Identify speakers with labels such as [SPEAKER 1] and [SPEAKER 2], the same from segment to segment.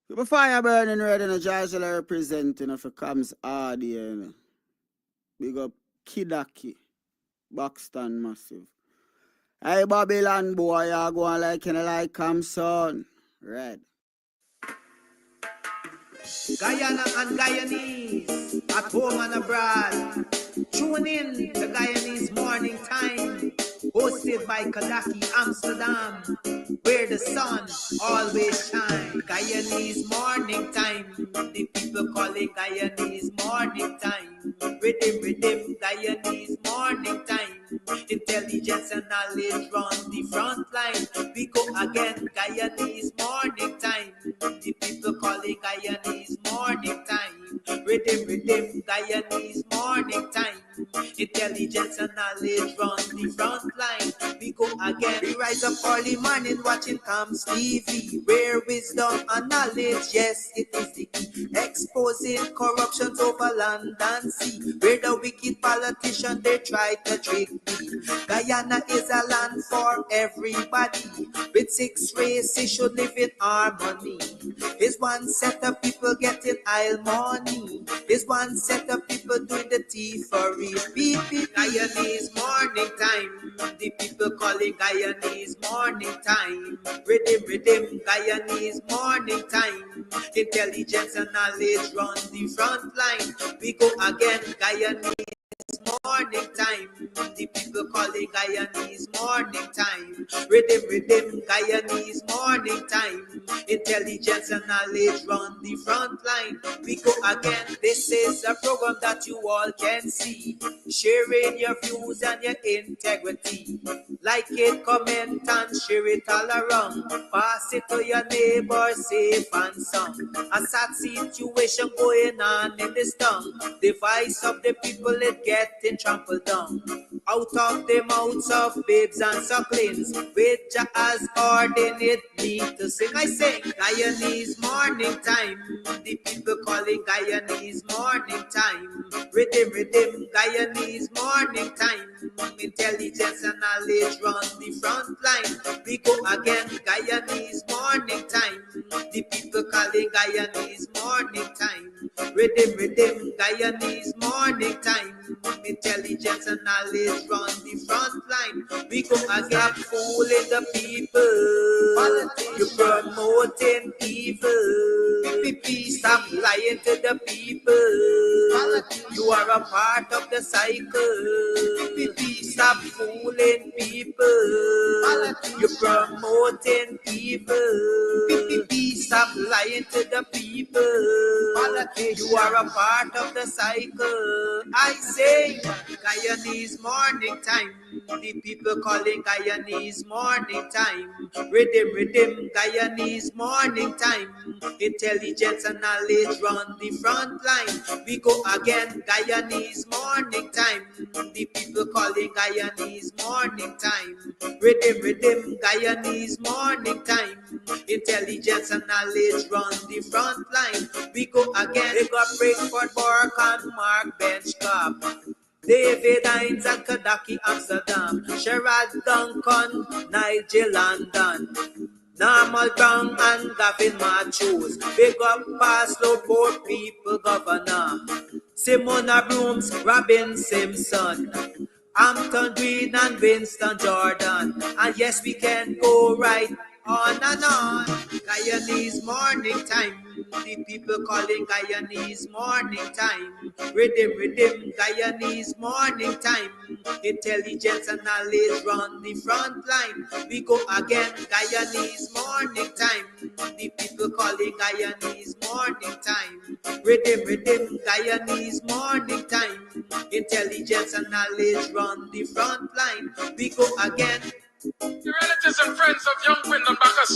[SPEAKER 1] The fire burning red and a Joshua representing if it comes hard here. You know. Big up Kidaki, Buxton Massive. Hey Babylon boy, you going like son. Red.
[SPEAKER 2] Guyana and Guyanese, at home and abroad. Tune in to Guyanese Morning Time, hosted by Kadaki Amsterdam, where the sun always shines. Guyanese Morning Time, the people call it Guyanese Morning Time. Rhythm, Guyanese Morning Time. Intelligence and knowledge run the front line. We go again, Guyanese Morning Time. The people call it Guyanese Morning Time. Rhythm, Guyanese Morning Time. Intelligence and knowledge run the front line. We go again. We rise up early morning watching Comes TV, where wisdom and knowledge, yes, it is the key. Exposing corruptions over land and sea, where the wicked politicians they try to trick me. Guyana is a land for everybody. With 6 races should live in harmony. Is one set of people getting oil money. Is one set of people doing the thievery. Beep. Guyanese Morning Time. The people calling Guyanese Morning Time. Rhythm, Guyanese Morning Time. Intelligence and knowledge run the front line. We go again, Guyanese Morning Time. The people call it Guyanese Morning Time. Rhythm, Guyanese Morning Time. Intelligence and knowledge run the front line. We go again. This is a program that you all can see. Sharing your views and your integrity. Like it, comment and share it all around. Pass it to your neighbor, safe and sound. A sad situation going on in this town. The voice of the people is getting trampled down. Out of the mouths of babes and sucklings, which has ordained me to sing. I sing Guyanese Morning Time. The people calling Guyanese Morning Time. Rhythm, Guyanese Morning Time. Intelligence and knowledge run the front line. We go again, Guyanese Morning Time. The people calling Guyanese Morning Time. Rhythm, Guyanese Morning Time. Intelligence and knowledge run the front line. We go again, fooling the people. You're promoting evil. Stop lying to the people. You are a part of the cycle. Stop fooling people. You're promoting evil. Stop lying to the people. You are a part of the cycle. I say, Guyanese Morning Time. The people calling Guyanese Morning Time. Rhythm, Guyanese Morning Time. Intelligence and knowledge run the front line. We go again, Guyanese Morning Time. The people calling Guyanese Morning Time. Rhythm, Guyanese Morning Time. Intelligence and knowledge run the front line. We go again. They got Breakford, Bork and Mark Benchcop. David Hines and Kadaki Amsterdam. Sherrod Duncan, Nigel London. Normal Brown and Gavin Matthews. Big up Paslow, Poor People Governor. Simona Brooms, Robin Simpson. Hampton Green and Winston Jordan. And yes, we can go right on and on. Guyanese Morning Time. The people calling Guyanese Morning Time. Rhythm, Guyanese Morning Time. Intelligence and knowledge run the front line. We go again, Guyanese Morning Time. The people calling Guyanese Morning Time. Rhythm, Guyanese Morning Time. Intelligence and knowledge run the front line. We go again.
[SPEAKER 3] The relatives and friends of young Wyndham Bacchus,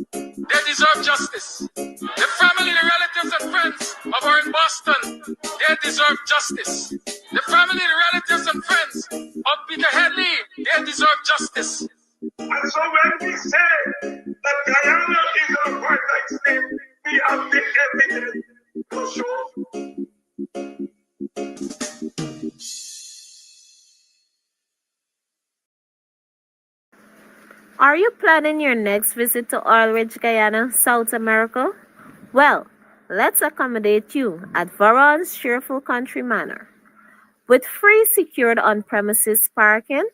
[SPEAKER 3] they deserve justice. The family, the relatives and friends of our in Boston, they deserve justice. The family, the relatives and friends of Peter Headley, they deserve justice.
[SPEAKER 4] And so when we say that Guyana is an apartheid state, we have the evidence to show.
[SPEAKER 5] Are you planning your next visit to Oil Ridge, Guyana, South America? Well, let's accommodate you at Varon's Cheerful Country Manor. With free secured on premises parking,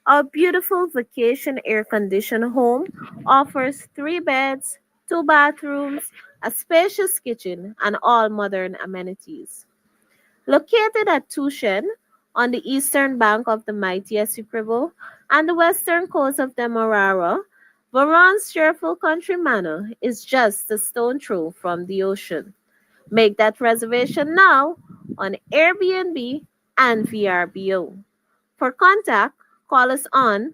[SPEAKER 5] our beautiful vacation air conditioned home offers 3 beds, 2 bathrooms, a spacious kitchen, and all modern amenities. Located at Tushen, on the eastern bank of the mighty Essequibo and the western coast of Demerara, Varon's cheerful country manor is just a stone throw from the ocean. Make that reservation now on Airbnb and VRBO. For contact, call us on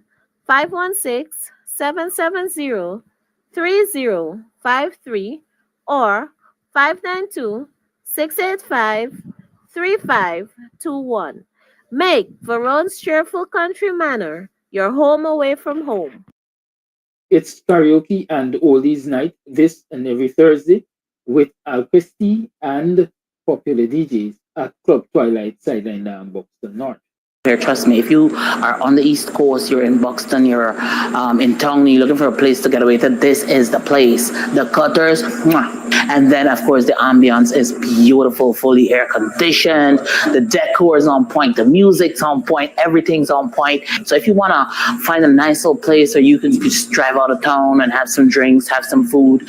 [SPEAKER 5] 516-770-3053 or 592-685-3521. Make Varon's Cheerful Country Manor your home away from home.
[SPEAKER 6] It's karaoke and oldies night this and every Thursday with Al Christie and popular DJs at Club Twilight Sideline down Buxton North.
[SPEAKER 7] Here, trust me, if you are on the East Coast, you're in Buxton, you're in Tongue, you're looking for a place to get away to, this is the place. The Cutters, mwah. And then, of course, the ambience is beautiful, fully air conditioned. The decor is on point, the music's on point, everything's on point. So if you want to find a nice little place where you can just drive out of town and have some drinks, have some food,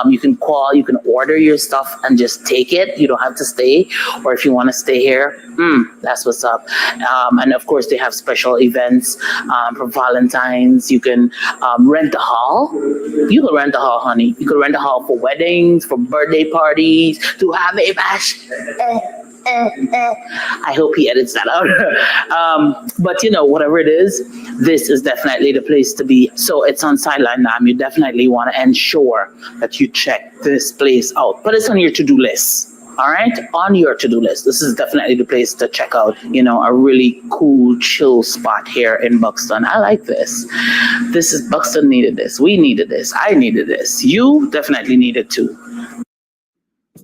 [SPEAKER 7] you can call, you can order your stuff and just take it. You don't have to stay. Or if you want to stay here, that's what's up. And of course, they have special events for Valentine's. You can rent a hall. You can rent a hall, honey. You can rent a hall for weddings, for birthday parties, to have a bash. I hope he edits that out. But you know, whatever it is, this is definitely the place to be. So it's on Sideline Dam. You definitely want to ensure that you check this place out. But it's on your to-do list. All right, on your to-do list. This is definitely the place to check out, you know, a really cool, chill spot here in Buxton. I like this. This is Buxton needed this. We needed this. I needed this. You definitely needed too.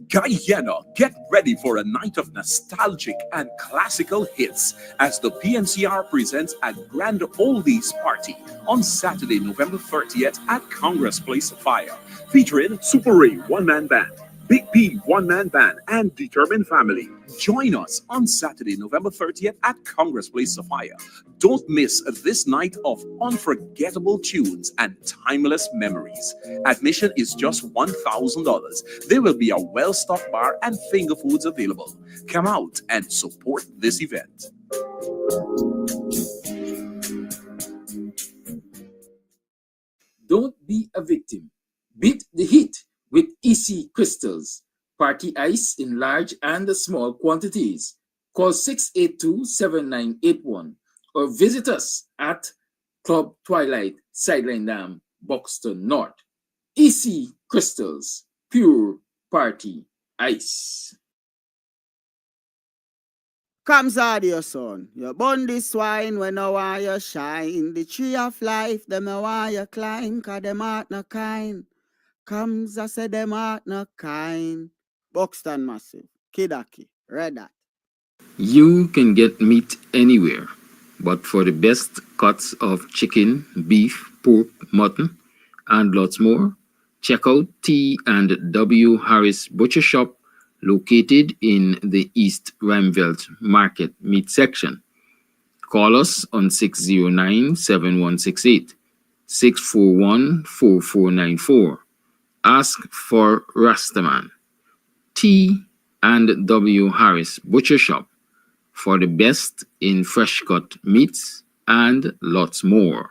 [SPEAKER 8] Guyana, get ready for a night of nostalgic and classical hits as the PNCR presents a grand oldies party on Saturday, November 30th at Congress Place Fire, featuring Super Ray one-man band, Big P one-man band, and Determined Family. Join us on Saturday, November 30th at Congress Place Sophia. Don't miss this night of unforgettable tunes and timeless memories. Admission is just $1,000. There will be a well-stocked bar and finger foods available. Come out and support this event.
[SPEAKER 6] Don't be a victim. Beat the heat with EC Crystals. Party ice in large and small quantities. Call 682-7981 or visit us at Club Twilight, Sideline Dam, Buxton North. EC Crystals, pure party ice.
[SPEAKER 1] Comes out your son. You burn this wine when I want you shine. The tree of life, them I want you climb, cause them heart no kind. Comes, I say them heart no kind. Buxton Massive, Kidaki, Red Hat.
[SPEAKER 9] You can get meat anywhere, but for the best cuts of chicken, beef, pork, mutton, and lots more, check out T&W Harris Butcher Shop, located in the East Ramveld Market Meat Section. Call us on 609-7168, 641-4494. Ask for Rastaman. T&W Harris Butcher Shop for the best in fresh cut meats and lots more.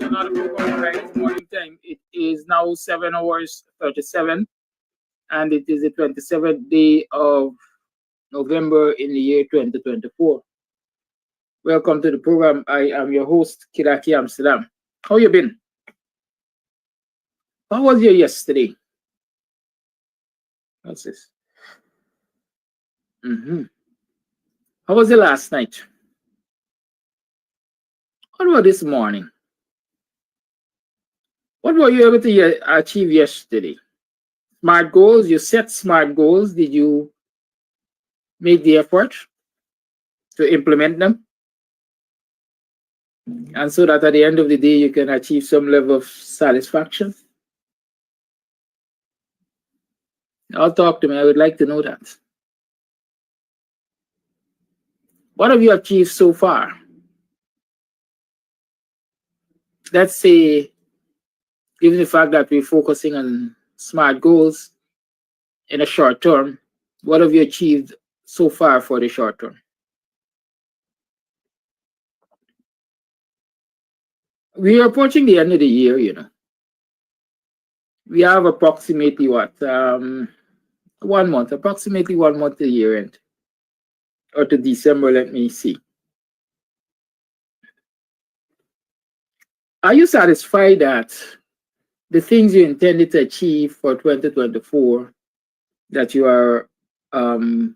[SPEAKER 6] another program right this morning time. It is now 7 hours 37, and it is the 27th day of November in the year 2024. Welcome to the program. I am your host, Kiraki Amsterdam. How you been? How was your yesterday? What's this? How was the last night? What about this morning? What were you able to achieve yesterday? Smart goals? You set smart goals. Did you make the effort to implement them? And so that at the end of the day, you can achieve some level of satisfaction? I'll talk to me. I would like to know that. What have you achieved so far? Let's say, given the fact that we're focusing on smart goals in the short term, what have you achieved so far for the short term? We are approaching the end of the year, you know. We have approximately what? 1 month, approximately 1 month to year end. Or to December, let me see. Are you satisfied that the things you intended to achieve for 2024, that you are on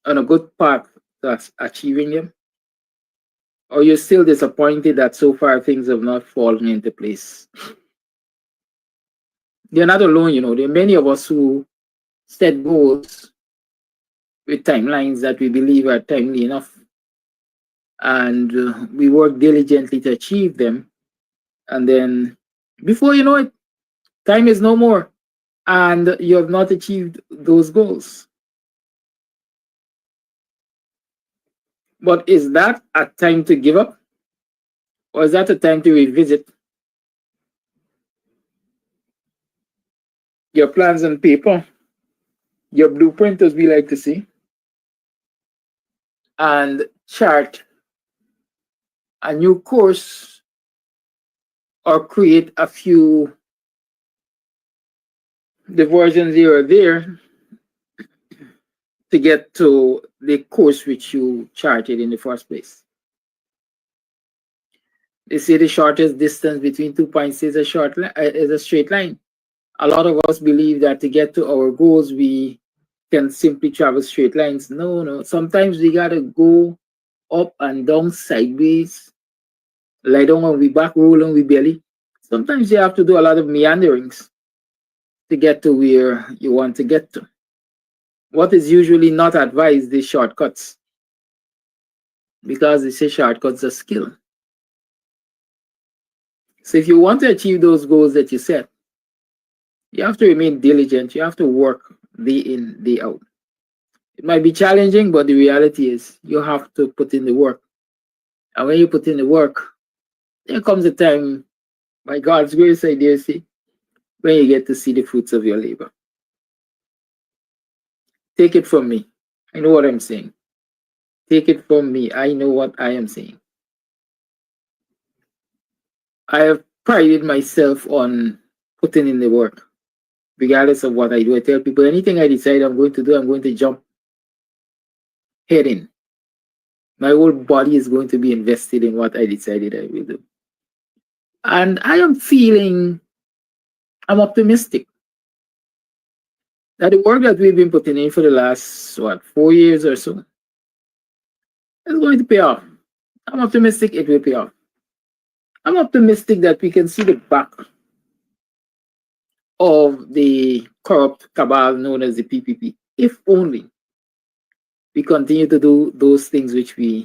[SPEAKER 6] a good path to achieving them? Or you're still disappointed that so far things have not fallen into place? You're not alone, you know. There are many of us who set goals with timelines that we believe are timely enough. And we work diligently to achieve them. And then before you know it, time is no more. And you have not achieved those goals. But is that a time to give up? Or is that a time to revisit your plans on paper, your blueprint, as we like to see, and chart a new course or create a few diversions here or there to get to the course which you charted in the first place? They say the shortest distance between 2 points is a straight line. A lot of us believe that to get to our goals, we can simply travel straight lines. No. Sometimes we gotta go up and down, sideways, lie down on we back, roll on we belly. Sometimes you have to do a lot of meanderings to get to where you want to get to. What is usually not advised is shortcuts, because they say shortcuts are skill. So if you want to achieve those goals that you set, you have to remain diligent. You have to work day in, day out. It might be challenging, but the reality is you have to put in the work. And when you put in the work, there comes a time, by God's grace, I dare say, when you get to see the fruits of your labor. Take it from me. I know what I'm saying. Take it from me. I know what I am saying. I have prided myself on putting in the work, regardless of what I do. I tell people, anything I decide I'm going to do, I'm going to jump head in. My whole body is going to be invested in what I decided I will do. And I'm optimistic that the work that we've been putting in for the last, 4 years or so, is going to pay off. I'm optimistic it will pay off. I'm optimistic that we can see the back of the corrupt cabal known as the PPP, if only we continue to do those things which we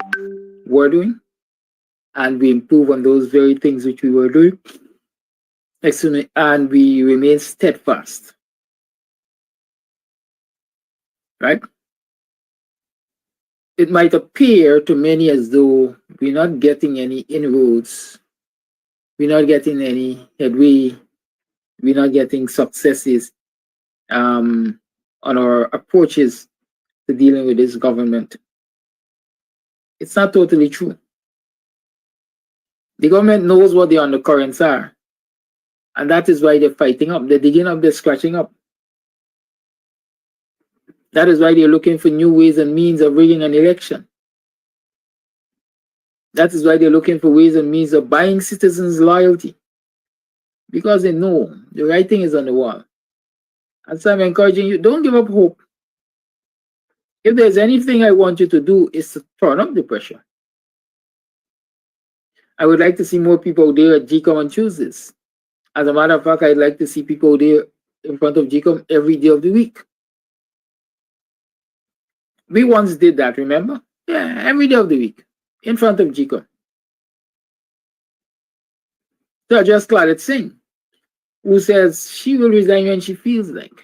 [SPEAKER 6] were doing, and we improve on those very things which we were doing, and we remain steadfast. Right? It might appear to many as though we're not getting any inroads, we're not getting any headway, we're not getting successes on our approaches to dealing with this government. It's not totally true. The government knows what the undercurrents are. And that is why they're fighting up. They're digging up, they're scratching up. That is why they're looking for new ways and means of rigging an election. That is why they're looking for ways and means of buying citizens' loyalty. Because they know the writing is on the wall. And so I'm encouraging you, don't give up hope. If there's anything I want you to do, is to turn up the pressure. I would like to see more people there at GCOM on Tuesdays. As a matter of fact, I'd like to see people there in front of GCOM every day of the week. We once did that, remember? Yeah, every day of the week, in front of GCOM. So just Claudette Singh, who says she will resign when she feels like.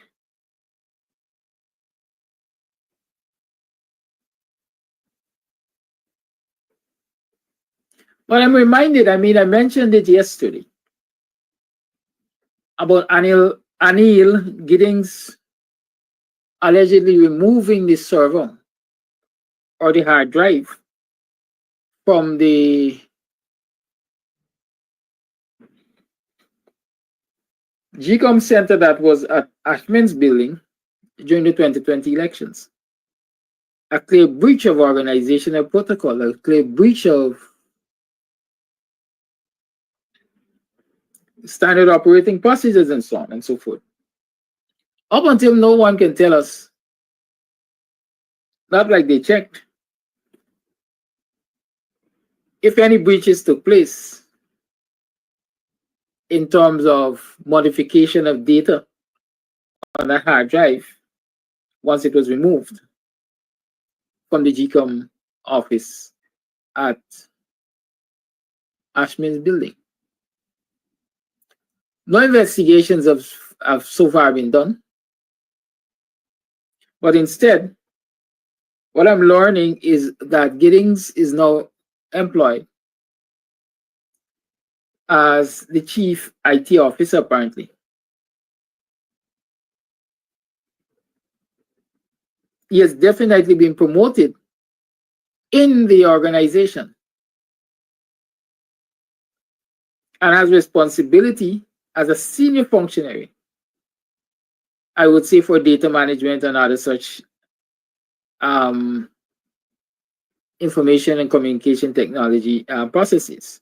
[SPEAKER 6] But I'm reminded, I mentioned it yesterday, about Anil Giddings allegedly removing the server or the hard drive from the GCOM center that was at Ashman's building during the 2020 elections. A clear breach of organizational protocol, a clear breach of standard operating procedures and so on and so forth. Up until no one can tell us, not like they checked, if any breaches took place in terms of modification of data on a hard drive once it was removed from the GCOM office at Ashman's building. No investigations have so far been done, but instead, what I'm learning is that Giddings is now employed as the chief IT officer, apparently. He has definitely been promoted in the organization and has responsibility as a senior functionary, I would say, for data management and other such information and communication technology processes.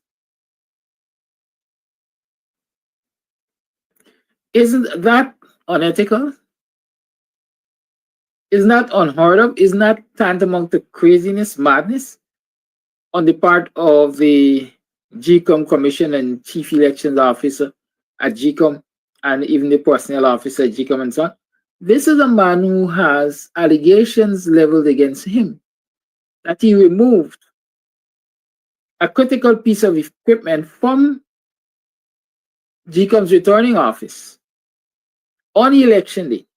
[SPEAKER 6] Isn't that unethical? Isn't that unheard of? Isn't that tantamount to craziness, madness on the part of the GCOM Commission and Chief Elections Officer at GCOM and even the personnel officer at GCOM and so on? This is a man who has allegations leveled against him that he removed a critical piece of equipment from GCOM's returning office on election day.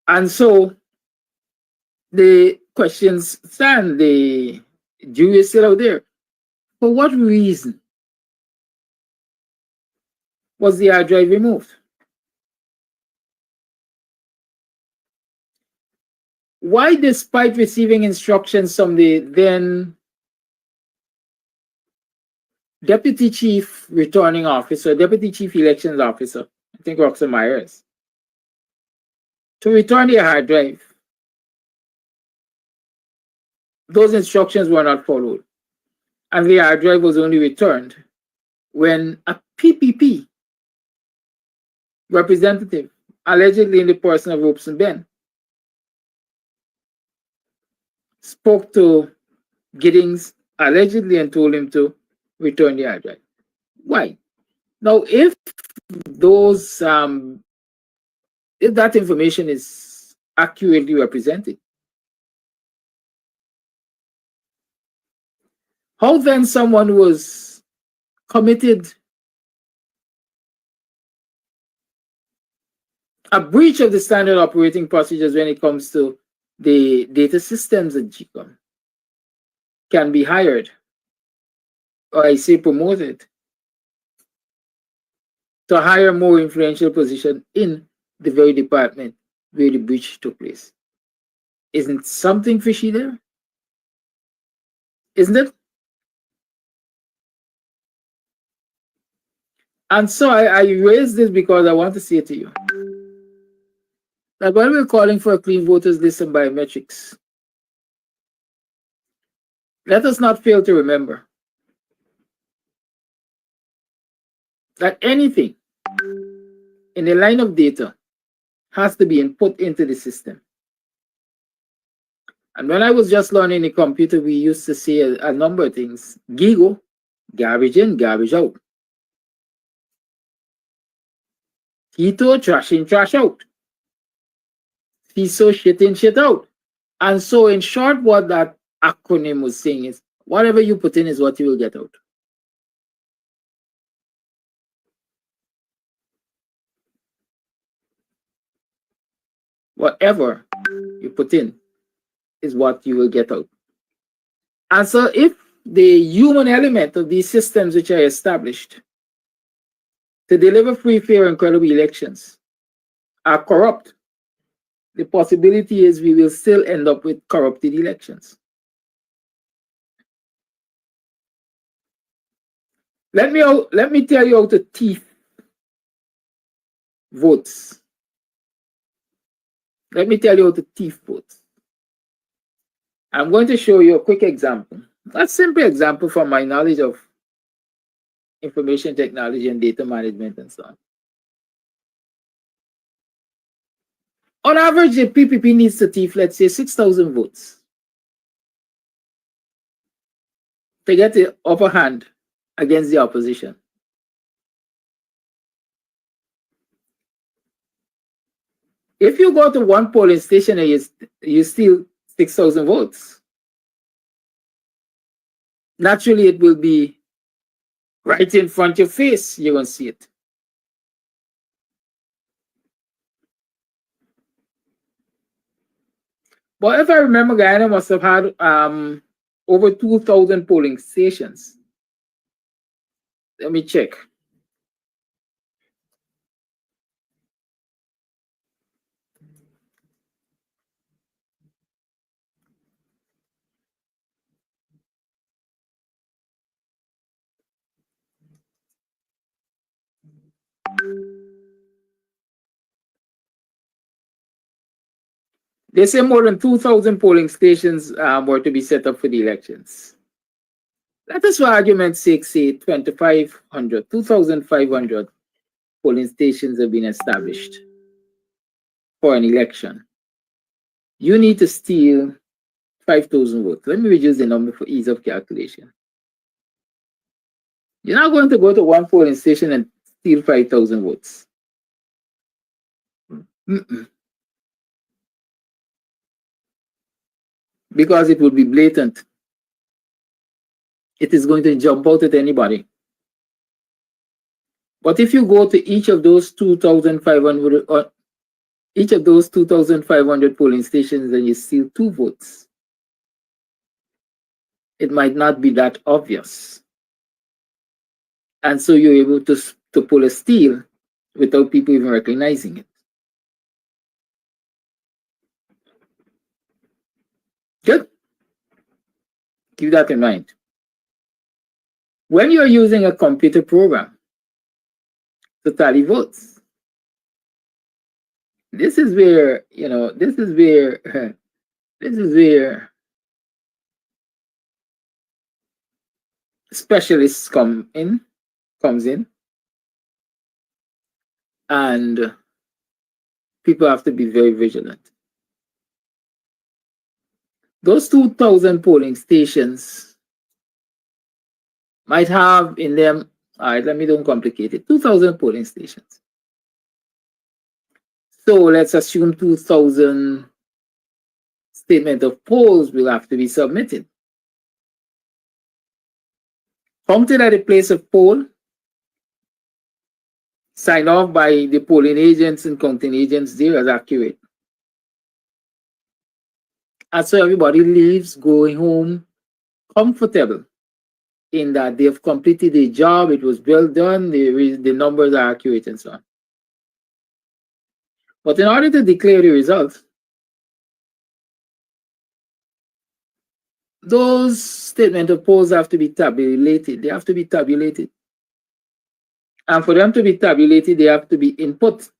[SPEAKER 6] And so the questions stand, the jury is still out there. For what reason was the hard drive removed? Why, despite receiving instructions from the then Deputy Chief Returning Officer, Deputy Chief Elections Officer, I think Roxanne Myers, to return the hard drive, those instructions were not followed. And the hard drive was only returned when a PPP representative, allegedly in the person of Robeson Ben, spoke to Giddings allegedly and told him to return the hard drive. Why? Now, if those if that information is accurately represented, how then someone who was committed a breach of the standard operating procedures when it comes to the data systems at GCOM can be hired, or I say promoted, to a higher, more influential position in the very department where the breach took place? Isn't something fishy there? Isn't it? And so I raise this because I want to say to you that when we're calling for a clean voters list and biometrics, let us not fail to remember that anything in the line of data has to be input into the system. And when I was just learning the computer, we used to say a number of things. GIGO, garbage in, garbage out. TITO, trash in, trash out. FISO, shit in, shit out. And so in short, what that acronym was saying is, whatever you put in is what you will get out. Whatever you put in is what you will get out. And so if the human element of these systems which are established to deliver free, fair, and credible elections are corrupt, the possibility is we will still end up with corrupted elections. Let me tell you how to thief votes. Let me tell you how to thief votes. I'm going to show you a quick example, a simple example from my knowledge of information technology and data management and so on. On average, the PPP needs to thief, let's say, 6,000 votes to get the upper hand against the opposition. If you go to one polling station and you steal 6,000 votes, naturally it will be right in front of your face. You're going to see it. But if I remember, Guyana must have had over 2,000 polling stations. Let me check. They say more than 2,000 polling stations were to be set up for the elections. Let us, for argument's sake, say 2,500 polling stations have been established for an election. You need to steal 5,000 votes. Let me reduce the number for ease of calculation. You're not going to go to one polling station and steal 5,000 votes. Because it would be blatant. It is going to jump out at anybody. But if you go to each of those 2,500 polling stations and you steal 2 votes, it might not be that obvious. And so you're able to pull a steal without people even recognizing it. Good. Keep that in mind. When you're using a computer program to tally votes, this is where specialists comes in, and people have to be very vigilant. Those 2,000 polling stations might have in them, all right, let me don't complicate it, 2,000 polling stations. So let's assume 2,000 statement of polls will have to be submitted. Counted at the place of poll, signed off by the polling agents and counting agents there as accurate. And so everybody leaves going home comfortable in that they have completed the job, it was well done, the numbers are accurate and so on. But in order to declare the results, those statement of polls have to be tabulated. They have to be tabulated. And for them to be tabulated, they have to be input.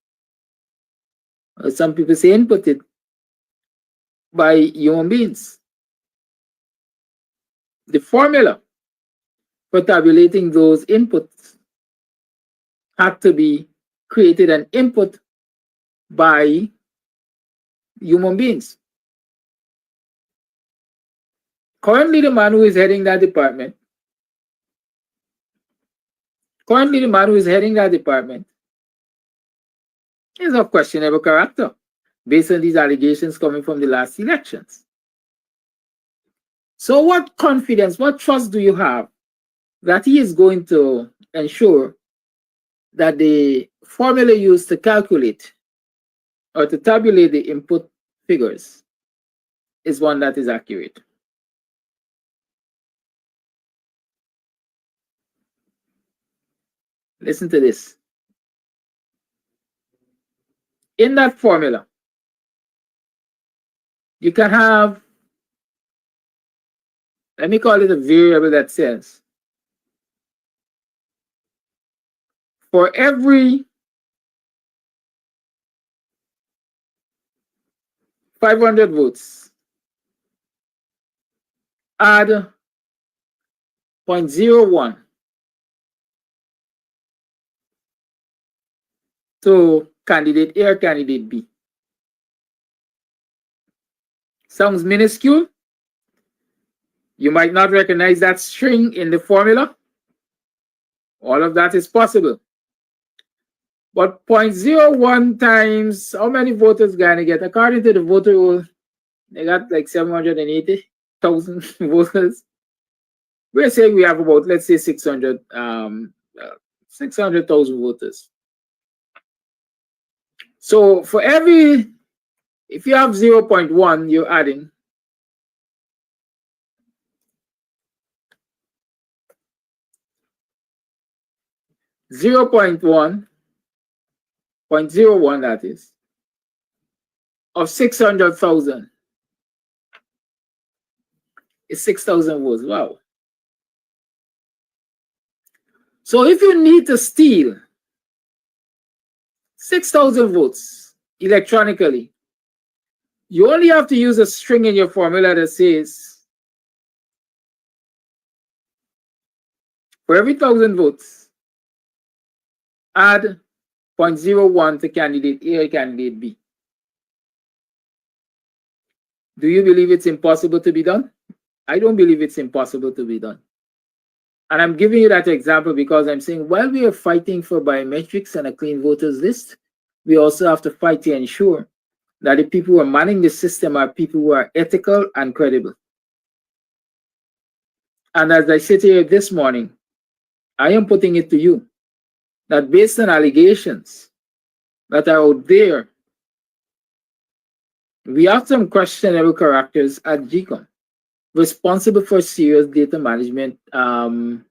[SPEAKER 6] Some people say inputted by human beings. The formula for tabulating those inputs had to be created and input by human beings. Currently, the man who is heading that department is of questionable character based on these allegations coming from the last elections. So what confidence, what trust do you have that he is going to ensure that the formula used to calculate or to tabulate the input figures is one that is accurate? Listen to this. In that formula, you can have, let me call it a variable that says, for every 500 votes, add 0.01 to candidate A or candidate B. Sounds minuscule. You might not recognize that string in the formula. All of that is possible. But 0.01 times how many voters gonna get? According to the voter roll, they got like 780,000 voters. We're saying we have about, let's say, 600,000 voters. So for every, if you have 0.1, you're adding 0.1, 0.01, that is, of 600,000 is 6,000 votes. Wow. So if you need to steal 6,000 votes electronically, you only have to use a string in your formula that says, for every 1,000 votes, add 0.01 to candidate A or candidate B. Do you believe it's impossible to be done? I don't believe it's impossible to be done. And I'm giving you that example because I'm saying while we are fighting for biometrics and a clean voters list, we also have to fight to ensure that the people who are manning the system are people who are ethical and credible. And as I sit here this morning, I am putting it to you that based on allegations that are out there, we have some questionable characters at GCOM responsible for serious data management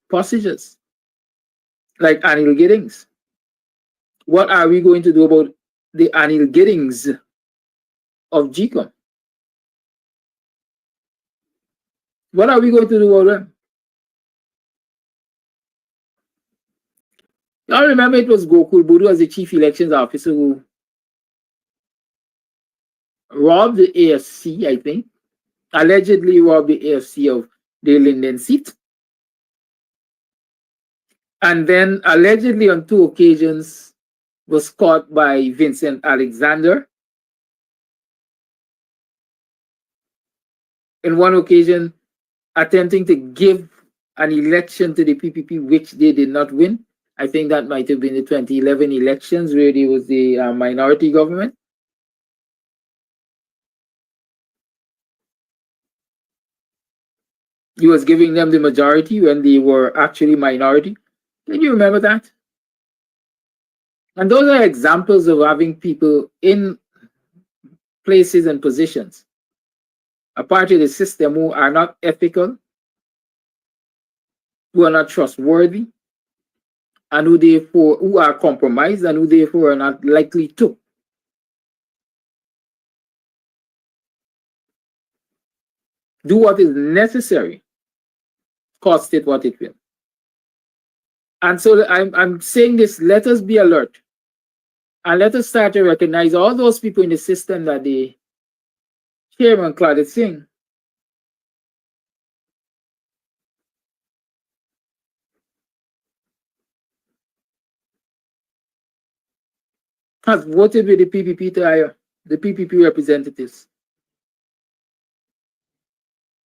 [SPEAKER 6] procedures, like Anil Giddings. What are we going to do about the Anil Giddings of GCOM? What are we going to do about them? Y'all remember it was Gokul Budu as the chief elections officer who robbed the AFC, I think, allegedly robbed the AFC of the Linden seat. And then allegedly on 2 occasions was caught by Vincent Alexander. In one occasion, attempting to give an election to the PPP, which they did not win. I think that might have been the 2011 elections where there was the minority government. He was giving them the majority when they were actually minority. Can you remember that? And those are examples of having people in places and positions, a part of the system who are not ethical, who are not trustworthy, and who are compromised and who therefore are not likely to. do what is necessary, cost it what it will. And so I'm saying this, let us be alert. And let us start to recognize all those people in the system that the chairman Claudette Singh has voted with the PPP to hire the PPP representatives.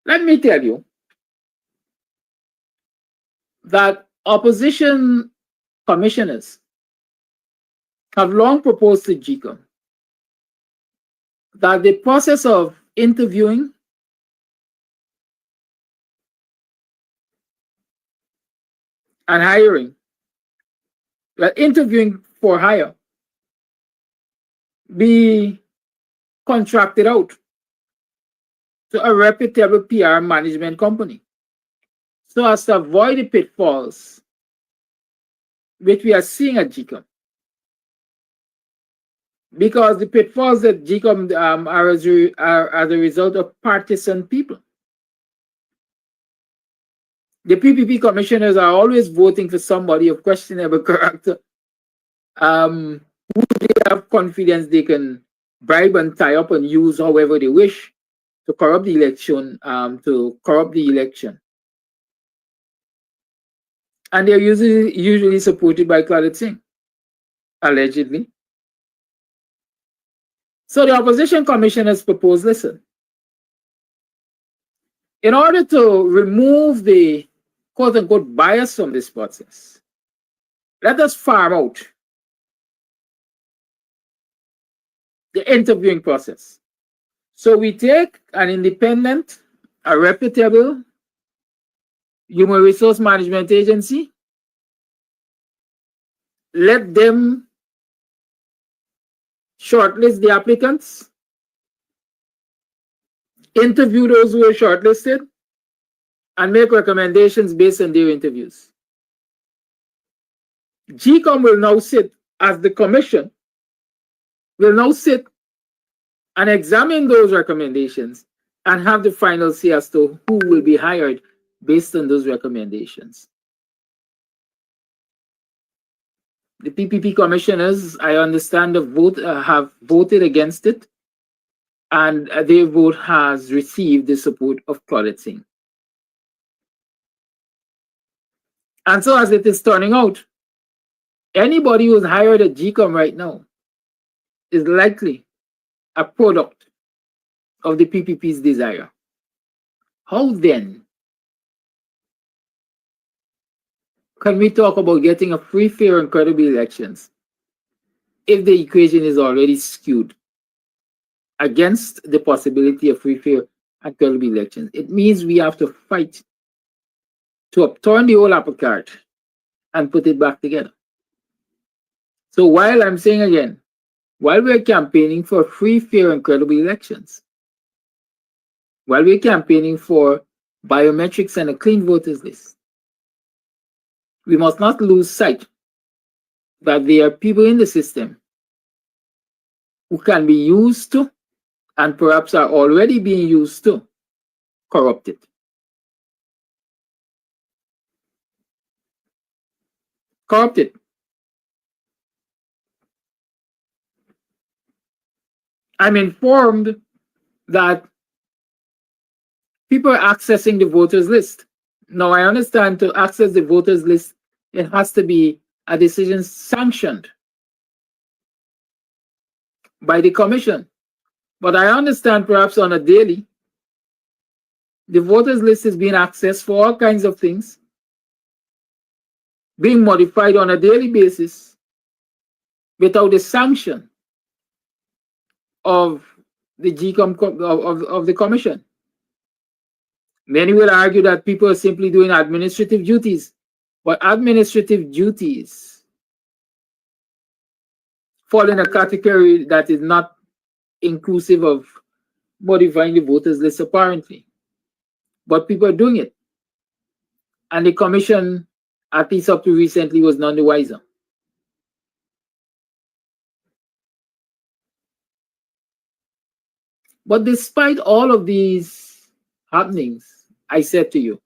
[SPEAKER 6] Let me tell you that opposition commissioners have long proposed to GCOM that the process of interviewing and hiring, interviewing for hire, be contracted out to a reputable PR management company so as to avoid the pitfalls which we are seeing at GCOM. Because the pitfalls at GCOM are as a result of partisan people. The PPP commissioners are always voting for somebody of questionable character, who they have confidence they can bribe and tie up and use however they wish to corrupt the election, And they're usually supported by Claudette Singh, allegedly. So the opposition commissioners propose, listen, in order to remove the quote-unquote bias from this process, let us farm out the interviewing process. So we take an independent, a reputable human resource management agency, let them shortlist the applicants, interview those who are shortlisted, and make recommendations based on their interviews. GCOM will now sit as the commission, will now sit and examine those recommendations and have the final say as to who will be hired based on those recommendations. The PPP commissioners, I understand, have voted against it, and their vote has received the support of Claudette Singh. And so as it is turning out, anybody who's hired at GCOM right now is likely a product of the PPP's desire. How then can we talk about getting a free, fair, and credible elections if the equation is already skewed against the possibility of free, fair, and credible elections? It means we have to fight to upturn the whole apple cart and put it back together. So while I'm saying again, while we're campaigning for free, fair, and credible elections, while we're campaigning for biometrics and a clean voters list, we must not lose sight that there are people in the system who can be used to, and perhaps are already being used to, corrupt it. Corrupt it. I'm informed that people are accessing the voters list. Now, I understand to access the voters list, it has to be a decision sanctioned by the commission. But I understand perhaps on a daily, the voters list is being accessed for all kinds of things, being modified on a daily basis without the sanction of the GCOM of the commission. Many will argue that people are simply doing administrative duties, but administrative duties fall in a category that is not inclusive of modifying the voters list apparently. But people are doing it. And the commission, at least up to recently, was none the wiser. But despite all of these happenings, I said to you,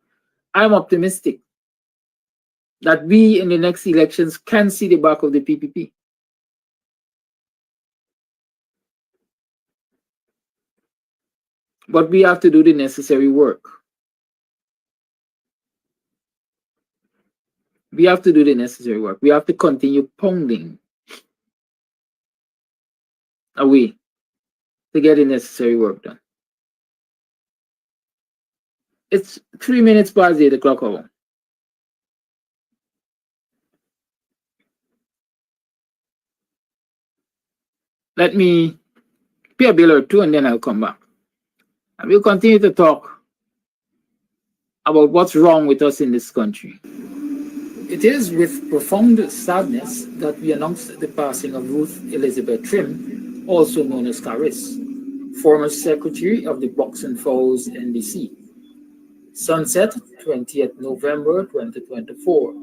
[SPEAKER 6] I'm optimistic that we in the next elections can see the back of the PPP. But we have to do the necessary work. We have to do the necessary work. We have to continue pounding away to get the necessary work done. It's 3 minutes past 8 o'clock hour. Let me pay a bill or two and then I'll come back. And we'll continue to talk about what's wrong with us in this country. It is with profound sadness that we announce the passing of Ruth Elizabeth Trim, also known as Caris, former secretary of the Box and Fowls NDC. Sunset, 20th November 2024.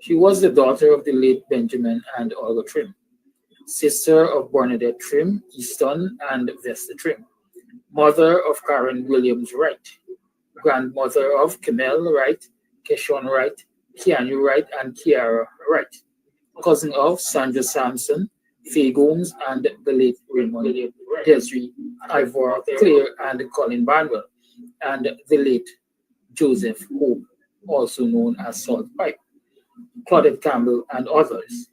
[SPEAKER 6] She was the daughter of the late Benjamin and Olga Trim, sister of Bernadette Trim, Easton and Vesta Trim, mother of Karen Williams Wright, grandmother of Camille Wright, Keshawn Wright, Keanu Wright, and Kiara Wright, cousin of Sandra Sampson, Faye Gomes, and the late Raymond Desiree, Ivor Clare, and Colin Barnwell, and the late Joseph Hope, also known as Salt Pipe, Claudette Campbell, and others.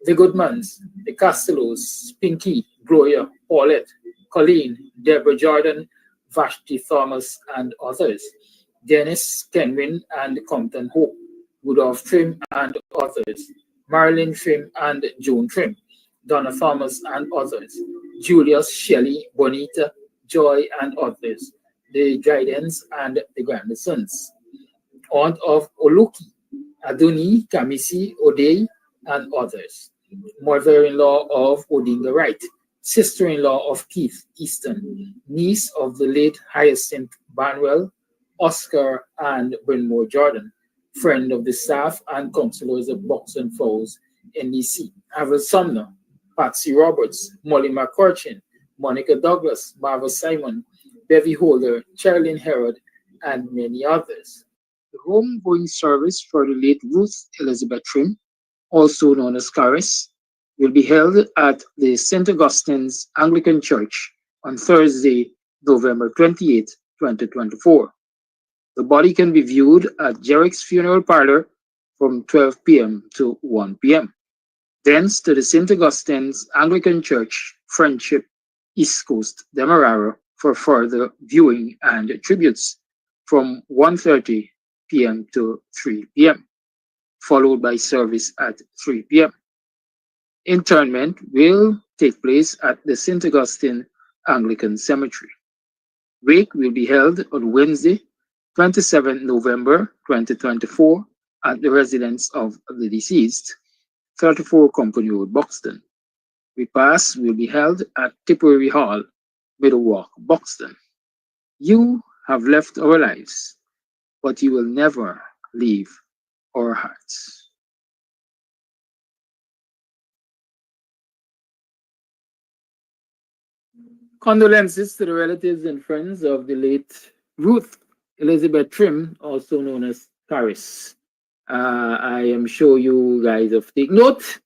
[SPEAKER 6] The Goodmans, the Castellos, Pinky, Gloria, Paulette, Colleen, Deborah Jordan, Vashti Thomas, and others. Dennis Kenwin and Compton Hope, Rudolph Trim and others. Marilyn Trim and Joan Trim, Donna Thomas and others. Julius, Shelley, Bonita, Joy, and others. The Guidance and the Grandersons. Aunt of Oluki, Adoni, Kamisi, Odei, and others. Mother-in-law of Odinga Wright, sister-in-law of Keith Easton, niece of the late Hyacinth Barnwell, Oscar and Brynmore Jordan, friend of the staff and councillors of Box and Fowls, NDC, Avril Sumner, Patsy Roberts, Molly McCurchin, Monica Douglas, Marva Simon, Bevy Holder, Charlene Herod, and many others. The homegoing service for the late Ruth Elizabeth Trim, also known as Caris, will be held at the St. Augustine's Anglican Church on Thursday, November 28, 2024. The body can be viewed at Jerrick's Funeral Parlor from 12 p.m. to 1 p.m. Thence to the St. Augustine's Anglican Church, Friendship, East Coast, Demerara, for further viewing and tributes from 1:30 p.m. to 3 p.m., followed by service at 3 p.m. Interment will take place at the St. Augustine Anglican Cemetery. Wake will be held on Wednesday, 27 November 2024 at the residence of the deceased, 34 Company Road, Buxton. Repast will be held at Tipperary Hall, Middlewalk, Buxton. You have left our lives, but you will never leave our hearts. Condolences to the relatives and friends of the late Ruth Elizabeth Trim, also known as Caris. I am sure you guys have taken note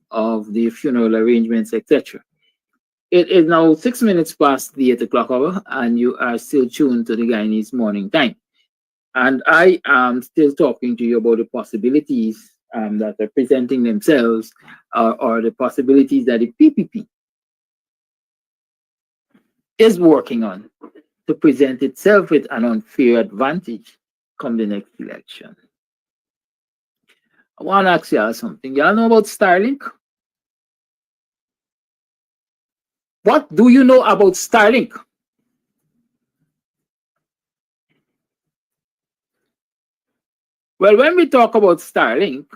[SPEAKER 6] of the funeral arrangements, etc. It is now 6 minutes past the 8 o'clock hour, and you are still tuned to the Guyanese Morning Time. And I am still talking to you about the possibilities that are presenting themselves, or the possibilities that the PPP is working on to present itself with an unfair advantage come the next election. I want to ask y'all something. Y'all know about Starlink? What do you know about Starlink? Well, when we talk about Starlink,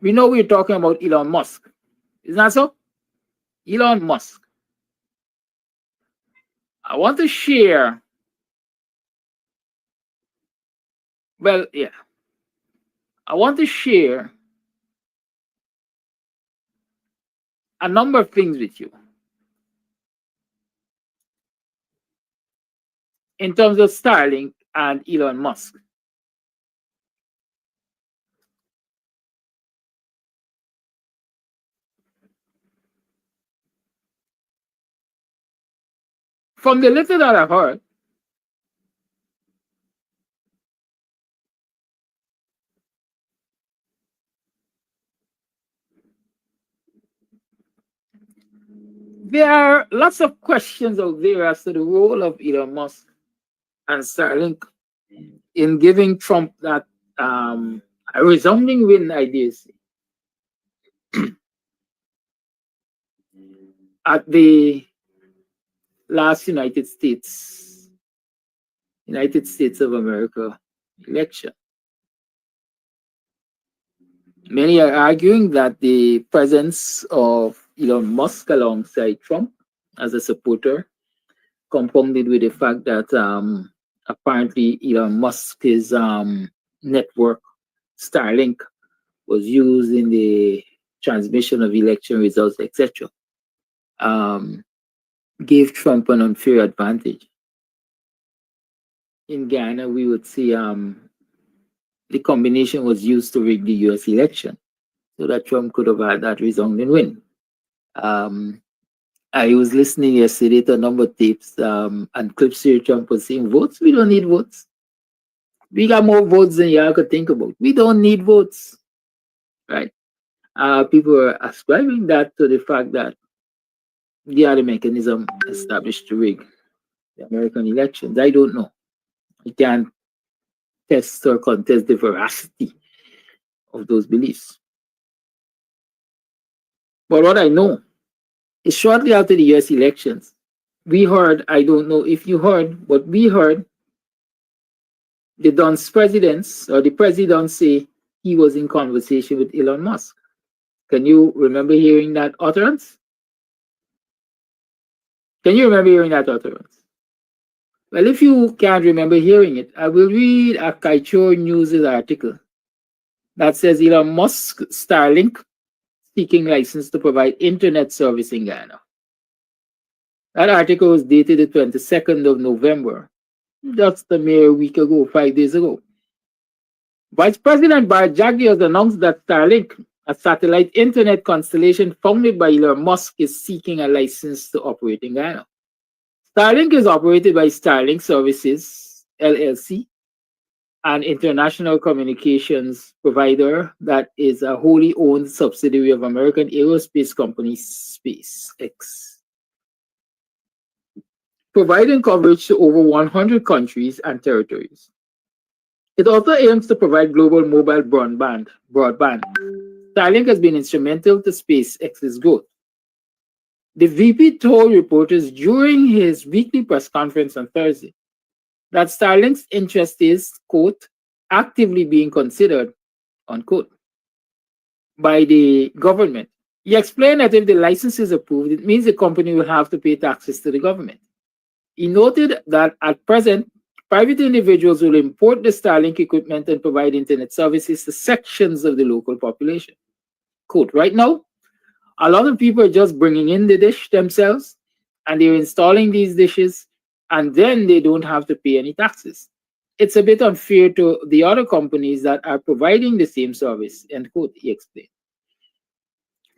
[SPEAKER 6] we know we're talking about Elon Musk. Isn't that so? Elon Musk. I want to share. Well, yeah. I want to share a number of things with you. in terms of Starlink and Elon Musk. From the little that I've heard, there are lots of questions out there as to the role of Elon Musk and Starlink in giving Trump that a resounding win, I dare say, at the last United States of America election. Many are arguing that the presence of Elon Musk alongside Trump as a supporter, compounded with the fact that apparently Elon Musk's network, Starlink, was used in the transmission of election results, etc., gave Trump an unfair advantage. In Ghana, we would see the combination was used to rig the US election so that Trump could have had that resounding win. I was listening yesterday to a number of tapes and clips where Trump was saying, votes? We don't need votes. We got more votes than y'all could think about. We don't need votes, right? People are ascribing that to the fact that they are the mechanism established to rig the American elections. I don't know. I can't test or contest the veracity of those beliefs. But what I know is shortly after the US elections, we heard, I don't know if you heard, but we heard the Don's presidents or the president say he was in conversation with Elon Musk. Can you remember hearing that utterance? Can you remember hearing that utterance? Well, if you can't remember hearing it, I will read a Kaichor News article that says Elon Musk Starlink seeking license to provide internet service in Ghana. That article was dated the 22nd of November, just a mere week ago, 5 days ago. Vice President Bart Jaggi has announced that Starlink, a satellite internet constellation founded by Elon Musk, is seeking a license to operate in Ghana. Starlink is operated by Starlink Services, LLC, an international communications provider that is a wholly owned subsidiary of American aerospace company SpaceX, providing coverage to over 100 countries and territories. It also aims to provide global mobile broadband. Starlink has been instrumental to SpaceX's growth. The VP told reporters during his weekly press conference on Thursday that Starlink's interest is, quote, actively being considered, unquote, by the government. He explained that if the license is approved, it means the company will have to pay taxes to the government. He noted that at present, private individuals will import the Starlink equipment and provide internet services to sections of the local population. Quote, right now, a lot of people are just bringing in the dish themselves and they're installing these dishes and then they don't have to pay any taxes. It's a bit unfair to the other companies that are providing the same service, end quote, he explained.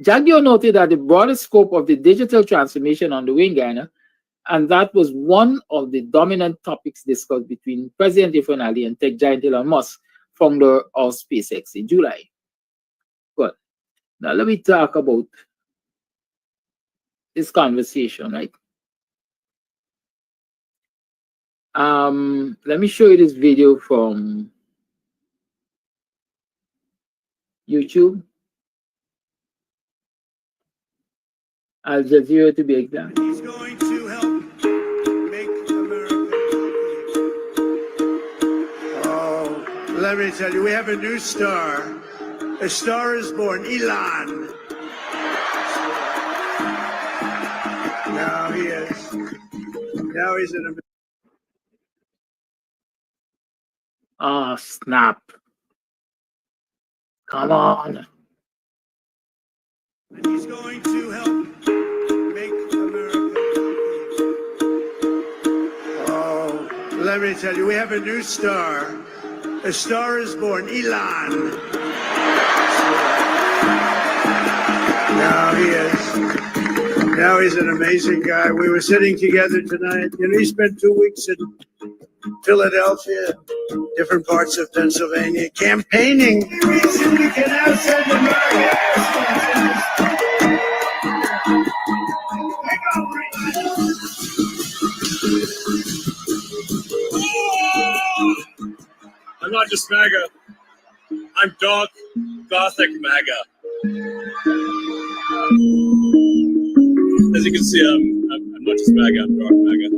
[SPEAKER 6] Jagio noted that the broader scope of the digital transformation underway in Ghana, and that was one of the dominant topics discussed between President Ifonali and tech giant Elon Musk, founder of SpaceX, in July. Well, now let me talk about this conversation, right? Let me show you this video from YouTube, Al Jazeera to be exact.
[SPEAKER 2] He's going to help make America healthy. Oh, let me tell you, we have a new star. A star is born, Elon. Now he is. Now he's in a.
[SPEAKER 6] Oh, snap. Come on.
[SPEAKER 2] And he's going to help make America healthy. Oh, me tell you, we have a new star. A star is born, Elon. Now he is. Now he's an amazing guy. We were sitting together tonight. You know, he spent 2 weeks in Philadelphia, different parts of Pennsylvania, campaigning. The reason we can now send America.
[SPEAKER 10] I'm not just MAGA. I'm dark, gothic MAGA. As you can see, I'm not just MAGA, I'm dark MAGA.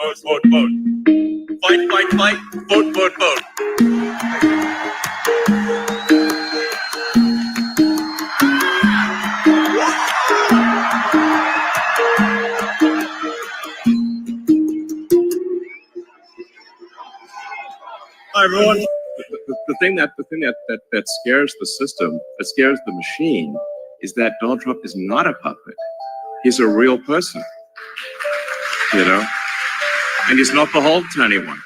[SPEAKER 10] Vote, vote, vote. Fight, fight, fight. Vote, vote, vote. Hi, everyone.
[SPEAKER 11] The thing that scares the system, that scares the machine, is that Donald Trump is not a puppet. He's a real person, you know, and he's not beholden to anyone.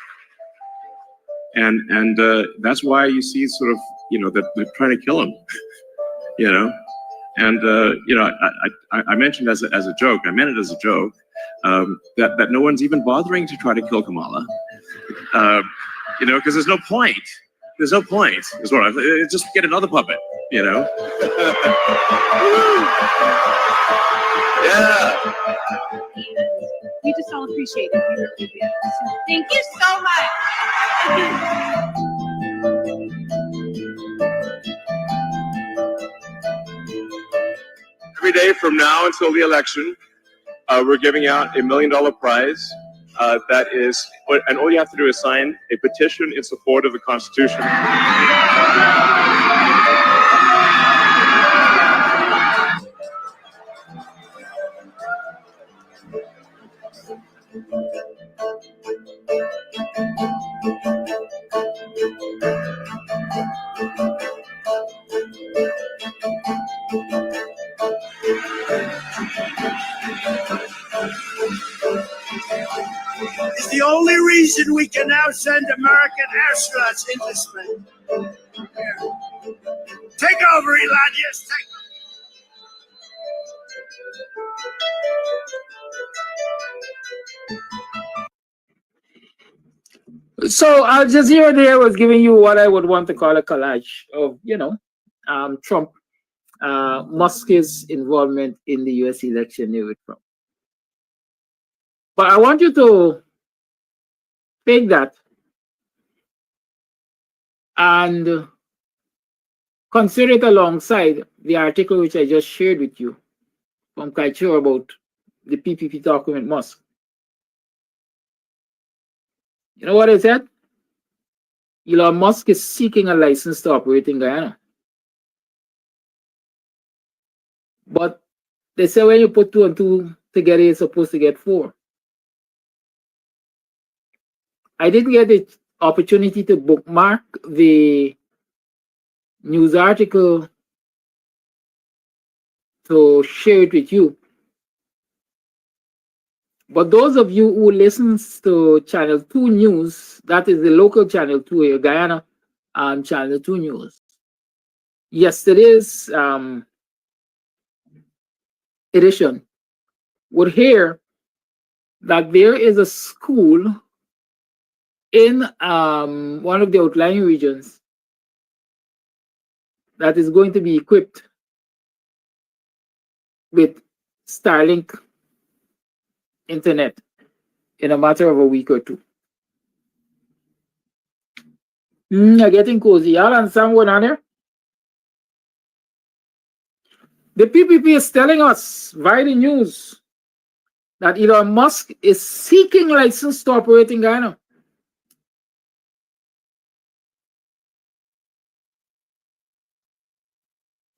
[SPEAKER 11] And that's why you see sort of, you know, that they're trying to kill him, you know. And you know, I mentioned as a joke, I meant it as a joke, that no one's even bothering to try to kill Kamala. You know, because there's no point. There's no point. Is what I just get another puppet. You know.
[SPEAKER 10] Yeah.
[SPEAKER 12] We just all appreciate it. We really do. Thank you so much.
[SPEAKER 11] Every day from now until the election, we're giving out $1 million prize. That is, and all you have to do is sign a petition in support of the Constitution.
[SPEAKER 2] It's the only reason we can now send American astronauts into space. Here. Take over, Elon. Yes, take
[SPEAKER 6] So Al Jazeera there was giving you what I would want to call a collage of, you know, Trump, Musk's involvement in the U.S. election there with Trump. But I want you to take that and consider it alongside the article which I just shared with you from Kaichur about the PPP document Musk. You know what I said? Elon Musk is seeking a license to operate in Guyana. But they say when you put 2 and 2 together, you're supposed to get 4. I didn't get the opportunity to bookmark the news article to share it with you. But those of you who listens to Channel 2 News, that is the local Channel 2 here, Guyana, Channel 2 News. Yesterday's edition would hear that there is a school in one of the outlying regions that is going to be equipped with Starlink internet in a matter of a week or 2. You're getting cozy. Y'all understand what's on there? The PPP is telling us via the news that Elon Musk is seeking license to operate in Guyana.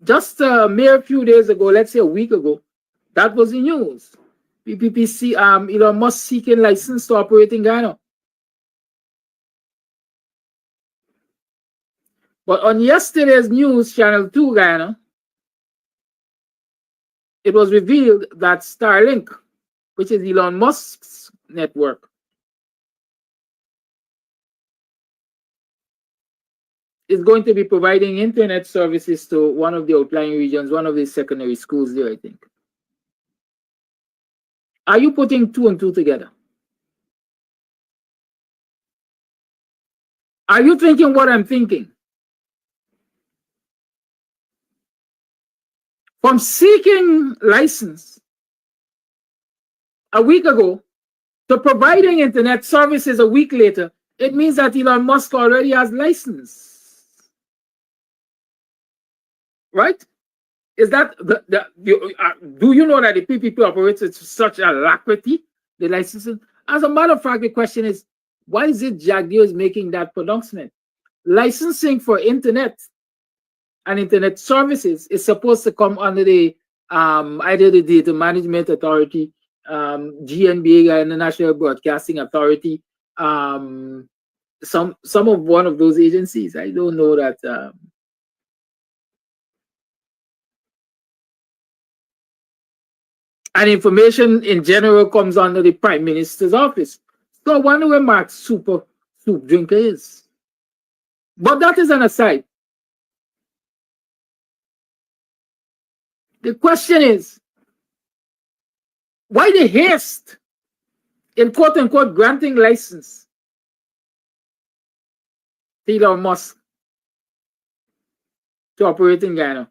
[SPEAKER 6] Just a mere few days ago, let's say a week ago, that was the news. PPP, Elon Musk seeking license to operate in Guyana. But on yesterday's news, Channel 2 Guyana, it was revealed that Starlink, which is Elon Musk's network, is going to be providing internet services to one of the outlying regions, one of the secondary schools there, I think. Are you putting two and two together? Are you thinking what I'm thinking? From seeking license a week ago to providing internet services a week later, it means that Elon Musk already has license. Right? Is that do you know that the PPP operates with such alacrity, the licensing? As a matter of fact, the question is, why is it Jaguar is making that pronouncement? Licensing for internet and internet services is supposed to come under the either the Data Management Authority, GNBA, and the National Broadcasting Authority, some of one of those agencies. I don't know that. And information in general comes under the Prime Minister's office. So I wonder where Mark's super soup drinker is. But that is an aside. The question is, why the haste in quote unquote granting license to Elon Musk to operate in Guyana?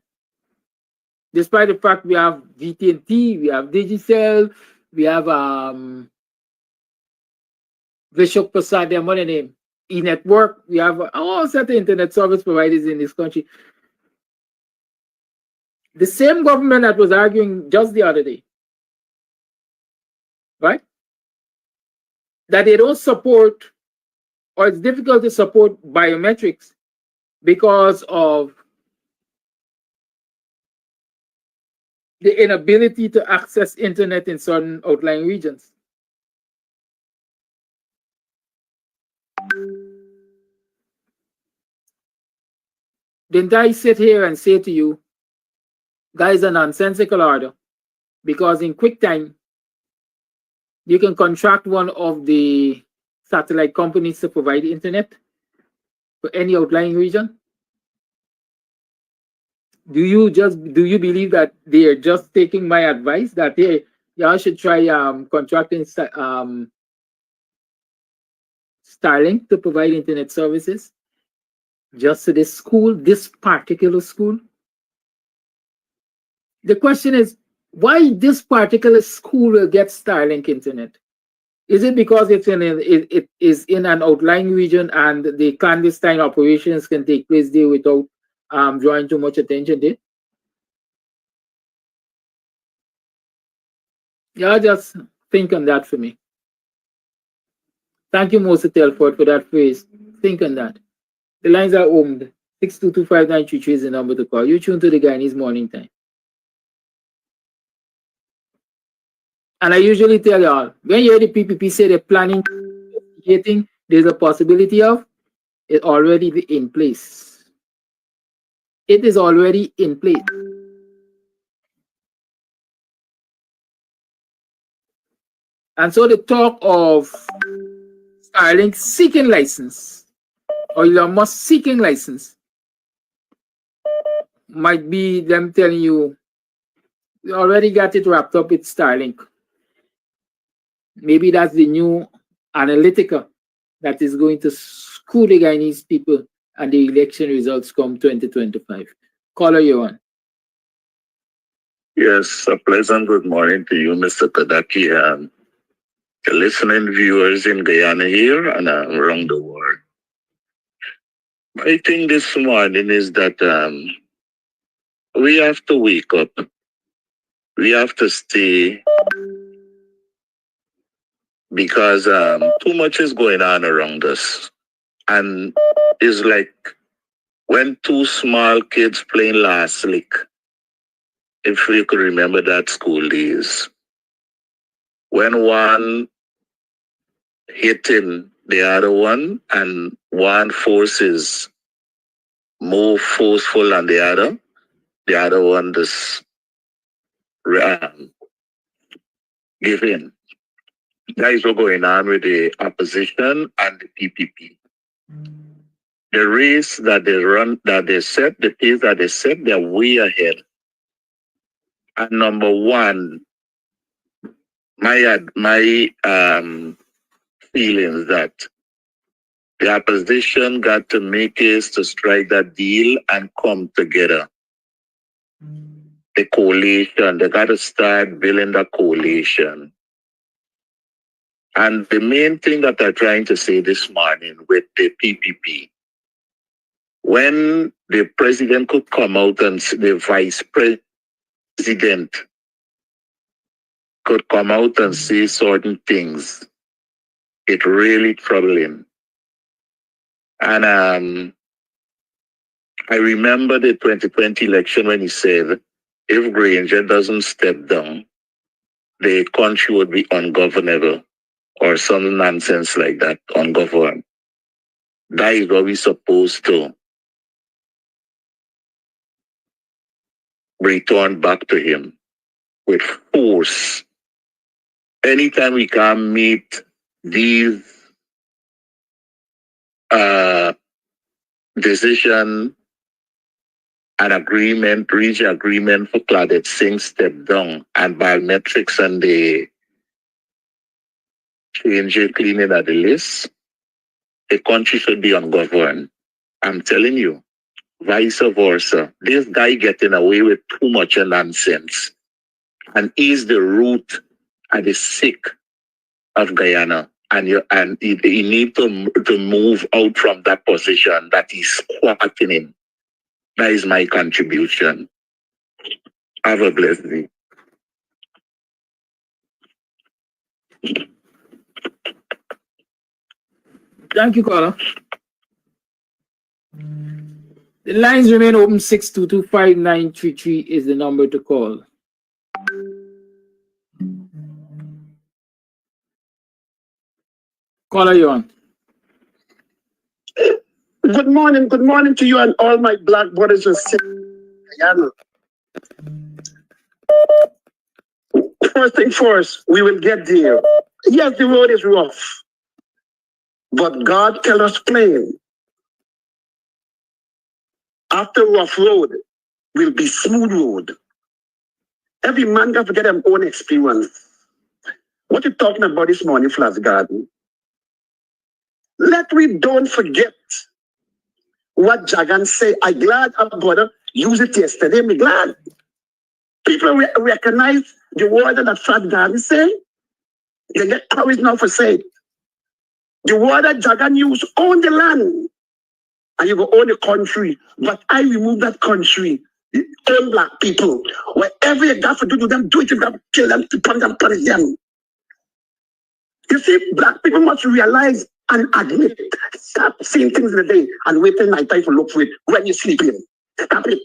[SPEAKER 6] Despite the fact we have VT&T, we have Digicel, we have Vishok Prasad, their money name, E-Network, we have all set of internet service providers in this country. The same government that was arguing just the other day, right? That they don't support, or it's difficult to support biometrics because of the inability to access internet in certain outlying regions. Didn't I sit here and say to you, guys, a nonsensical order, because in quick time, you can contract one of the satellite companies to provide internet for any outlying region? Do you believe that they are just taking my advice that hey, y'all should try contracting Starlink to provide internet services just to this school, this particular school? The question is, why this particular school will get Starlink internet? Is it because it is in an outlying region and the clandestine operations can take place there without drawing too much attention there? Yeah, just think on that for me. Thank you, Moses Telford, for that phrase. Think on that. The lines are opened. 6225933 is the number to call. You tune to the Guyanese Morning Time. And I usually tell y'all, when you hear the PPP say they're planning, there's a possibility of it already in place. It is already in place. And so the talk of Starlink seeking license, or Elon Musk seeking license, might be them telling you, we already got it wrapped up with Starlink. Maybe that's the new analytica that is going to screw the Guyanese people and the election results come 2025. Caller, you on.
[SPEAKER 13] Yes, a pleasant good morning to you, Mr. Kadaki, and the listening viewers in Guyana here and around the world. My thing this morning is that we have to wake up. We have to stay, because too much is going on around us. And it's like when two small kids playing last lick, if you could remember that school days, when one hitting the other one and one force is more forceful than the other one just give in. That is what's going on with the opposition and the PPP. the race that they run, that they set, the pace that they set, they're way ahead. And number one, my feelings that the opposition got to make is to strike that deal and come together. The coalition, they got to start building the coalition. And the main thing that they're trying to say this morning with the PPP, when the president could come out and the vice president could come out and say certain things, it really troubled him. And I remember the 2020 election when he said, if Granger doesn't step down, the country would be ungovernable or some nonsense like that, ungoverned. That is what we're supposed to return back to him with force. Anytime we can meet these decision and agreement, reach agreement for Claudette Singh step down and biometrics and the change cleaning of the list, the country should be ungoverned. I'm telling you, vice versa. This guy getting away with too much nonsense. And he's the root and the sick of Guyana. And he need to move out from that position that he's squatting in. That is my contribution. Have a blessed day.
[SPEAKER 6] Thank you, caller. The lines remain open. 6225933 is the number to call. Caller, you on.
[SPEAKER 14] Good morning to you and all my black brothers and sisters. First thing first, we will get there. Yes, the road is rough, but God tell us plain, after rough road will be smooth road. Every man got to get their own experience. What you talking about this morning, Flash Garden? Let we don't forget what Jagan say. I glad our brother used it yesterday. Me glad. People recognize the word that Flash Garden say. They get courage now for say it. The word that Jagan used, own the land. And you go own the country. But I remove that country. Own black people. Whatever you got to do to them, do it. You got to kill them, to punish them. You see, black people must realize and admit. Stop seeing things in the day and waiting night time to look for it when you're sleeping. Stop it.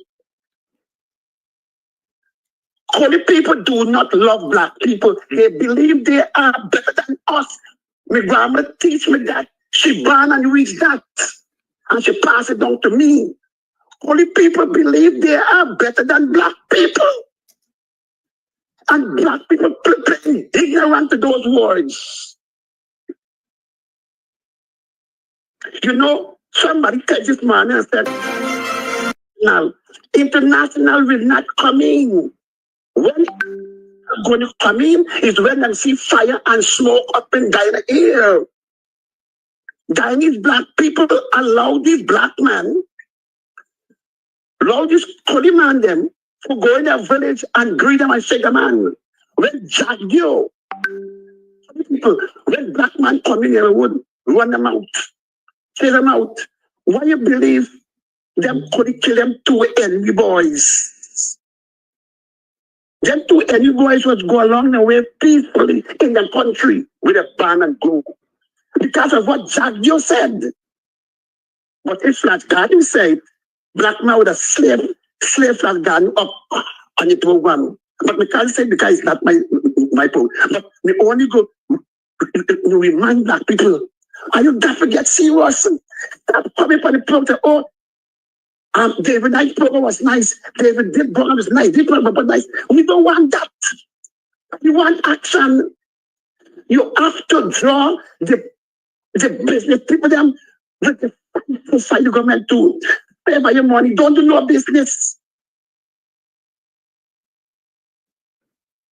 [SPEAKER 14] Holy people do not love black people. They believe they are better than us. My grandma teach me that. She born and reached that. And she passed it down to me. Holy people believe they are better than black people. And black people play ignorant to those words. You know, somebody said this morning and said, now, international will not come in. When it's going to come in is when they see fire and smoke up in Guyana air. Guyanese black people allow these black men, allow this holy man them to go in their village and greet them and shake them hand. When Jack Dio, people, when black man come in here, would run them out, chase them out. Why you believe them could kill them two enemy boys? Them two enemy boys was go along the way peacefully in the country with a ban and go. Because of what Jack Dio said. But if Flash Garden said, black man with a slave Flash Garden up on the program. But we can't say because it's not my point. But we only go remind black people. Are you got to get serious? Stop coming from the program. Oh, David Knight's program was nice. David did program was nice. This program was nice. We don't want that. We want action. You have to draw the business people them with the fight the government to pay by your money. Don't do no business.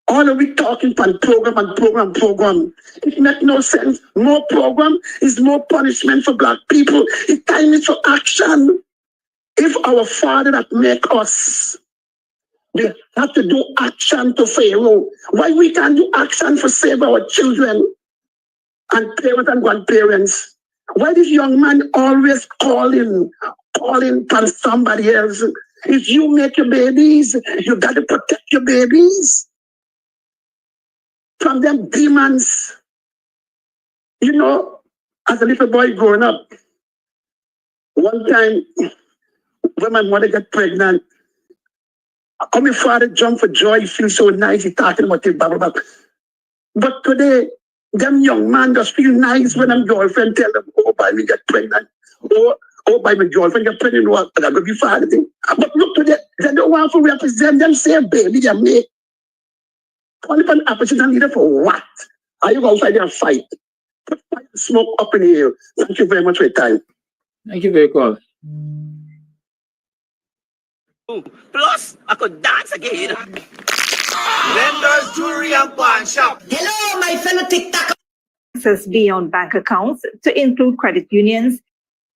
[SPEAKER 14] All of we talking from program and program. It makes no sense. More program is more punishment for black people. It's time is for action. If our father that make us, they have to do action to Pharaoh. Why we can't do action for save our children and parents and grandparents? Why this young man always calling from somebody else? If you make your babies, you got to protect your babies from them demons. You know, as a little boy growing up, one time when my mother got pregnant, my father jumped for joy. He feels so nice. He talking about it, blah, blah, blah. But today, them young man just feel nice when them girlfriend tell them, oh, by me get pregnant. Oh, by my girlfriend get pregnant. What? I'm going to be father thing. But look today, they don't want to represent them, say baby, they make. Only for an opportunity leader for what? Are you outside there and fight? Put smoke up in the air. Thank you very much for your time.
[SPEAKER 6] Thank you for your call.
[SPEAKER 2] Plus, I could dance again. Vendors, jewelry, and pawn shop. Hello, my fellow TikTok.
[SPEAKER 15] Access beyond bank accounts to include credit unions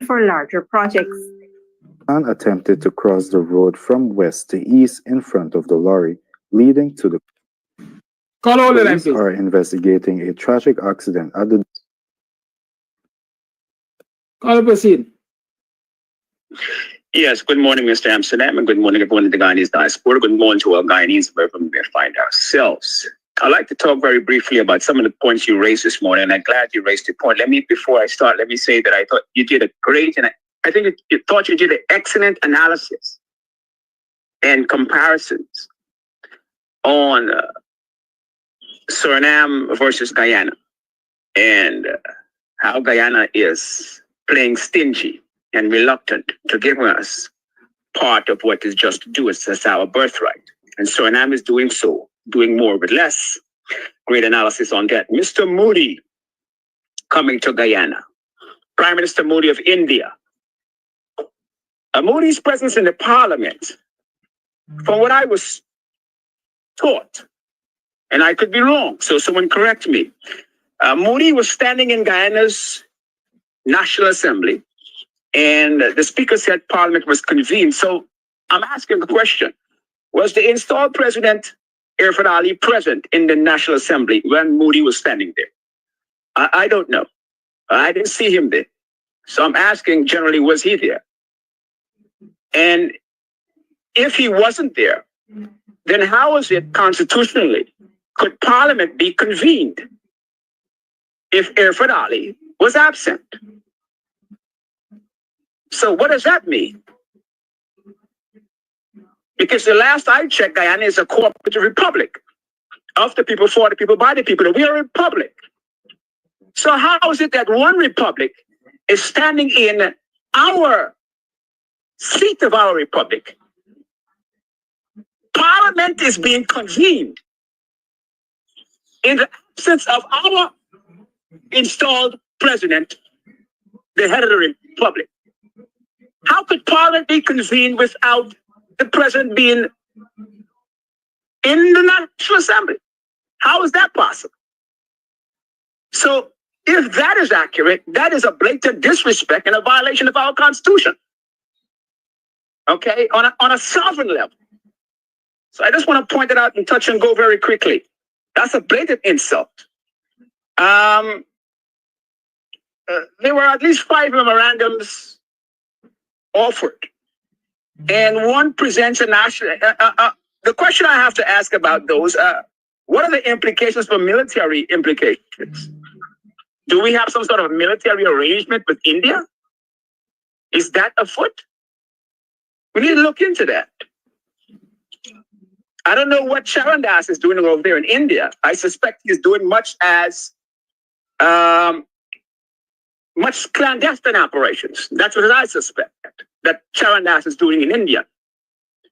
[SPEAKER 15] for larger projects.
[SPEAKER 16] Man attempted to cross the road from west to east in front of the lorry, leading to the police are investigating a tragic accident at the
[SPEAKER 6] proceed.
[SPEAKER 17] Yes, good morning, Mr. Amsterdam, and good morning, everyone in the Guyanese diaspora. Good morning to our Guyanese, wherever we may find ourselves. I'd like to talk very briefly about some of the points you raised this morning, and I'm glad you raised the point. Before I start, let me say that I thought you did a great, and I think you did an excellent analysis and comparisons on Suriname versus Guyana, and how Guyana is playing stingy and reluctant to give us part of what is just due. It's our birthright. And Suriname is doing so, doing more with less. Great analysis on that. Mr. Moody coming to Guyana. Prime Minister Moody of India. Moody's presence in the parliament, from what I was taught, and I could be wrong, so someone correct me. Moody was standing in Guyana's National Assembly, and the speaker said parliament was convened. So I'm asking a question. Was the installed president, Irfan Ali, present in the National Assembly when Moody was standing there? I don't know. I didn't see him there. So I'm asking generally, was he there? And if he wasn't there, then how is it constitutionally could parliament be convened if Irfan Ali was absent? So what does that mean? Because the last I checked, Guyana is a cooperative republic. Of the people, for the people, by the people. We are a republic. So how is it that one republic is standing in our seat of our republic? Parliament is being convened in the absence of our installed president, the head of the republic. How could Parliament be convened without the president being in the National Assembly? How is that possible? So if that is accurate, that is a blatant disrespect and a violation of our Constitution. Okay, on a sovereign level. So I just want to point it out and touch and go very quickly. That's a blatant insult. There were at least 5 memorandums offered, and one presents a national. The question I have to ask about those: what are the implications for military implications? Do we have some sort of military arrangement with India? Is that afoot? We need to look into that. I don't know what Sharon Das is doing over there in India. I suspect he's doing much clandestine operations. That's what I suspect that Sharon Das is doing in India.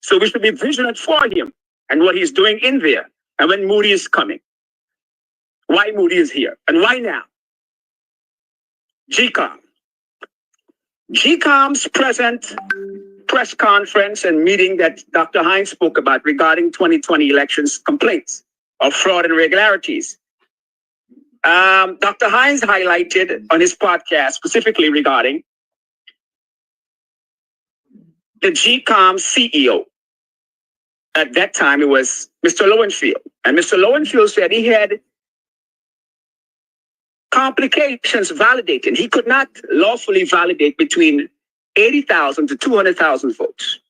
[SPEAKER 17] So we should be vigilant for him and what he's doing in there. And when Moody is coming, why Moody is here, and why now? GCOM. GCOM's present press conference and meeting that Dr. Hines spoke about regarding 2020 elections complaints of fraud and irregularities. Dr. Hines highlighted on his podcast specifically regarding the GCOM CEO. At that time, it was Mr. Lowenfield. And Mr. Lowenfield said he had complications validating. He could not lawfully validate between 80,000 to 200,000 votes.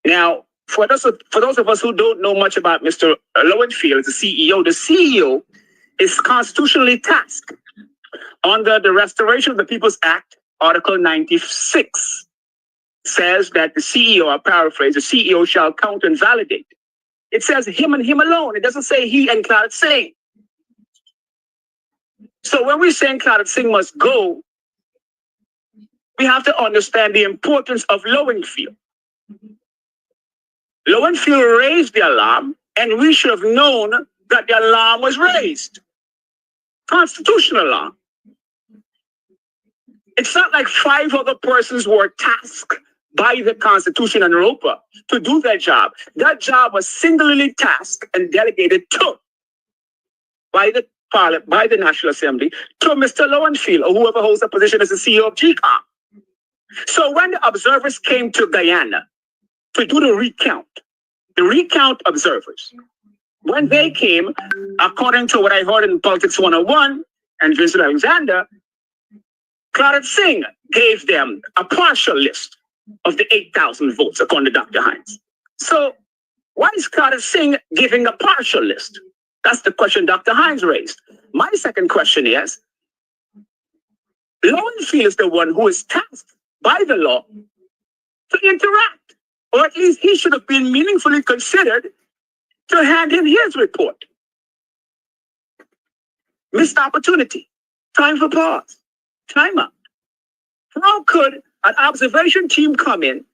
[SPEAKER 17] Now, for those of us who don't know much about Mr. Lowenfield, the CEO is constitutionally tasked under the Restoration of the People's Act, Article 96, says that the CEO, I paraphrase, the CEO shall count and validate. It says him and him alone. It doesn't say he and Cloud Singh. So when we're saying Cloud Singh must go, we have to understand the importance of Lowenfield. Lowenfield raised the alarm, and we should have known that the alarm was raised. Constitutional alarm. It's not like 5 other persons were tasked by the Constitution and ROPA to do that job. That job was singularly tasked and delegated by the National Assembly to Mr. Lowenfield or whoever holds the position as the CEO of GCOM. So when the observers came to Guyana to do the recount observers, when they came, according to what I heard in Politics 101 and Vincent Alexander, Cloud Singh gave them a partial list of the 8,000 votes, according to Dr. Hines. So why is Cloud Singh giving a partial list? That's the question Dr. Hines raised. My second question is, Lowenfield is the one who is tasked by the law to interact, or at least he should have been meaningfully considered to hand in his report. Missed opportunity. Time for pause. Time out. How could an observation team come in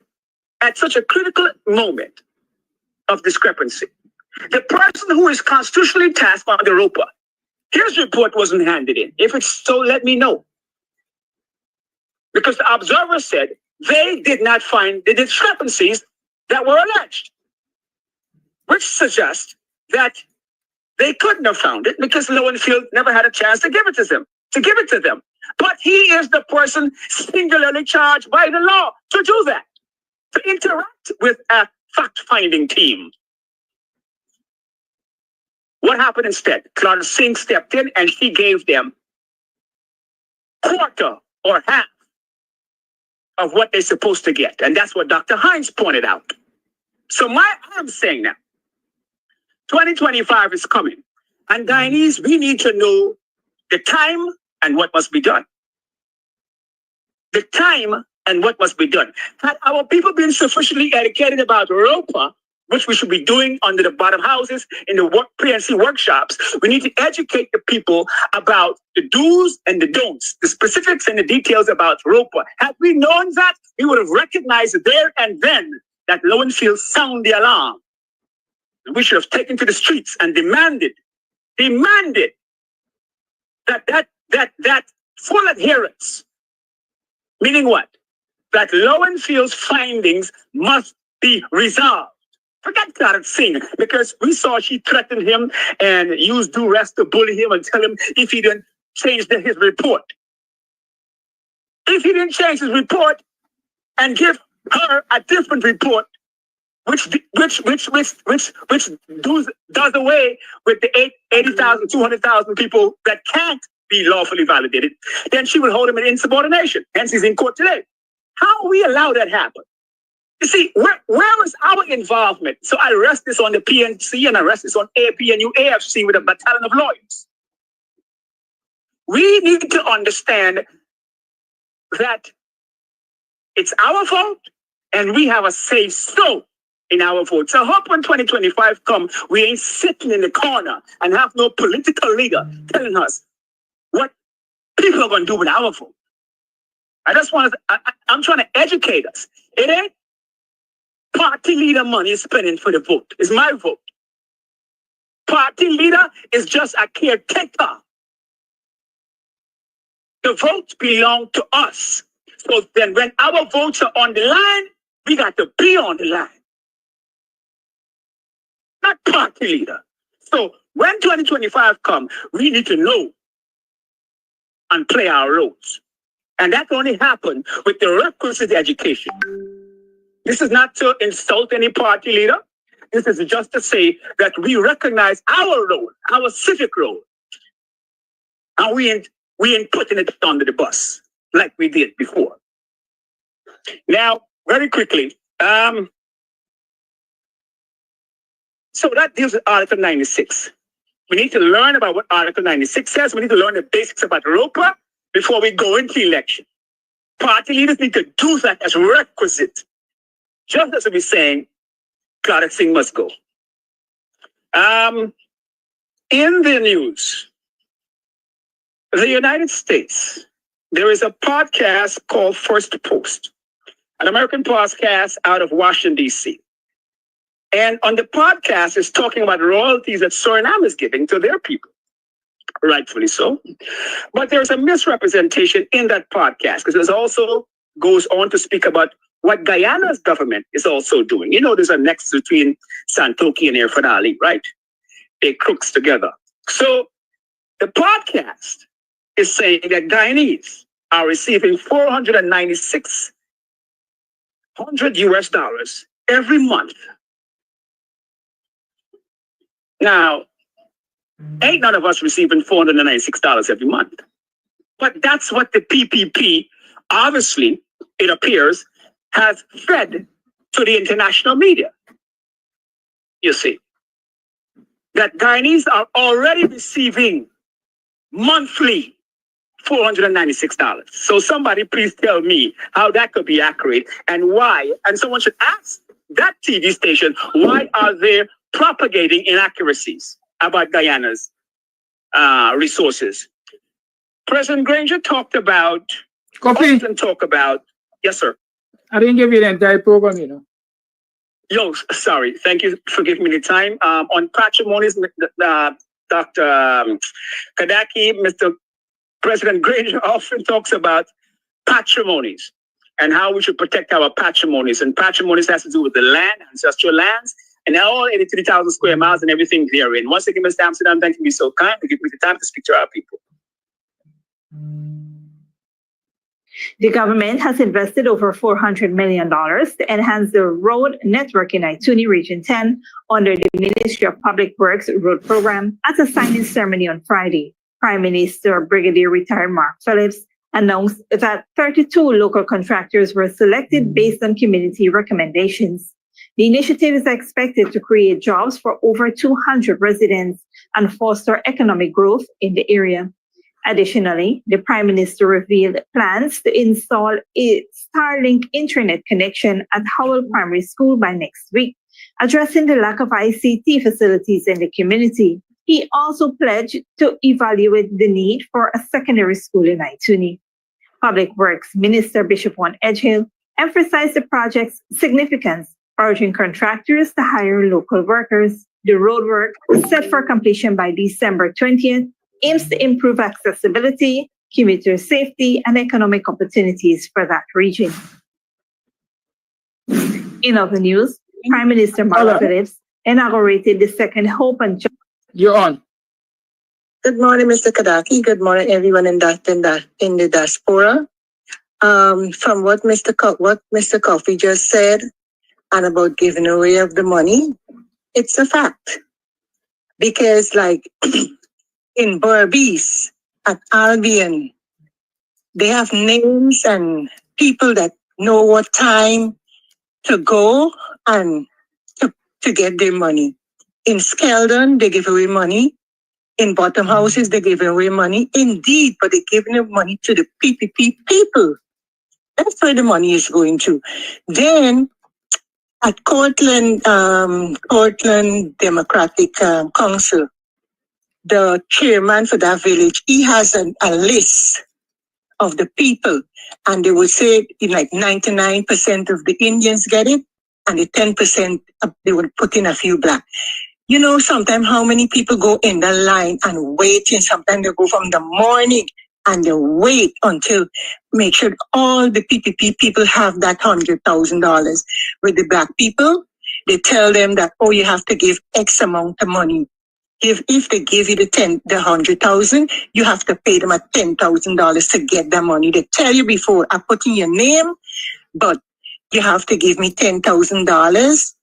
[SPEAKER 17] at such a critical moment of discrepancy? The person who is constitutionally tasked by the ROPA, his report wasn't handed in. If it's so, let me know. Because the observer said they did not find the discrepancies that were alleged, which suggests that they couldn't have found it because Lowenfield never had a chance to give it to them. But he is the person singularly charged by the law to do that, to interact with a fact-finding team. What happened instead? Cloud Singh stepped in and she gave them quarter or half of what they're supposed to get. And that's what Dr. Hines pointed out. So I'm saying now, 2025 is coming. And Guyanese, we need to know the time and what must be done. The time and what must be done. Had our people been sufficiently educated about ROPA, which we should be doing under the bottom houses in the PNC workshops, we need to educate the people about the do's and the don'ts, the specifics and the details about ROPA. Had we known that, we would have recognized there and then that Lowenfield sounded the alarm. We should have taken to the streets and demanded that full adherence. Meaning what? That Lowenfield's findings must be resolved. Forget Cloud Singh, because we saw she threatened him and used duress to bully him and tell him if he didn't change his report. If he didn't change his report and give her a different report, which does away with the 80,000, 200,000 people that can't be lawfully validated, then she will hold him in insubordination. Hence, he's in court today. How we allow that happen? You see, where is our involvement? So I rest this on the PNC and I rest this on APNU, AFC with a battalion of lawyers. We need to understand that it's our vote and we have a say so in our vote. So I hope when 2025 comes, we ain't sitting in the corner and have no political leader telling us what people are going to do with our vote. I'm trying to educate us. It ain't party leader money spending for the vote. It's my vote. Party leader is just a caretaker. The votes belong to us. So then when our votes are on the line, we got to be on the line. Not party leader. So when 2025 comes, we need to know and play our roles. And that only happened with the requisite education. This is not to insult any party leader. This is just to say that we recognize our role, our civic role. And we ain't putting it under the bus like we did before. Now, very quickly, so that deals with Article 96. We need to learn about what Article 96 says. We need to learn the basics about ROPA before we go into election. Party leaders need to do that as requisite. Just as we're saying, Claudette Singh must go. In the news, the United States, there is a podcast called First Post, an American podcast out of Washington, D.C. And on the podcast, it's talking about royalties that Suriname is giving to their people. Rightfully so. But there's a misrepresentation in that podcast because it also goes on to speak about what Guyana's government is also doing. You know, there's a nexus between Santoki and Irfan Ali, right? They crooks together. So the podcast is saying that Guyanese are receiving $496 every month. Now, ain't none of us receiving $496 every month. But that's what the PPP, obviously, it appears, has fed to the international media. You see, that Guyanese are already receiving monthly $496. So somebody please tell me how that could be accurate and why. And someone should ask that TV station, why are they propagating inaccuracies about Guyana's resources? President Granger talked about, often talk about, yes, sir.
[SPEAKER 6] I didn't give you the entire program, you know.
[SPEAKER 17] Yo, sorry. Thank you for giving me the time. On patrimonies, Dr. Kadaki, Mr. President Granger often talks about patrimonies and how we should protect our patrimonies. And patrimonies has to do with the land, ancestral lands, and all 83,000 square miles and everything therein. Once again, Mr. Amsterdam, thank you for being so kind to give me the time to speak to our people.
[SPEAKER 15] The government has invested over $400 million to enhance the road network in Ituni Region 10 under the Ministry of Public Works Road Program. At a signing ceremony on Friday, Prime Minister Brigadier Retired Mark Phillips announced that 32 local contractors were selected based on community recommendations. The initiative is expected to create jobs for over 200 residents and foster economic growth in the area. Additionally, the Prime Minister revealed plans to install a Starlink internet connection at Howell Primary School by next week, addressing the lack of ICT facilities in the community. He also pledged to evaluate the need for a secondary school in Ituni. Public Works Minister Bishop One Edgehill emphasized the project's significance, urging contractors to hire local workers. The roadwork, set for completion by December 20th, aims to improve accessibility, commuter safety, and economic opportunities for that region. In other news, Prime Minister Mark Phillips inaugurated the second Hope and Joy.
[SPEAKER 6] You're on.
[SPEAKER 18] Good morning, Mr. Kadaki. Good morning, everyone in the diaspora. From what Mr. Coffey just said, and about giving away of the money, it's a fact. Because like in Berbice, at Albion, they have names and people that know what time to go and to get their money. In Skeldon, they give away money. In Bottom Houses, they give away money. Indeed, but they're giving the money to the PPP people. That's where the money is going to. Then, at Cortland Democratic Council, the chairman for that village, he has a list of the people, and they would say like 99% of the Indians get it, and the 10% they would put in a few black. You know, sometimes how many people go in the line and waiting. Sometimes they go from the morning and they wait until make sure all the PPP people have that $100,000. With the black people, they tell them that, oh, you have to give X amount of money. If they give you the 100,000, you have to pay them a $10,000 to get the money. They tell you before, I put in your name, but you have to give me $10,000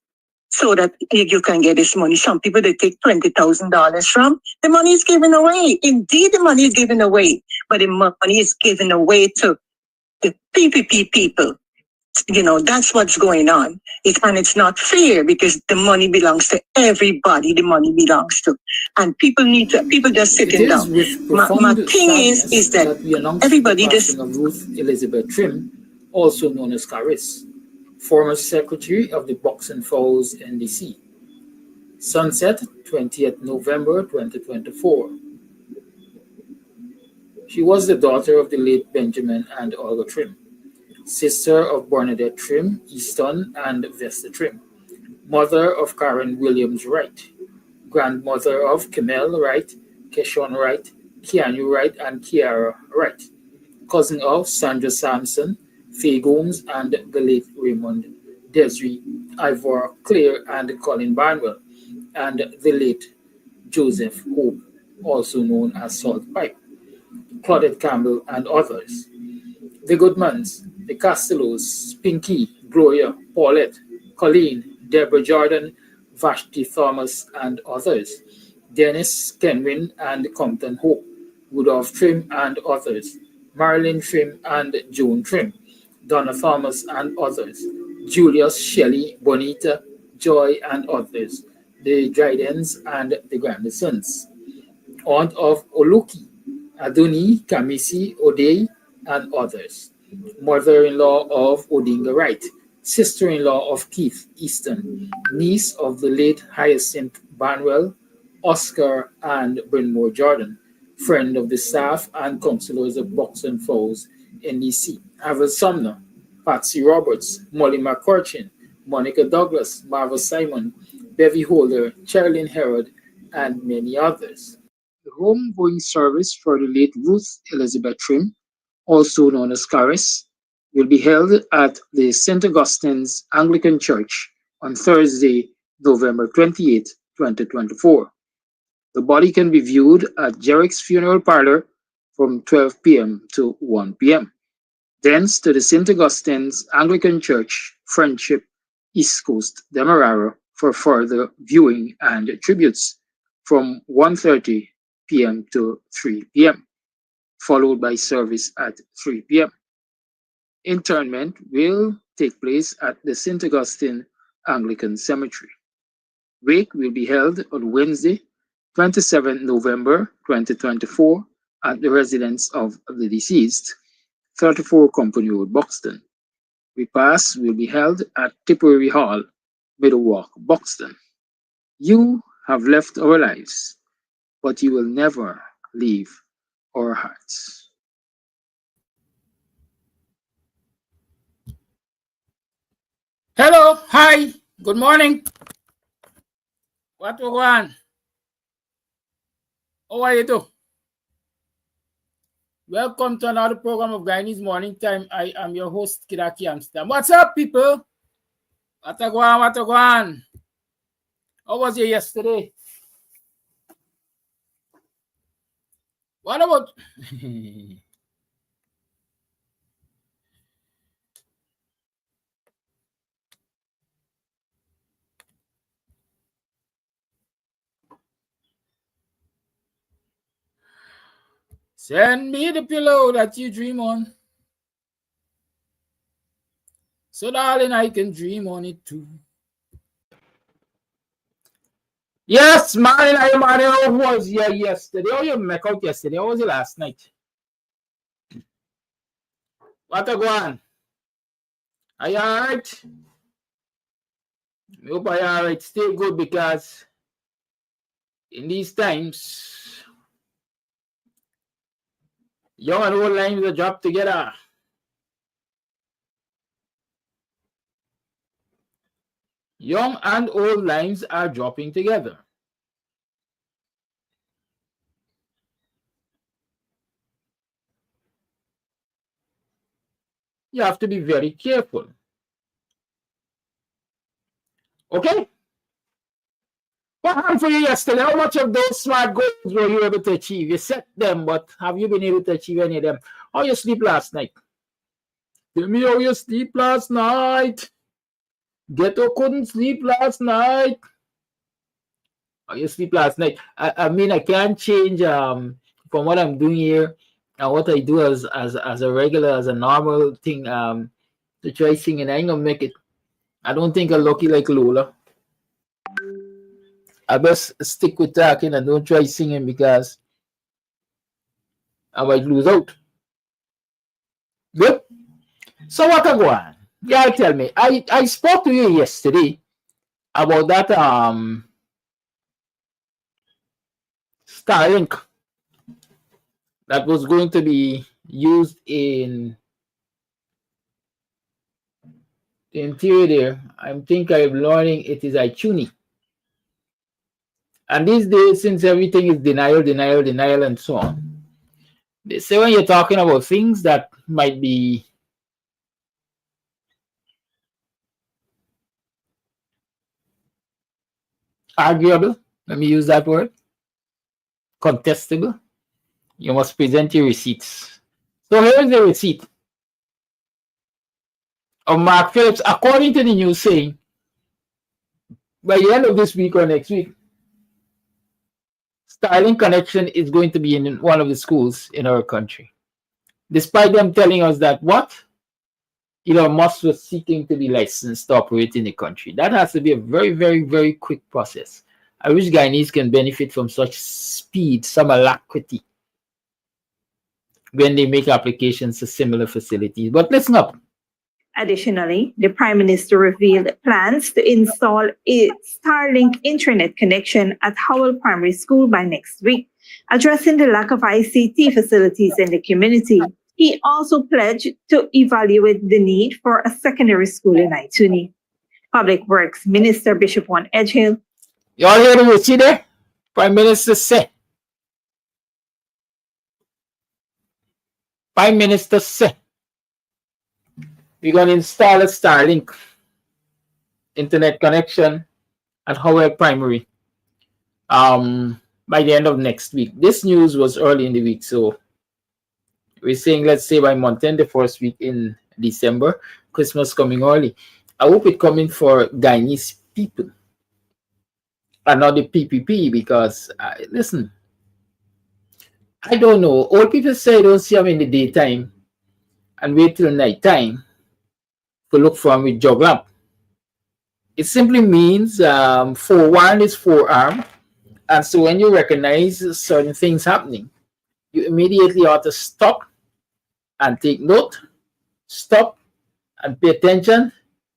[SPEAKER 18] so that you can get this money. Some people, they take $20,000 from. The money is given away. Indeed, the money is given away, but the money is given away to the PPP people. You know, that's what's going on. And it's not fair because the money belongs to everybody. The money belongs to, and people just sitting down. My thing is that
[SPEAKER 6] we announced
[SPEAKER 18] everybody
[SPEAKER 6] the
[SPEAKER 18] just.
[SPEAKER 6] passing of Ruth Elizabeth Trim, also known as Caris, former secretary of the Box and Fowls NDC. Sunset, 20th November 2024. She was the daughter of the late Benjamin and Olga Trim, sister of Bernadette Trim, Easton, and Vesta Trim, mother of Karen Williams Wright, grandmother of Camille Wright, Keshawn Wright, Keanu Wright, and Kiara Wright, cousin of Sandra Sampson, Faye Gomes, and the late Raymond Desiree, Ivor Clare, and Colin Barnwell, and the late Joseph Hope, also known as Salt Pipe, Claudette Campbell, and others. The Goodmans, the Castellos, Pinky, Gloria, Paulette, Colleen, Deborah Jordan, Vashti Thomas, and others. Dennis Kenwin and Compton Hope, Rudolph Trim and others. Marilyn Trim and Joan Trim, Donna Thomas and others. Julius, Shelley, Bonita, Joy, and others. The Dryden's and the Grandersons. Aunt of Oluki, Adoni, Kamisi, Odei, and others. Mother-in-law of Odinga Wright, sister-in-law of Keith Easton, niece of the late Hyacinth Barnwell, Oscar and Brynmore Jordan, friend of the staff and councillors of Box and Fowls, NDC, Avril Sumner, Patsy Roberts, Molly McCurchin, Monica Douglas, Marva Simon, Bevy Holder, Cherilyn Herod, and many others. The homegoing service for the late Ruth Elizabeth Trim, also known as Caris, will be held at the St. Augustine's Anglican Church on Thursday, November 28, 2024. The body can be viewed at Jerrick's Funeral Parlor from 12 p.m. to 1 p.m. Thence to the St. Augustine's Anglican Church, Friendship, East Coast, Demerara, for further viewing and tributes from 1:30 p.m. to 3 p.m., followed by service at 3 p.m. Interment will take place at the St. Augustine Anglican Cemetery. Wake will be held on Wednesday, 27 November 2024 at the residence of the deceased, 34 Company Road, Buxton. Repast will be held at Tipperary Hall, Middlewalk, Buxton. You have left our lives, but you will never leave our hearts. Hello, hi, good morning. What you want? How are you doing? Welcome to another program of Guyanese Morning Time. I am your host, Kidaki Amsterdam. What's up, people? What you want? How was you yesterday? What about... Send me the pillow that you dream on, so darling, I can dream on it too. Yes, man, I was here yesterday. Oh, you make out yesterday. How was it last night? What a go on? Are you alright? I hope you're alright. Stay good, because in these times, young and old lines are dropped together. Young and old lines are dropping together. You have to be very careful. Okay? What happened for you yesterday? How much of those smart goals were you able to achieve? You set them, but have you been able to achieve any of them? How you sleep last night? Tell me how you sleep last night. Ghetto couldn't sleep last night. How you sleep last night? I mean, I can't change from what I'm doing here and what I do as a regular, as a normal thing to try singing. I ain't gonna make it. I don't think I'm lucky like Lola. I best stick with talking and don't try singing because I might lose out. Good. So what I go on? Yeah, tell me. I spoke to you yesterday about that Starlink that was going to be used in the interior there. I think I'm learning it is iTunes. And these days, since everything is denial, denial, denial, and so on, they say when you're talking about things that might be arguable, let me use that word, contestable, you must present your receipts. So here's the receipt of Mark Phillips, according to the news, saying by the end of this week or next week, Starlink connection is going to be in one of the schools in our country. Despite them telling us that what? Elon Musk was seeking to be licensed to operate in the country. That has to be a very, very, very quick process. I wish Guyanese can benefit from such speed, some alacrity, when they make applications to similar facilities. But listen up.
[SPEAKER 15] Additionally, the Prime Minister revealed plans to install a Starlink internet connection at Howell Primary School by next week, addressing the lack of ICT facilities in the community. He also pledged to evaluate the need for a secondary school in iTunes. Public Works Minister Bishop One Edgehill.
[SPEAKER 6] You all hear what you there? Prime Minister said. Prime Minister said we're going to install a Starlink internet connection at Howell Primary by the end of next week. This news was early in the week, so we're saying, let's say by month end, the first week in December, Christmas coming early. I hope it's coming for Guyanese people and not the PPP because, listen, I don't know. Old people say don't see them in the daytime and wait till night time to look for them with jog lamp. It simply means forewarned is forearmed. And so when you recognize certain things happening, you immediately ought to stop and take note, stop and pay attention,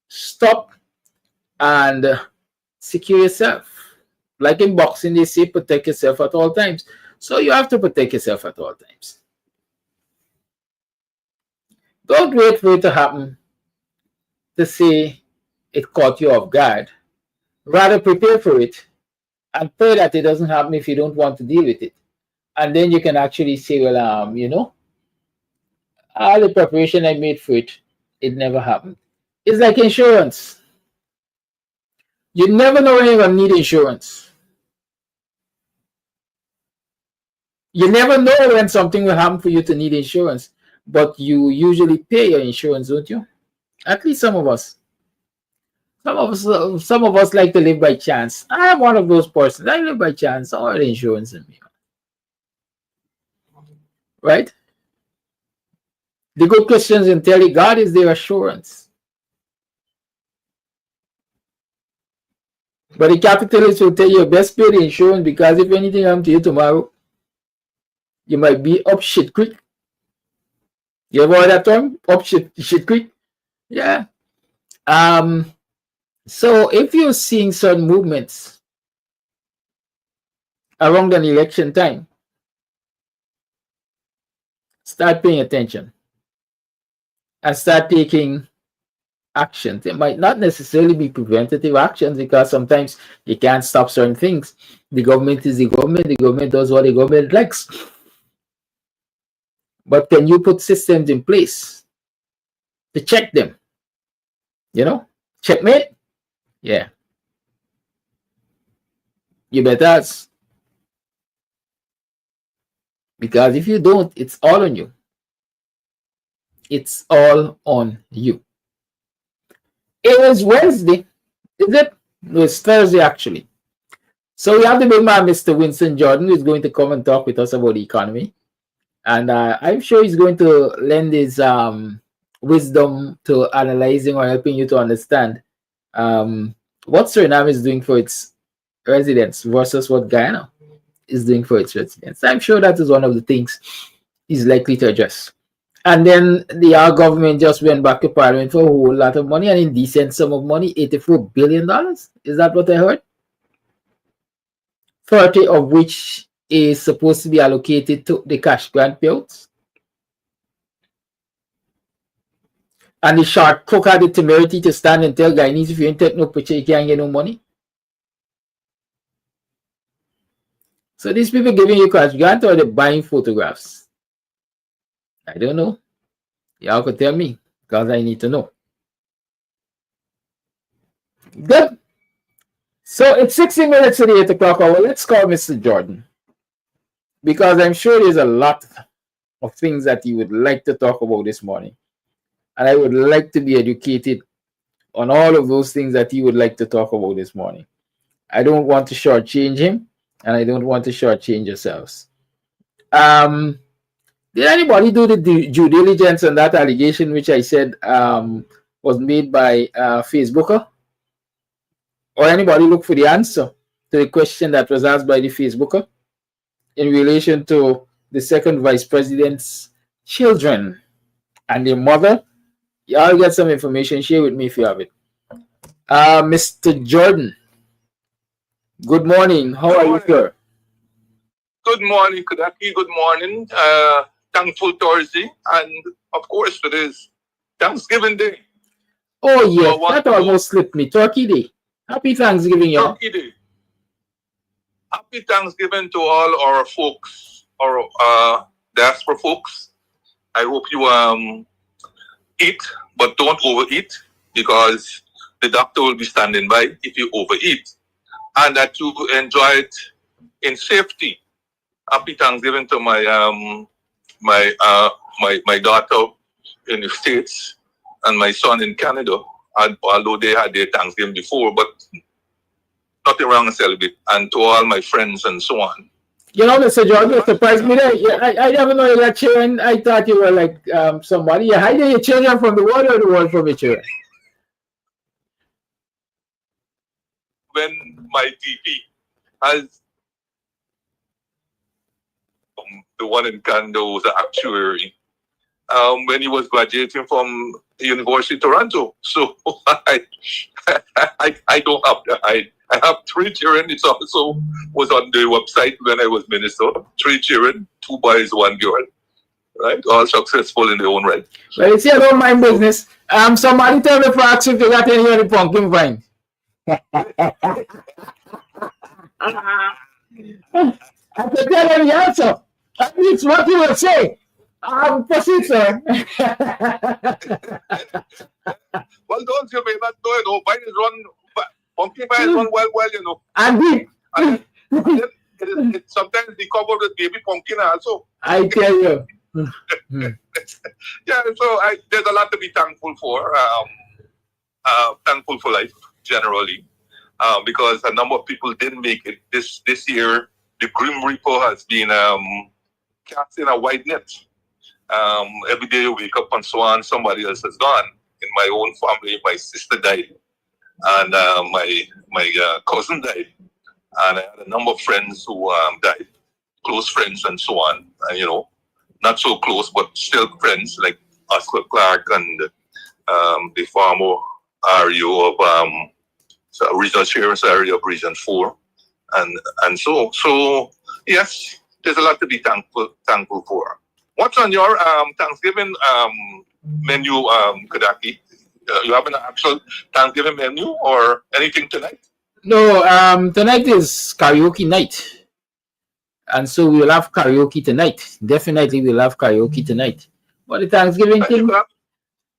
[SPEAKER 6] stop and secure yourself. Like in boxing, they say protect yourself at all times. So you have to protect yourself at all times. Don't wait for it to happen to say it caught you off guard. Rather prepare for it and pray that it doesn't happen if you don't want to deal with it. And then you can actually say, well, you know, all the preparation I made for it, it never happened. It's like insurance. You never know when you're going to need insurance. You never know when something will happen for you to need insurance, but you usually pay your insurance, don't you? At least some of us. Some of us like to live by chance. I am one of those persons. I live by chance. All the insurance in me. Right? The good Christians will tell you God is their assurance. But the capitalists will tell you best pay the insurance because if anything happens to you tomorrow, you might be up shit creek. You ever heard that term? Up shit creek? Yeah. So if you're seeing certain movements around an election time, start paying attention and start taking actions. It might not necessarily be preventative actions because sometimes you can't stop certain things. The government is the government. The government does what the government likes. But can you put systems in place to check them. You know, checkmate. Yeah, you better ask. Because if you don't, it's all on you. It's all on you. It was Wednesday, is it? No, it's Thursday actually. So we have the big man, Mr. Winston Jordan, who's going to come and talk with us about the economy. And I'm sure he's going to lend his wisdom to analyzing or helping you to understand what Suriname is doing for its residents versus what Guyana is doing for its residents. I'm sure that is one of the things he's likely to address. And then our government just went back to Parliament for a whole lot of money, an indecent sum of money, $84 billion. Is that what I heard? 30 of which is supposed to be allocated to the cash grant payouts. And the shark cook had the temerity to stand and tell Guyanese, if you ain't take no picture, you can't get no money. So these people giving you cash grant or they're buying photographs? I don't know. Y'all could tell me because I need to know. Good. So it's 60 minutes to the 8 o'clock hour. Let's call Mr. Jordan because I'm sure there's a lot of things that he would like to talk about this morning. And I would like to be educated on all of those things that he would like to talk about this morning. I don't want to shortchange him and I don't want to shortchange yourselves. Did anybody do the due diligence on that allegation which I said was made by Facebooker? Or anybody look for the answer to the question that was asked by the Facebooker in relation to the second vice president's children and their mother? Y'all get some information. Share with me if you have it. Mr. Jordan, good morning. How are you, sir?
[SPEAKER 19] Good morning, Kadaki. Good morning. Thankful Thursday. And of course, it is Thanksgiving Day.
[SPEAKER 6] Oh, yeah. That almost slipped me. Turkey Day. Happy Thanksgiving, y'all.
[SPEAKER 19] Turkey Day. Happy Thanksgiving to all our folks, our diaspora folks. I hope you eat, but don't overeat because the doctor will be standing by if you overeat, and that you enjoy it in safety. Happy Thanksgiving to my my daughter in the States and my son in Canada. And although they had their Thanksgiving before, but nothing wrong to celebrate. And to all my friends and so on.
[SPEAKER 6] You know, Mr. Jordan, you surprised me there. I never know you got children. I thought you were like somebody. You're hiding your children from the world or the world from your children?
[SPEAKER 19] When my DP has the one in Canada was an actuary, when he was graduating from the University of Toronto. So I don't have to hide. I have 3 children. It also was on the website when I was minister. 3 children, 2 boys, 1 girl. Right? All successful in their own right.
[SPEAKER 6] Well, you see, I don't mind business. Somebody tell me for ask if they got any of the pumpkin vine. I can tell them the answer. That means what you will say. Proceed, sir.
[SPEAKER 19] Well, don't you may not know, you know, vine is run, pumpkin vine run well, you know.
[SPEAKER 6] And
[SPEAKER 19] it sometimes they cover with baby pumpkin also.
[SPEAKER 6] I tell you.
[SPEAKER 19] Yeah, so there's a lot to be thankful for. Thankful for life generally, because a number of people didn't make it this year. The Grim Reaper has been cast in a wide net. Every day you wake up and so on, somebody else has gone. In my own family, my sister died, and my cousin died, and I had a number of friends who died, close friends and so on. And, you know, not so close, but still friends like Oscar Clark and the former REO of Regional Sheriff's area of Region 4, and so yes, there's a lot to be thankful for. What's on your Thanksgiving menu, Kadaki? You have an actual Thanksgiving menu or anything tonight?
[SPEAKER 6] No, tonight is karaoke night. And so we will have karaoke tonight. Definitely we'll have karaoke tonight. But the Thanksgiving thing...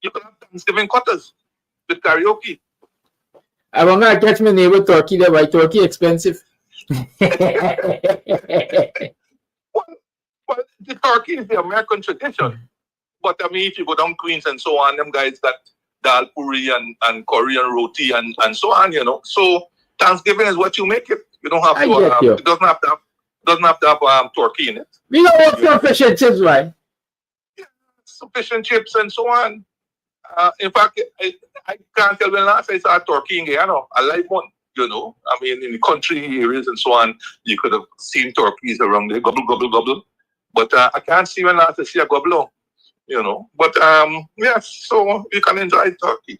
[SPEAKER 19] You could have Thanksgiving cutters with karaoke.
[SPEAKER 6] I'm gonna catch my neighbor turkey there, right? Turkey expensive.
[SPEAKER 19] Well, the turkey is the American tradition. But I mean, if you go down Queens and so on, them guys got dal puri and Korean roti and so on, you know. So Thanksgiving is what you make it. You don't have to. It doesn't have to have turkey in it.
[SPEAKER 6] We don't want your fish and chips, right?
[SPEAKER 19] Yeah, some fish and chips and so on. In fact, I can't tell when last I saw a turkey in Guyana, a live one. You know, I mean, in the country areas and so on, you could have seen turkeys around there, gobble, gobble, gobble. But I can't see when last I see a gobble, you know. But yes, so you can enjoy turkey.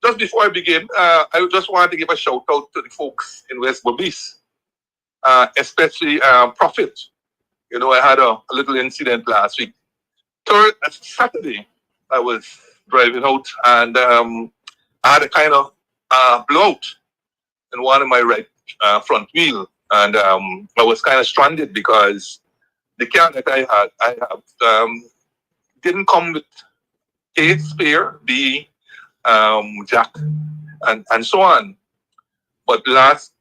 [SPEAKER 19] Just before I begin, I just wanted to give a shout out to the folks in West Berbice, especially Prophet. You know, I had a little incident last week. Saturday, I was driving out and I had a kind of blowout in one of my right front wheel, and I was kind of stranded because the car that I have didn't come with A, spare, B, jack, and so on. But last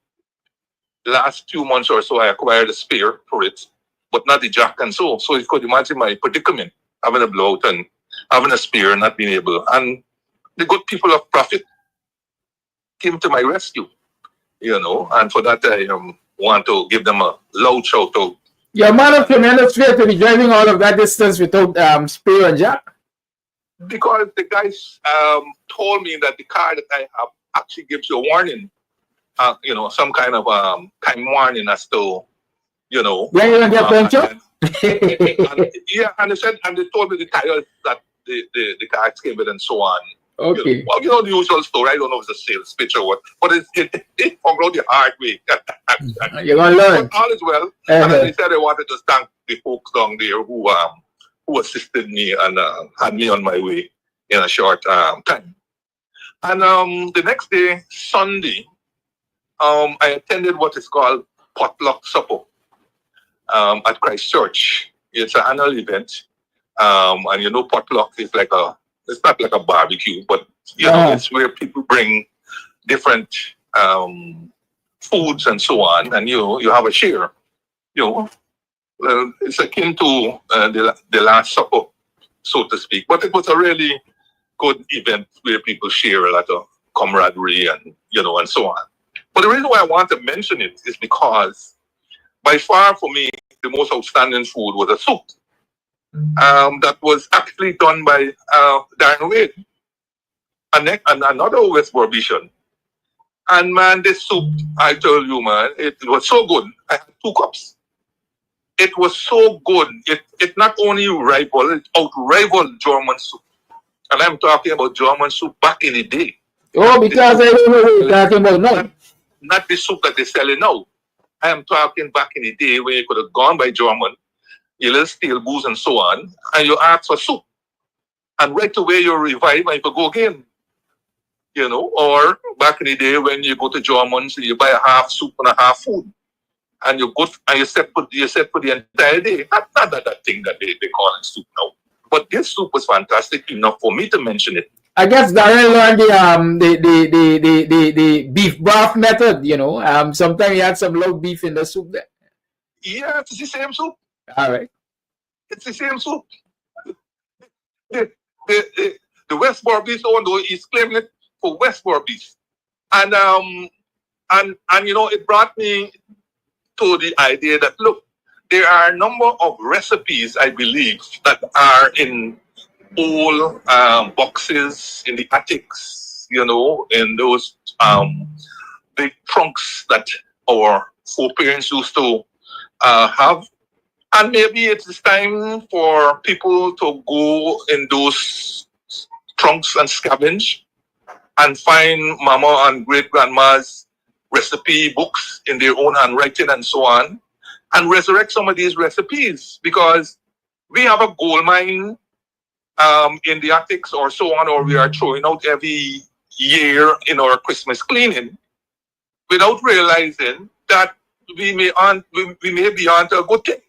[SPEAKER 19] 2 months or so, I acquired a spare for it, but not the jack and so. So you could imagine my predicament, having a blowout and having a spare and not being able. And the good people of Prophet came to my rescue, you know, and for that I want to give them a loud shout out.
[SPEAKER 6] Your man of tremendous fear to be driving all of that distance without spare and jack?
[SPEAKER 19] Because the guys told me that the car that I have actually gives you a warning, you know, some kind of time warning as to, you know.
[SPEAKER 6] When you don't get punctured?
[SPEAKER 19] Yeah, and they said, and they told me the tires that the car came with and so on.
[SPEAKER 6] Okay.
[SPEAKER 19] You know, well, you know the usual story. I don't know if it's a sales pitch or what, but it found out the hard way.
[SPEAKER 6] You're gonna learn.
[SPEAKER 19] But all is well. And then they said they wanted to thank the folks down there who assisted me and had me on my way in a short time. And the next day, Sunday, I attended what is called potluck supper at Christ Church. It's an annual event, and you know, potluck is like it's not like a barbecue, but you know, it's where people bring different foods and so on, and you have a share. You know, it's akin to the Last Supper, so to speak. But it was a really good event where people share a lot of camaraderie and you know and so on. But the reason why I want to mention it is because by far for me the most outstanding food was a soup. That was actually done by Darren Wade and another West Berbician. And man, this soup, I tell you, man, it was so good. I had 2 cups. It was so good. It not only rivaled, it out-rivaled German soup. And I'm talking about German soup back in the day.
[SPEAKER 6] Oh, because I don't know what you're talking about now.
[SPEAKER 19] Not the soup that they're selling now. I am talking back in the day where you could have gone by German, your little steel booze and so on, and you ask for soup. And right away you revive and you could go again. You know, or back in the day when you go to Germans, you buy a half soup and a half food. And you go and you set for the entire day. Not that thing that they call it soup now. But this soup was fantastic enough for me to mention it.
[SPEAKER 6] I guess Darren learned the beef broth method, you know. Sometimes you had some low beef in the soup there.
[SPEAKER 19] Yeah, it's the same soup.
[SPEAKER 6] All right.
[SPEAKER 19] It's the same soup. The West Berbice one though is claiming it for West Berbice. And you know, it brought me to the idea that look, there are a number of recipes, I believe, that are in old boxes in the attics, you know, in those big trunks that our foreparents used to have. And maybe it's time for people to go in those trunks and scavenge and find mama and great grandma's recipe books in their own handwriting and so on, and resurrect some of these recipes, because we have a gold mine in the attics or so on, or we are throwing out every year in our Christmas cleaning without realizing that we may be onto a good thing.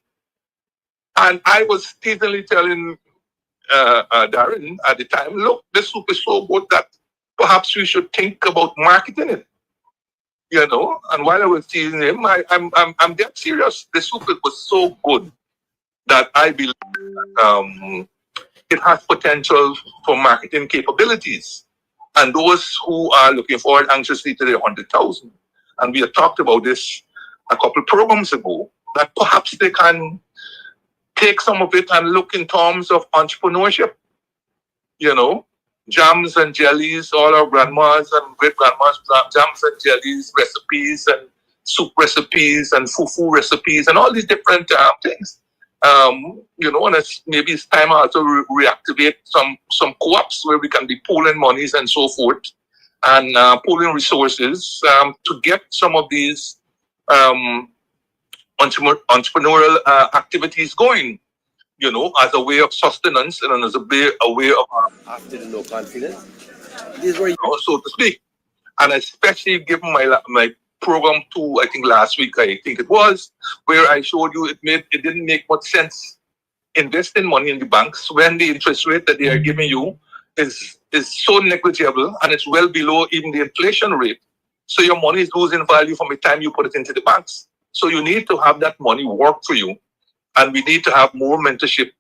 [SPEAKER 19] And I was teasingly telling Darren, at the time, look, this soup is so good that perhaps we should think about marketing it. You know, and while I was teasing him, I'm dead serious. The soup was so good that I believe it has potential for marketing capabilities. And those who are looking forward anxiously to the 100,000, and we had talked about this a couple of programs ago, that perhaps they can take some of it and look in terms of entrepreneurship. You know, jams and jellies, all our grandmas and great grandmas, jams and jellies, recipes and soup recipes and fufu recipes and all these different things. You know, and maybe it's time also to reactivate some co-ops where we can be pooling monies and so forth, and pooling resources to get some of these entrepreneurial activities going. You know, as a way of sustenance and as a way of
[SPEAKER 2] After the no confidence.
[SPEAKER 19] So to speak, and especially given my program 2, I think last week, I think it was, where I showed you it didn't make much sense investing money in the banks when the interest rate that they are giving you is so negligible and it's well below even the inflation rate. So your money is losing value from the time you put it into the banks. So you need to have that money work for you, and we need to have more mentorship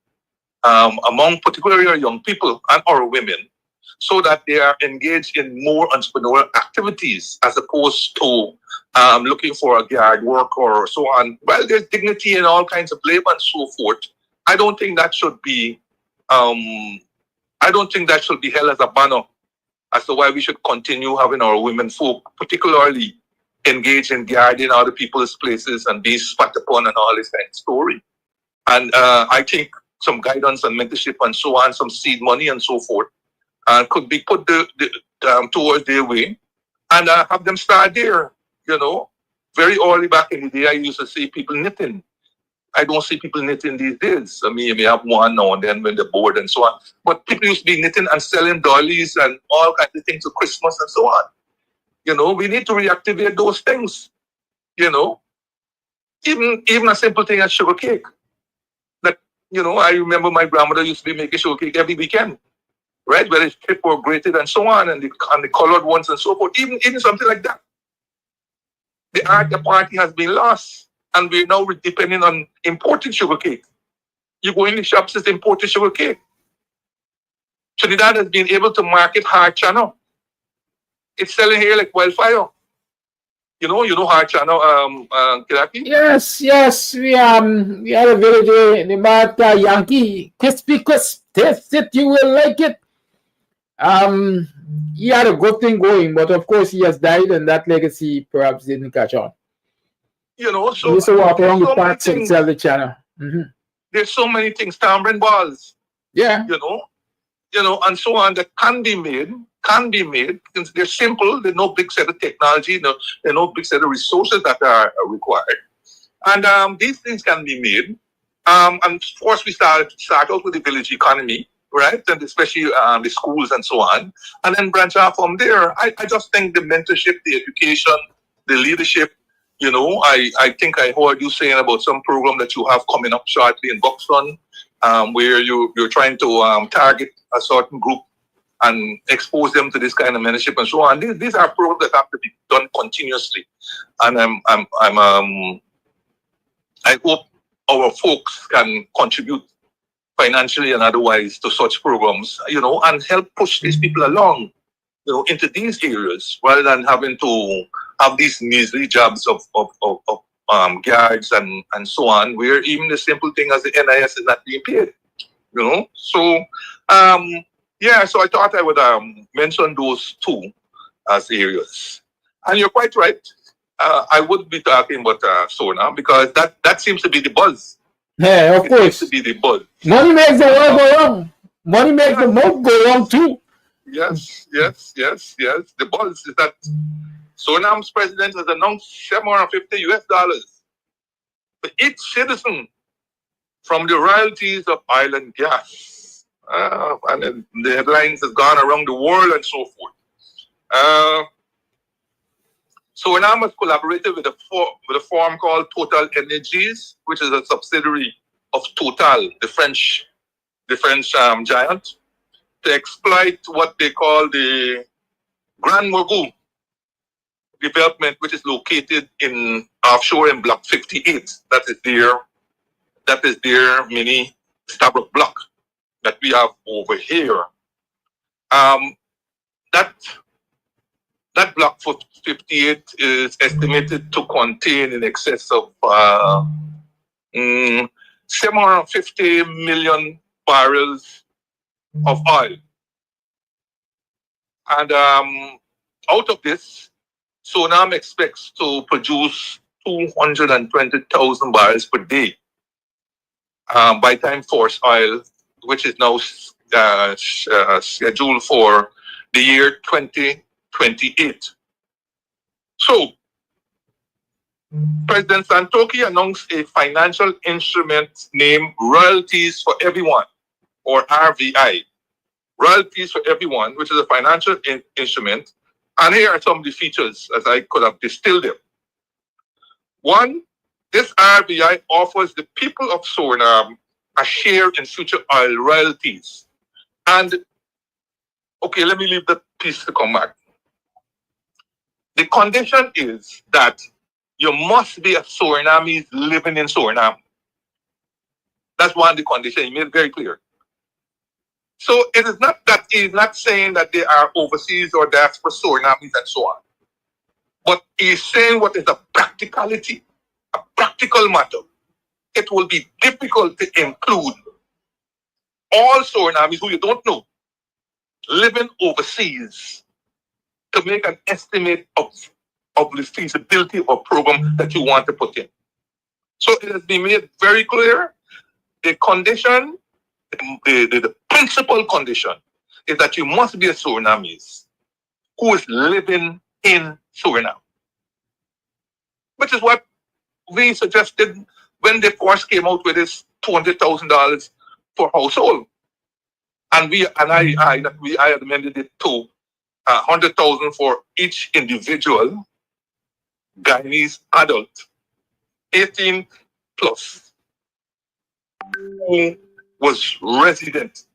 [SPEAKER 19] among particularly our young people and our women, so that they are engaged in more entrepreneurial activities as opposed to looking for a yard work or so on. Well, there's dignity in all kinds of labor and so forth. I don't think that should be held as a banner as to why we should continue having our women folk, particularly engaged in guarding other people's places and being spat upon and all this kind of story. And I think some guidance and mentorship and so on, some seed money and so forth, could be put towards their way, and have them start there. You know, very early back in the day, I used to see people knitting. I don't see people knitting these days. I mean, you may have one now and then when they're bored and so on. But people used to be knitting and selling dollies and all kinds of things for Christmas and so on. You know, we need to reactivate those things. You know, even a simple thing as sugar cake. That, you know, I remember my grandmother used to be making sugar cake every weekend, right? Whether it's chipped or grated and so on, and the colored ones and so forth. Even something like that. The art of party has been lost, and we're now depending on imported sugar cake. You go in the shops, it's imported sugar cake. Trinidad has been able to market hard channel. It's selling here like wildfire. You know hard channel, Kiraki?
[SPEAKER 6] Yes. We had a village in the Yankee crispy crisp. Taste it, you will like it. He had a good thing going, but of course he has died, and that legacy perhaps didn't catch on.
[SPEAKER 19] You know, so
[SPEAKER 6] he used to walk around the parks and sell the channel. Mm-hmm.
[SPEAKER 19] There's so many things, tamarind balls.
[SPEAKER 6] Yeah.
[SPEAKER 19] You know, and so on, that can be made. They're simple. There's no big set of technology. There's no big set of resources that are required. And these things can be made. And of course, we start out with the village economy, right? And especially the schools and so on. And then branch out from there. I just think the mentorship, the education, the leadership, you know, I think I heard you saying about some program that you have coming up shortly in Buxton, where you're trying to target a certain group and expose them to this kind of mentorship and so on. These are programs that have to be done continuously, and I hope our folks can contribute financially and otherwise to such programs, you know, and help push these people along, you know, into these areas rather than having to have these measly jobs of guards and so on, where even the simple thing as the NIS is not being paid, you know. So yeah, so I thought I would mention those two as areas. And you're quite right. I would be talking about SONA because that seems to be the buzz.
[SPEAKER 6] Yeah, of course.
[SPEAKER 19] Seems to be the buzz.
[SPEAKER 6] Money makes the world go wrong. Money makes the mouth go wrong too.
[SPEAKER 19] Yes. The buzz is that Sonam's president has announced $750 for each citizen from the royalties of oil and gas. And the headlines have gone around the world and so forth. Sonam has collaborated with a firm called Total Energies, which is a subsidiary of Total, the French French giant, to exploit what they call the Grand Morgu development, which is located in offshore in Block 58. That is their mini Stabroek block that we have over here. That block 58 is estimated to contain in excess of 750 million barrels of oil. And out of this, Sonam expects to produce 220,000 barrels per day by time force oil, which is now scheduled for the year 2028. So, President Santoki announced a financial instrument named Royalties for Everyone, or RVI. Royalties for Everyone, which is a financial instrument. And here are some of the features as I could have distilled them. One, this RVI offers the people of Suriname a share in future oil royalties. And, okay, let me leave that piece to come back. The condition is that you must be a Surinamese living in Suriname. That's one of the conditions. He made it very clear. So it is not that he's not saying that they are overseas or diaspora Surinamese and so on. But he's saying what is a practicality, a practical matter. It will be difficult to include all Surinamese who you don't know living overseas to make an estimate of the feasibility of a program that you want to put in. So it has been made very clear. The condition, the principal condition is that you must be a Surinamese who is living in Suriname. Which is what we suggested when they first came out with this $200,000 per household. And I amended it to $100,000 for each individual Guyanese adult, 18 plus, who was resident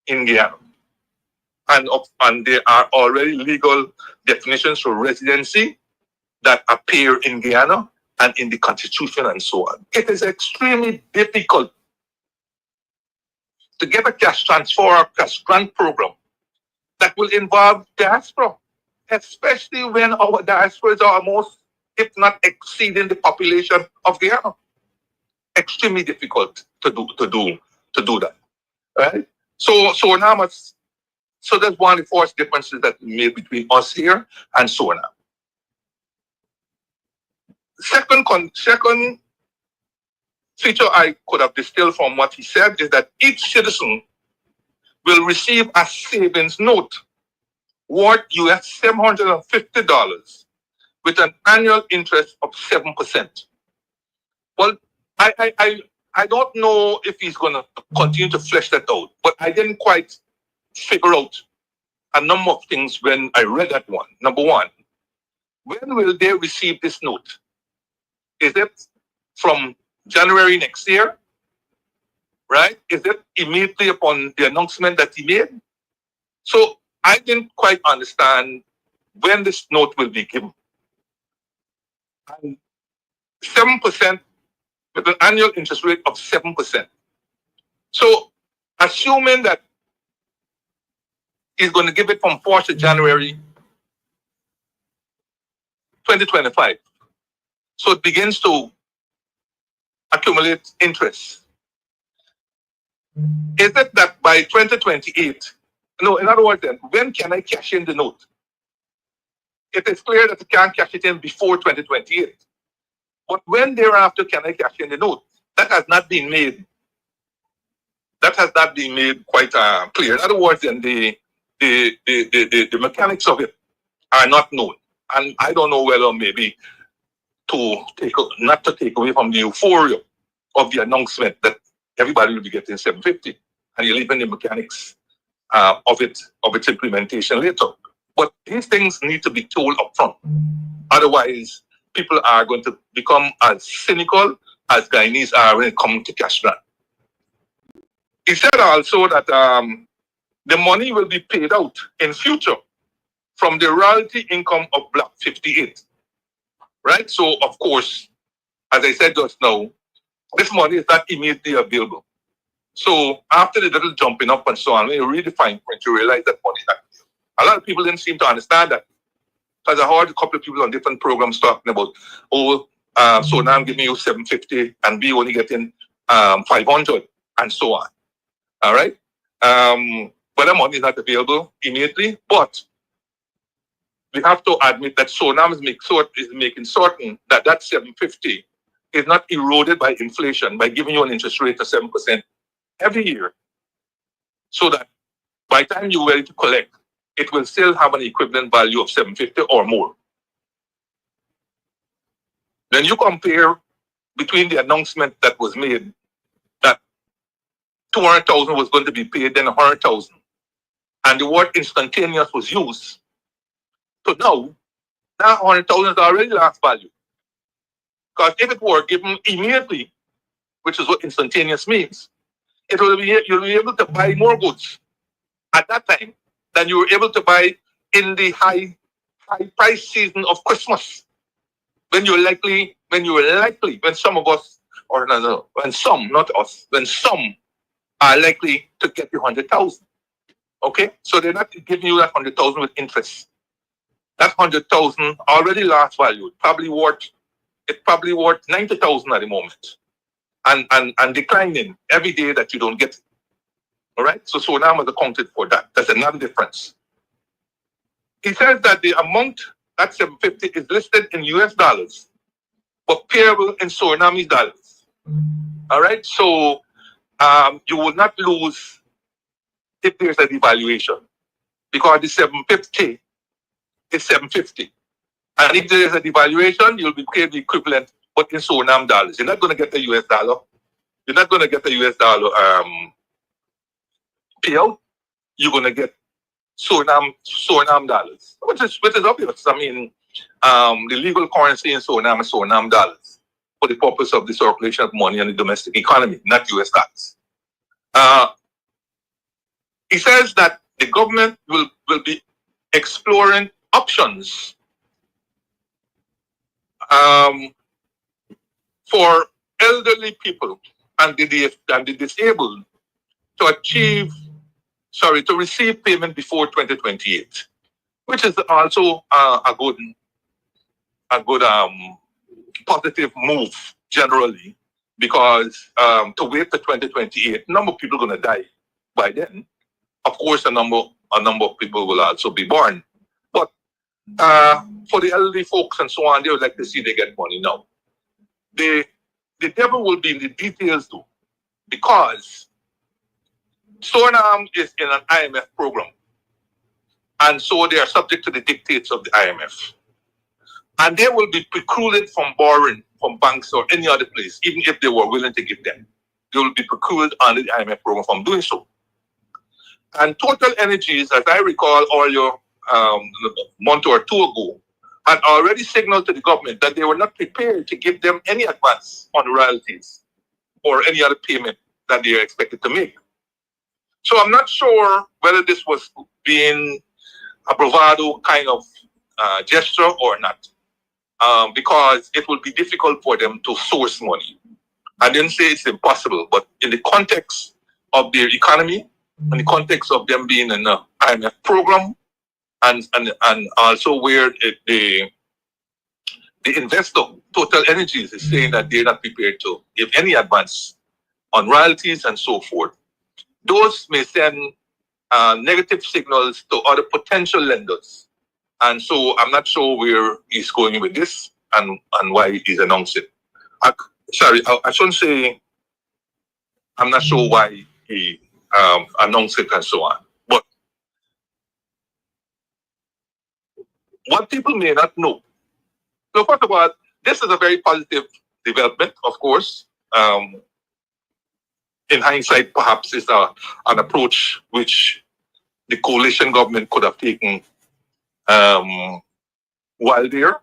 [SPEAKER 19] in Guyana. And there are already legal definitions for residency that appear in Guyana and in the Constitution and so on. It is extremely difficult to get a cash transfer or cash grant program that will involve diaspora, especially when our diaspora is almost, if not exceeding the population of Guyana. Extremely difficult to do that, right? So that's one of the first differences that we made between us here and Suriname. Second feature I could have distilled from what he said is that each citizen will receive a savings note worth US $750 with an annual interest of 7%. Well, I don't know if he's going to continue to flesh that out, but I didn't quite figure out a number of things when I read that one. Number one, when will they receive this note? Is it from January next year? Right? Is it immediately upon the announcement that he made? So I didn't quite understand when this note will be given. And 7% with an annual interest rate of 7%. So assuming that he's going to give it from 4th of January 2025. So it begins to accumulate interest. Is it that by 2028, no, in other words then, when can I cash in the note? It is clear that you can't cash it in before 2028. But when thereafter can I cash in the note? That has not been made. That has not been made quite clear. In other words, then the mechanics of it are not known. And I don't know whether maybe not to take away from the euphoria of the announcement that everybody will be getting 750, and you're leaving the mechanics of its implementation later. But these things need to be told up front. Otherwise, people are going to become as cynical as Guyanese are when it comes to cash grant. He said also that the money will be paid out in future from the royalty income of Block 58. Right? So, of course, as I said just now, this money is not immediately available. So, after the little jumping up and so on, when you read the fine print, you realize that money is not available. A lot of people didn't seem to understand that. Because I heard a couple of people on different programs talking about, so now I'm giving you 750 and we only getting 500 and so on. All right? But the money is not available immediately, but we have to admit that Sonam is making certain that that 750 is not eroded by inflation by giving you an interest rate of 7% every year. So that by the time you're ready to collect, it will still have an equivalent value of 750 or more. Then you compare between the announcement that was made that 200,000 was going to be paid, then 100,000, and the word instantaneous was used. So now, that 100,000 is already lost value. Because if it were given immediately, which is what instantaneous means, you'll be able to buy more goods at that time than you were able to buy in the high price season of Christmas. When some of us, or no, when some, not us, when some are likely to get the 100,000. Okay? So they're not giving you that 100,000 with interest. That 100,000 already lost value. It's probably worth 90,000 at the moment. And declining every day that you don't get it. All right? So Sonam was accounted for that. That's another difference. He says that the amount, that 750, is listed in US dollars, but payable in Suriname dollars. All right? So you will not lose if there's a devaluation, because the 750 is 750. And if there is a devaluation, you'll be paid the equivalent, but in Suriname dollars. You're not going to get the US dollar. You're not going to get the US dollar payout. You're going to get Suriname dollars, which is obvious. I mean, the legal currency in Suriname is Suriname dollars for the purpose of the circulation of money in the domestic economy, not US dollars. He says that the government will be exploring options for elderly people and the disabled to receive payment before 2028, which is also a good positive move generally, because to wait to 2028, a number of people are going to die by then. Of course, a number of people will also be born. But for the elderly folks and so on, they would like to see they get money now. The devil will be in the details though, because Suriname is in an IMF program. And so they are subject to the dictates of the IMF. And they will be precluded from borrowing from banks or any other place, even if they were willing to give them. They will be precluded under the IMF program from doing so. And Total Energies, as I recall earlier, a month or two ago, had already signaled to the government that they were not prepared to give them any advance on royalties or any other payment that they are expected to make. So I'm not sure whether this was being a bravado kind of gesture or not, because it will be difficult for them to source money. I didn't say it's impossible, but in the context of their economy, in the context of them being in an IMF program, and also where the investor, Total Energies, is saying that they're not prepared to give any advance on royalties and so forth, those may send negative signals to other potential lenders. And so I'm not sure where he's going with this and why he's announced it. I shouldn't say I'm not sure why he announced it and so on. But what people may not know. So first of all, this is a very positive development, of course. In hindsight, perhaps it's an approach which the coalition government could have taken while there.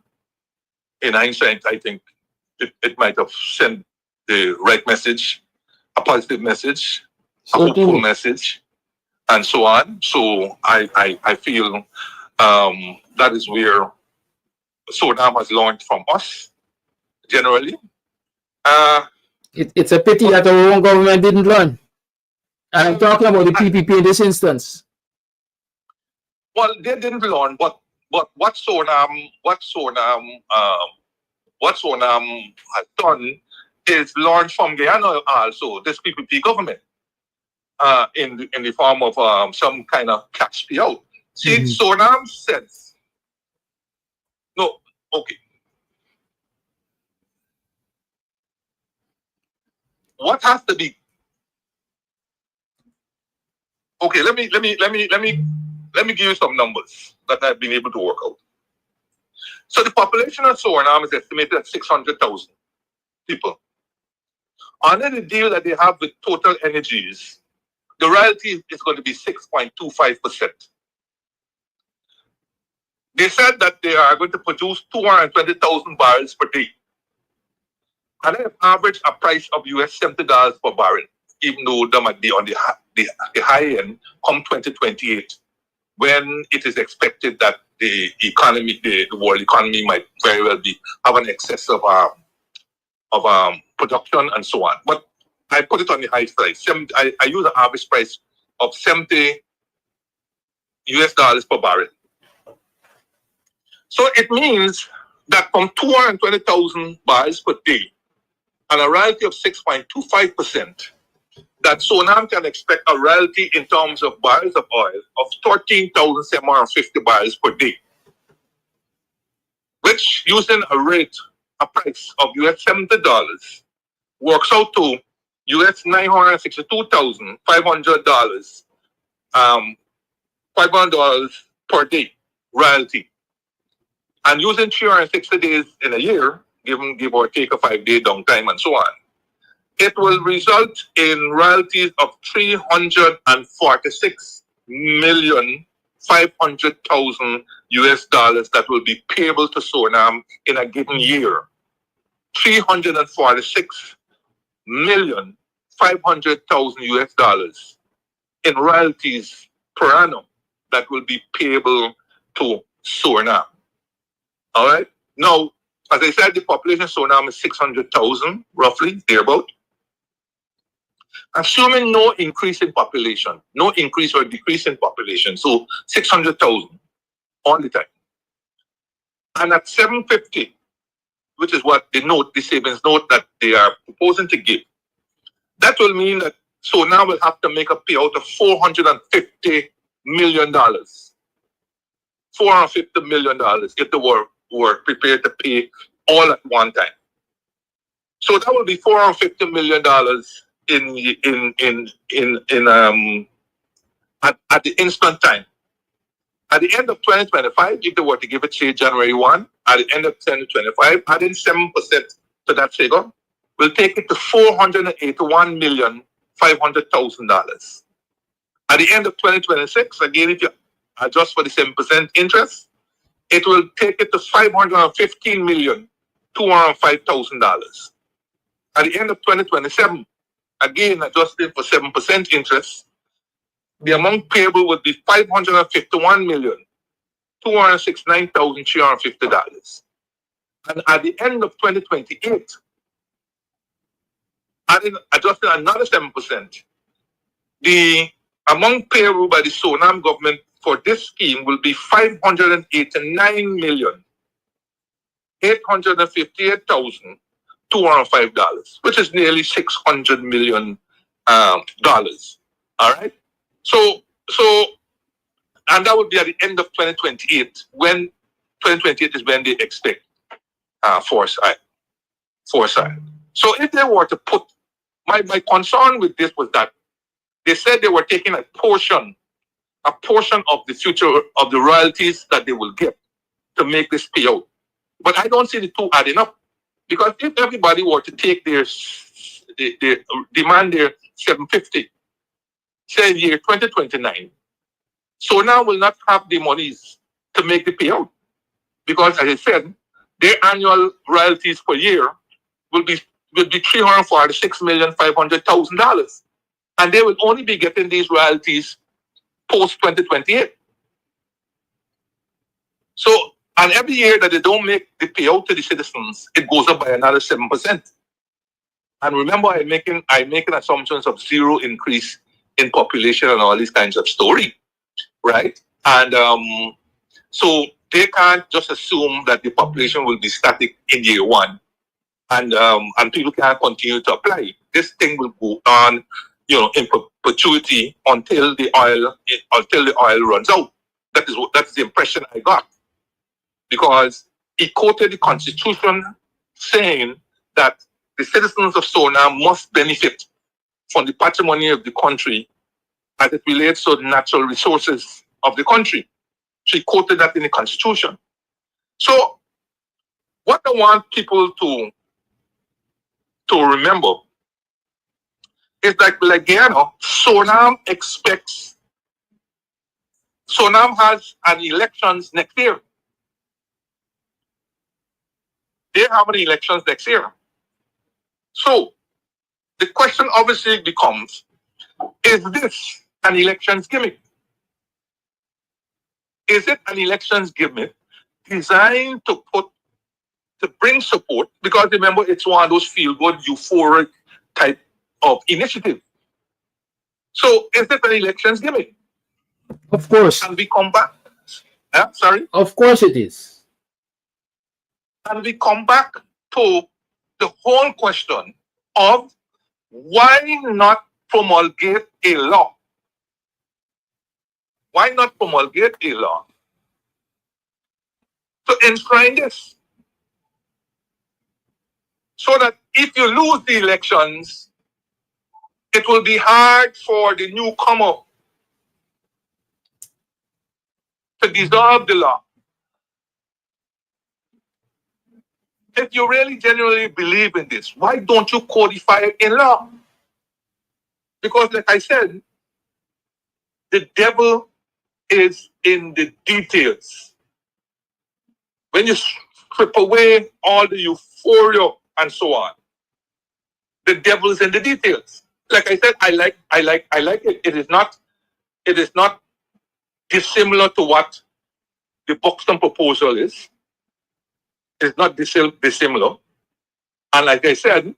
[SPEAKER 19] In hindsight, I think it might have sent the right message, a positive message. a hopeful message, and so on. So I feel that is where Sonam has learned from us, generally.
[SPEAKER 6] It's a pity that our own government didn't learn. And I'm talking about the PPP in this instance.
[SPEAKER 19] Well, they didn't learn, but what Sonam has done is learn from Guyana also, this PPP government, in the form of some kind of cash payout. See, Sonam says, no, okay. What has to be? Okay, let me give you some numbers that I've been able to work out. So the population of Suriname is estimated at 600,000 people. Under the deal that they have with Total Energies, the royalty is going to be 6.25%. They said that they are going to produce 220,000 barrels per day. And they have averaged a price of US $70 per barrel, even though they might be on the high end come 2028, when it is expected that the economy, the world economy might very well have an excess of production and so on. But I put it on the high price. I use an average price of $70 US per barrel. So it means that from 220,000 barrels per day and a royalty of 6.25%, that Sonam can expect a royalty in terms of barrels of oil of 13,750 barrels per day, which, using a price of US $70, works out to US $962,500, $500 per day royalty. And using 360 days in a year, give or take a 5-day downtime and so on, it will result in royalties of $346,500,000 US that will be payable to Sonam in a given year. $346,500,000 US in royalties per annum that will be payable to Sonam. All right. Now, as I said, the population of Sonam is 600,000, roughly, thereabout. Assuming no increase in population, no increase or decrease in population, so 600,000 all the time. And at 750, which is what the savings note that they are proposing to give, that will mean that Sonam will have to make a payout of $450 million. $450 million if they were prepared to pay all at one time. So that will be $450 million at the instant time. At the end of 2025, if they were to give it, say, January 1, at the end of 2025, adding 7% to that figure will take it to $481,500,000. At the end of 2026, again, if you adjust for the 7% interest, it will take it to $515,205,000. At the end of 2027, again, adjusted for 7% interest, the amount payable would be $551,269,350. And at the end of 2028, adjusting another 7%, the amount payable by the Sonam government for this scheme will be $589,858,205, which is nearly $600 million. All right. So, and that would be at the end of 2028, when 2028 is when they expect foresight. So if they were to put, my concern with this was that they said they were taking a portion of the future of the royalties that they will get to make this payout. But I don't see the two adding up, because if everybody were to take their demand their 750, say in year 2029, so now will not have the monies to make the payout, because as I said, their annual royalties per year will be $346,500,000. And they will only be getting these royalties post 2028. So, and every year that they don't make the payout to the citizens, it goes up by another 7%. And remember, I'm making assumptions of zero increase in population and all these kinds of story, right? And so they can't just assume that the population will be static in year one, and people can't continue to apply. This thing will go on, in perpetuity until the oil runs out. That's the impression I got, because he quoted the Constitution saying that the citizens of Suriname must benefit from the patrimony of the country as it relates to the natural resources of the country. She quoted that in the Constitution. So what I want people to remember is that, like Guyana, Suriname has an elections next year. They have an elections next year. So the question obviously becomes, is this an elections gimmick? Is it an elections gimmick designed to bring support? Because remember, it's one of those feel-good, euphoric type of initiative. So is it an elections gimmick?
[SPEAKER 6] Of course.
[SPEAKER 19] And we come back. Sorry?
[SPEAKER 6] Of course it is.
[SPEAKER 19] And we come back to the whole question of why not promulgate a law? Why not promulgate a law to enshrine this? So that if you lose the elections, it will be hard for the newcomer to dissolve the law. If you really genuinely believe in this, why don't you codify it in law? Because, like I said, the devil is in the details. When you strip away all the euphoria and so on, the devil is in the details. Like I said, I like it. It is not dissimilar to what the Buxton proposal is. It's not dissimilar. And like I said, and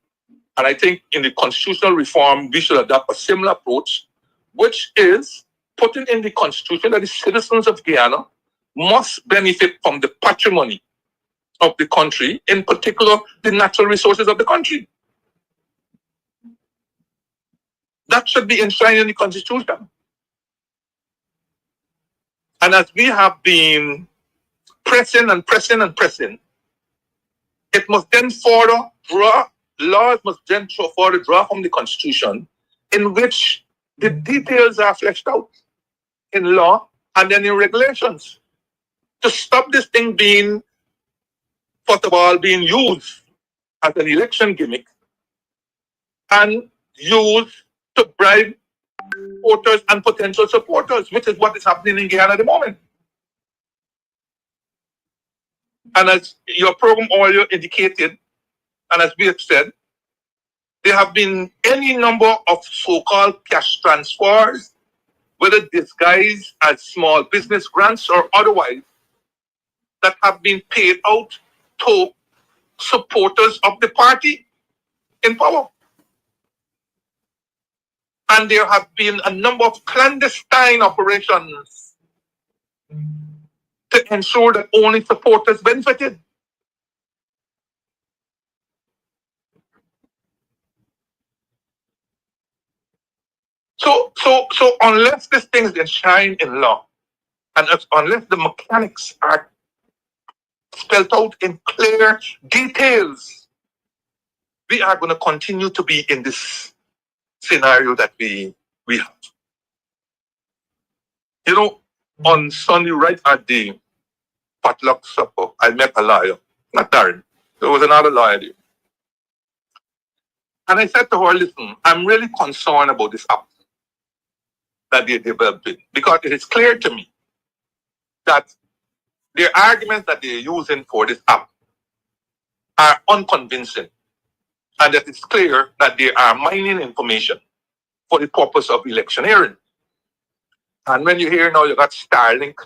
[SPEAKER 19] I think in the constitutional reform, we should adopt a similar approach, which is putting in the Constitution that the citizens of Guyana must benefit from the patrimony of the country, in particular, the natural resources of the country. That should be enshrined in the Constitution. And as we have been pressing and pressing and pressing, it must then further draw from the Constitution in which the details are fleshed out in law and then in regulations to stop this thing being, first of all, being used as an election gimmick and used to bribe voters and potential supporters, which is what is happening in Guyana at the moment. And as your program earlier indicated, and as we have said, there have been any number of so-called cash transfers, whether disguised as small business grants or otherwise, that have been paid out to supporters of the party in power. And there have been a number of clandestine operations to ensure that only supporters benefited. So unless these things enshrined in law, and unless the mechanics are spelled out in clear details, we are going to continue to be in this scenario that we have. You know, on Sunday, right at the potluck supper, I met a lawyer, not Darren. There was another lawyer there. And I said to her, listen, I'm really concerned about this app that they're developing, because it is clear to me that the arguments that they're using for this app are unconvincing, and that it's clear that they are mining information for the purpose of electioneering. And when you hear now, you got Starlink,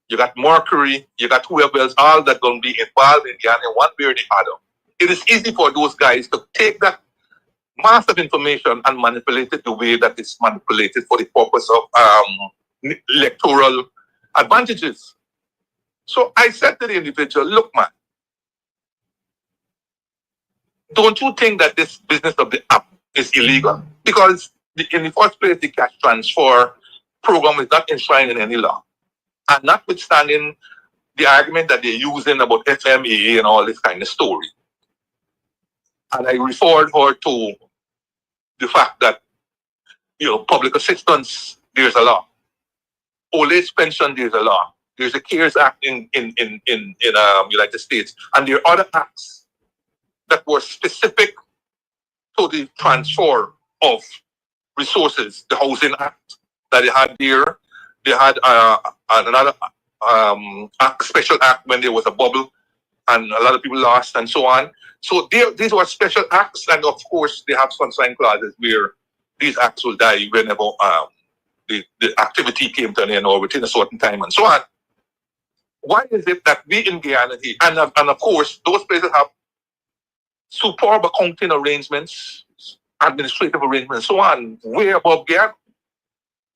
[SPEAKER 19] you got Mercury, you got whoever else, all that going to be involved in Guyana in one way or the other. It is easy for those guys to take that mass of information and manipulate it the way that it's manipulated for the purpose of electoral advantages. So I said to the individual, look, man, don't you think that this business of the app is illegal? Because in the first place, the cash transfer program is not enshrined in any law. And notwithstanding the argument that they're using about FMEA and all this kind of story. And I referred her to the fact that, public assistance, there's a law. Old age pension, there's a law. There's a CARES Act in United States. And there are other acts that were specific to the transfer of resources. The Housing Act that they had there. They had another special act when there was a bubble and a lot of people lost and so on. So these were special acts, and of course they have sunshine clauses where these acts will die whenever the activity came to an end or within a certain time and so on. Why is it that we in Guyana, and of course those places have superb accounting arrangements, administrative arrangements, so on, way above Guyana?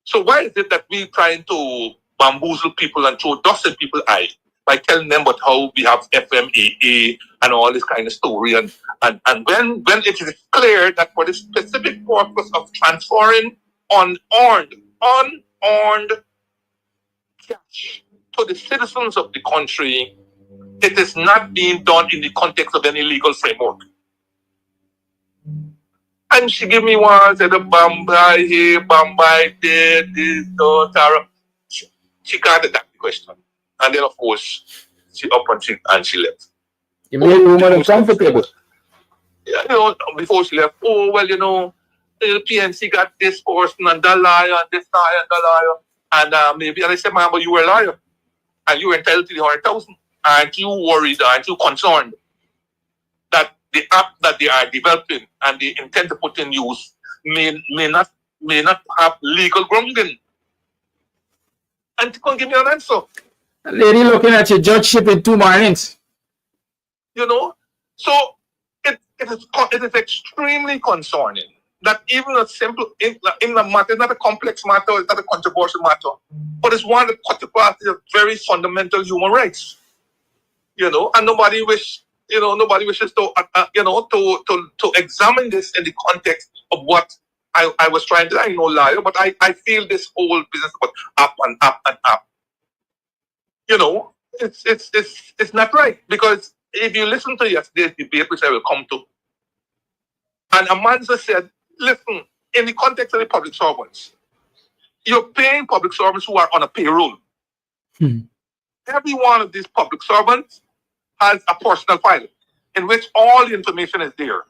[SPEAKER 19] So why is it that we trying to bamboozle people and throw dust in people's eyes by telling them about how we have FMEA and all this kind of story? And when it is clear that for the specific purpose of transferring unearned cash to the citizens of the country, it is not being done in the context of any legal framework. And she give me one, said, Bombay here, Bombay there, this, Tara. She can't attack the question. And then, of course, she up and she left.
[SPEAKER 6] You made the woman uncomfortable.
[SPEAKER 19] Yeah, before she left, the PNC got this person and that liar and this liar and that liar. And maybe, and I said, ma'am, but you were a liar. And you were entitled to the 100,000. Aren't you worried, aren't you concerned that the app that they are developing and they intend to put in use may not have legal grounding? And she couldn't give me an answer.
[SPEAKER 6] Lady looking at your judgeship in 2 mornings.
[SPEAKER 19] So it is extremely concerning that even a simple in the matter, it's not a complex matter, it's not a controversial matter, but it's one that cuts across the very fundamental human rights. And nobody wishes to examine this in the context of what I was trying to. I'm no liar, but I feel this whole business about up and up and up. It's not right, because if you listen to yesterday's debate, which I will come to, and Amanza said, listen, in the context of the public servants, you're paying public servants who are on a payroll. Every one of these public servants has a personal file in which all the information is there.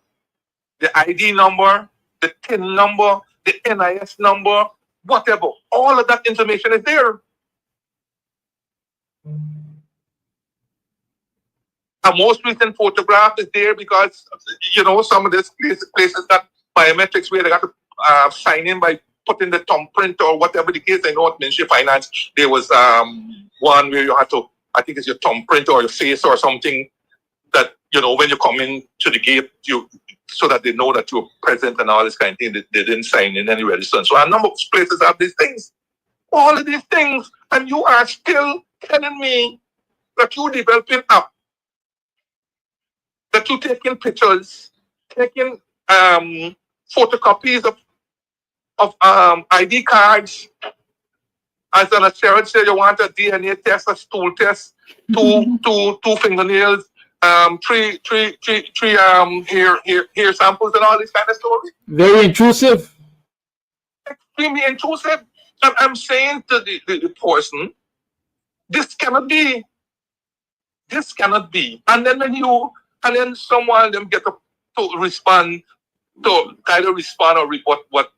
[SPEAKER 19] The ID number, the TIN number, the NIS number, whatever. All of that information is there. A most recent photograph is there because, some of these places got biometrics where they got to sign in by putting the thumbprint or whatever the case. I know at Ministry of Finance, there was one where you had to, I think it's your thumbprint or your face or something that, when you come in to the gate, so that they know that you're present and all this kind of thing. They didn't sign in any register. So a number of places have these things. All of these things. And you are still telling me that you're developing app, that you're taking pictures, taking photocopies of ID cards. As an assurance, say you want a DNA test, a stool test, two fingernails, three hair samples, and all this kind of story.
[SPEAKER 6] Very intrusive.
[SPEAKER 19] Extremely intrusive. And I'm saying to the person, this cannot be. This cannot be. And then someone them get to respond, to either respond or rebut what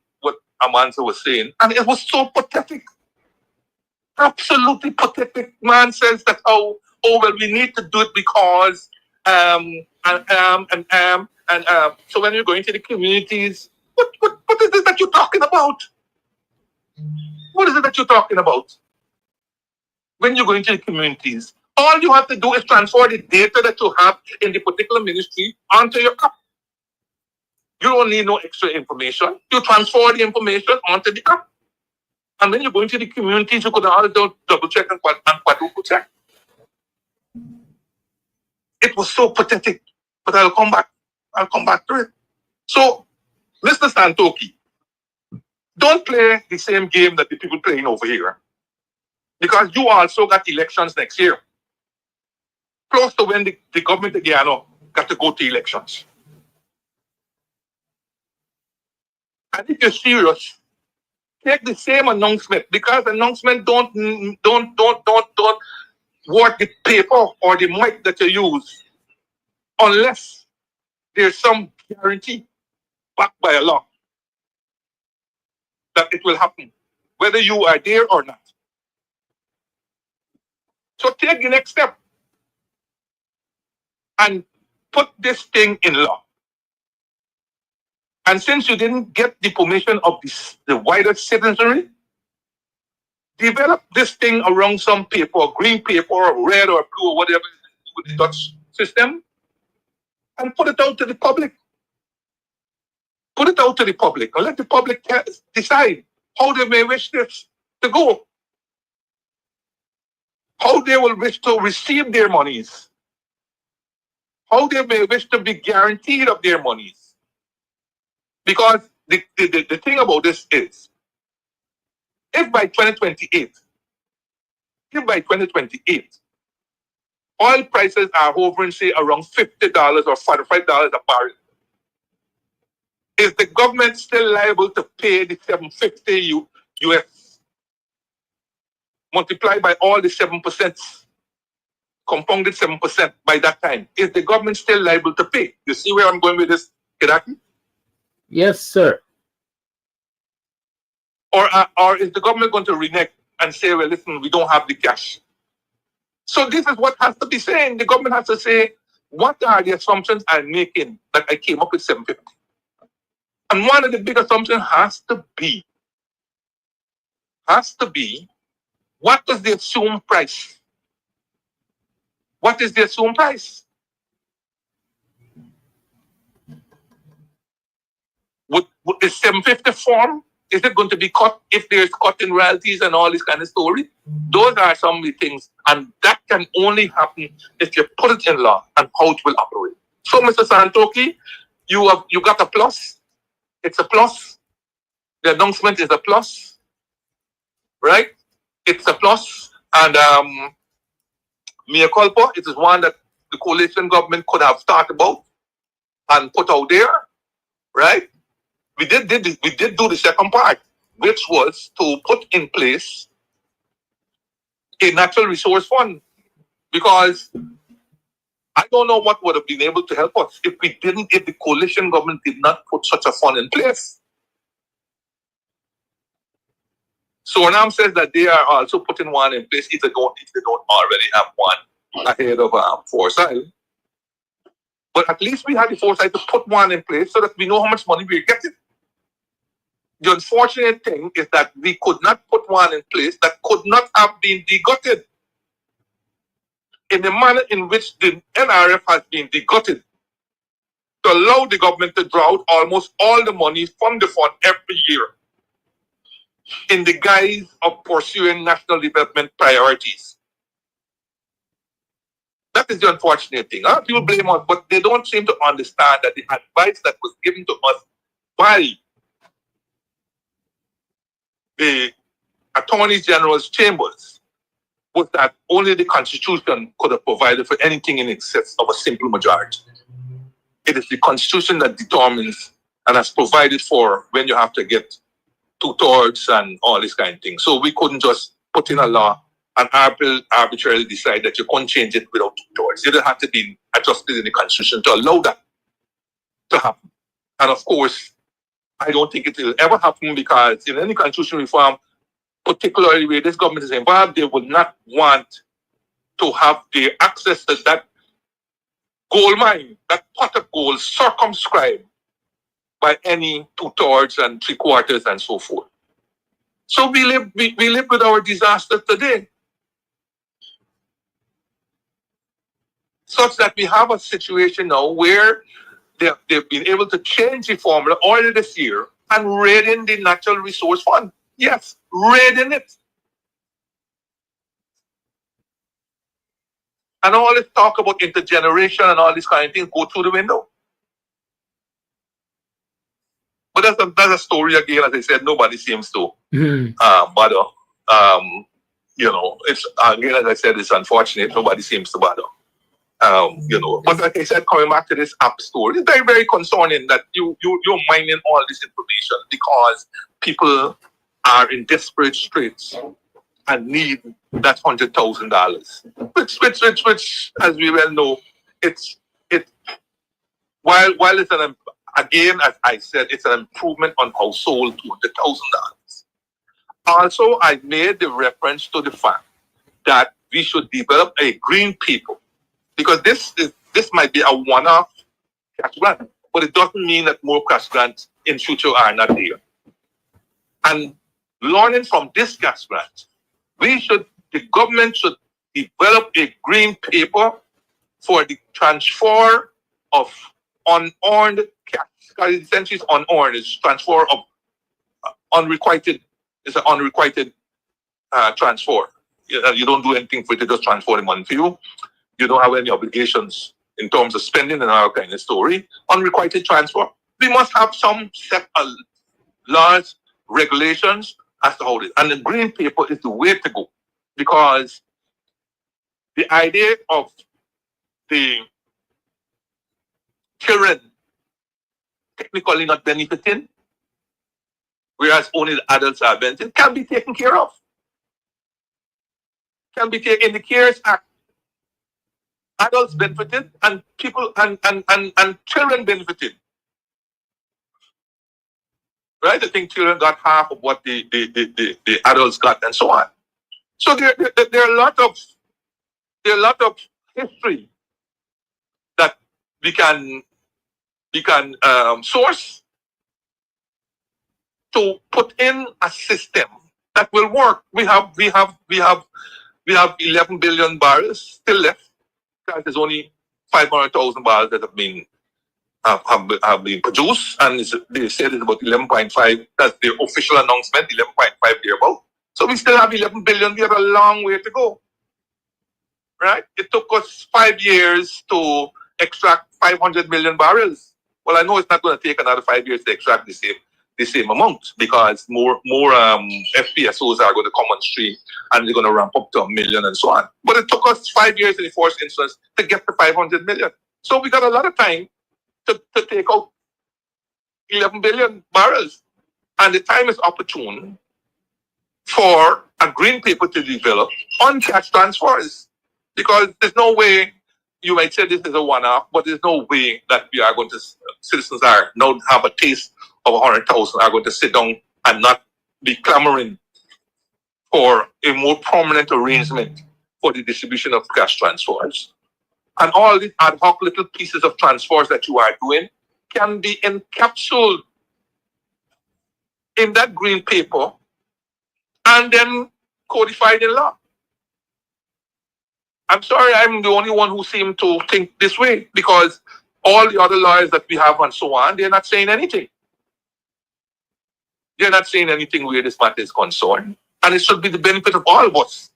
[SPEAKER 19] Amanza was saying. And it was so pathetic. Absolutely pathetic. Man says that, well, we need to do it because so when you're going to the communities, what What is it that you're talking about? What is it that you're talking about? When you go into the communities, all you have to do is transfer the data that you have in the particular ministry onto your app. You don't need no extra information. You transfer the information onto the app. And when you go into the communities, you could always double check and quadruple check. It was so pathetic. But I'll come back. I'll come back to it. So, Mr. Santoki, don't play the same game that the people playing over here. Because you also got elections next year. Close to when the government of Guyana got to go to elections. And if you're serious, take the same announcement, because announcement don't work the paper or the mic that you use unless there's some guarantee backed by a law that it will happen, whether you are there or not. So take the next step and put this thing in law. And since you didn't get the permission of the wider citizenry, develop this thing around some paper, green paper, or red or blue, or whatever with the Dutch system, and put it out to the public. Put it out to the public and let the public decide how they may wish this to go. How they will wish to receive their monies. How they may wish to be guaranteed of their monies. Because the thing about this is, if by 2028, oil prices are hovering, say, around $50 or $45 a barrel, is the government still liable to pay the $750 US multiplied by all the 7%, compounded 7% by that time? Is the government still liable to pay? You see where I'm going with this, Kidaki?
[SPEAKER 6] Yes, sir.
[SPEAKER 19] Or is the government going to renege and say, well, listen, we don't have the cash? So this is what has to be saying. The government has to say, what are the assumptions I'm making that I came up with 750? And one of the big assumptions has to be, what is the assumed price? What is the assumed price? Would the 750 form, is it going to be cut if there's cut in royalties and all this kind of story? Those are some of the things, and that can only happen if you put it in law and how it will operate. So, Mr. Santoki, you got a plus. It's a plus. The announcement is a plus, right? It's a plus, and mea culpa, it is one that the coalition government could have thought about and put out there, right? We did do the second part, which was to put in place a natural resource fund, because I don't know what would have been able to help us if the coalition government did not put such a fund in place. So Suriname says that they are also putting one in place if they don't already have one ahead of foresight. But at least we had the foresight to put one in place so that we know how much money we're getting. The unfortunate thing is that we could not put one in place that could not have been degutted in the manner in which the NRF has been degutted, to allow the government to draw out almost all the money from the fund every year in the guise of pursuing national development priorities. That is the unfortunate thing. People blame us, but they don't seem to understand that the advice that was given to us by the Attorney General's chambers was that only the Constitution could have provided for anything in excess of a simple majority. It is the Constitution that determines and has provided for when you have to get 2/3 and all this kind of thing. So we couldn't just put in a law and arbitrarily decide that you can't change it without 2/3. It had to be adjusted in the Constitution to allow that to happen. And of course, I don't think it will ever happen, because in any constitutional reform, particularly where this government is involved, they would not want to have the access to that gold mine, that pot of gold circumscribed by any 2/3 and 3/4 and so forth. So we live with our disaster today. Such that we have a situation now where they've been able to change the formula earlier this year and raiding the Natural Resource Fund. Yes, raiding it. And all this talk about intergeneration and all these kind of things go through the window. But that's a story again, as I said, nobody seems to bother. It's again, as I said, it's unfortunate, nobody seems to bother. But like I said, coming back to this app story, it's very, very concerning that you're mining all this information because people are in desperate straits and need that $100,000, which, as we well know, while it's again, as I said, it's an improvement on household $200,000. Also, I made the reference to the fact that we should develop a green people, because this might be a one-off cash grant, but it doesn't mean that more cash grants in future are not there. And learning from this cash grant, the government should develop a green paper for the transfer of unearned cash. Because essentially it's unearned, it's transfer of unrequited, it's an unrequited transfer. You don't do anything for it, they just transfer the money for you. You don't have any obligations in terms of spending and all kind of story. Unrequited transfer. We must have some set of laws, regulations as to how it is. And the green paper is the way to go, because the idea of the children technically not benefiting, whereas only the adults are benefiting, can be taken care of. Can be taken in the CARES Act. Adults benefited and people and children benefited. Right? I think children got half of what the adults got and so on. So there are a lot of history that we can source to put in a system that will work. We have 11 billion barrels still left. There's only 500,000 barrels that have been produced, and they said it's about 11.5. That's the official announcement, 11.5 thereabout. So we still have 11 billion. We have a long way to go. Right? It took us 5 years to extract 500 million barrels. Well, I know it's not going to take another 5 years to extract the same amount, because more FPSOs are going to come on stream and they're going to ramp up to 1 million and so on. But it took us 5 years in the first instance to get to 500 million. So we got a lot of time to take out 11 billion barrels. And the time is opportune for a green paper to develop on cash transfers. Because there's no way, you might say this is a one-off, but there's no way that we are going to, citizens are now have a taste of 100,000 are going to sit down and not be clamoring for a more prominent arrangement for the distribution of cash transfers. And all these ad hoc little pieces of transfers that you are doing can be encapsulated in that green paper and then codified in law. I'm sorry, I'm the only one who seems to think this way, because all the other lawyers that we have and so on, they're not saying anything. They're not saying anything where this matter is concerned. And it should be the benefit of all of us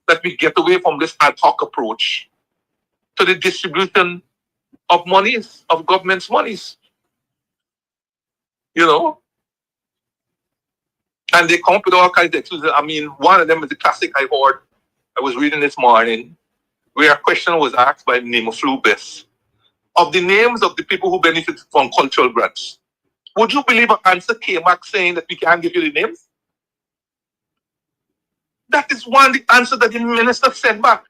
[SPEAKER 19] that we get away from this ad hoc approach to the distribution of monies, of government's monies. And they come up with all kinds of excuses. I mean, one of them is the classic I was reading this morning, where a question was asked by the name of Flubes. Of the names of the people who benefit from cultural grants, would you believe an answer came back saying that we can't give you the names? That is the answer that the minister sent back.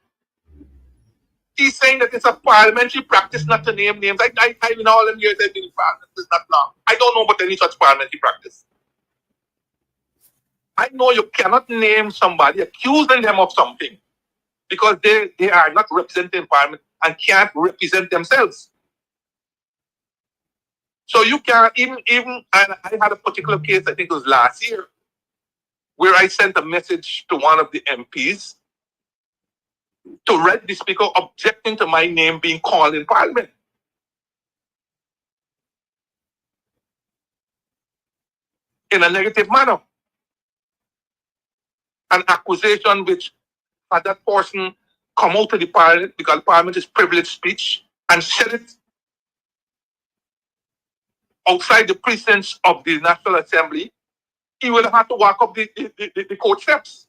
[SPEAKER 19] He's saying that it's a parliamentary practice not to name names. I in all them years I've been in parliament, it's not long. I don't know about any such parliamentary practice. I know you cannot name somebody, accusing them of something, because they are not represented in parliament and can't represent themselves. So you can't even, and I had a particular case, I think it was last year, where I sent a message to one of the MPs to read the speaker objecting to my name being called in Parliament. In a negative manner. An accusation which had that person come out to the Parliament, because Parliament is privileged speech, and said it outside the precincts of the National Assembly, he would have had to walk up the court steps.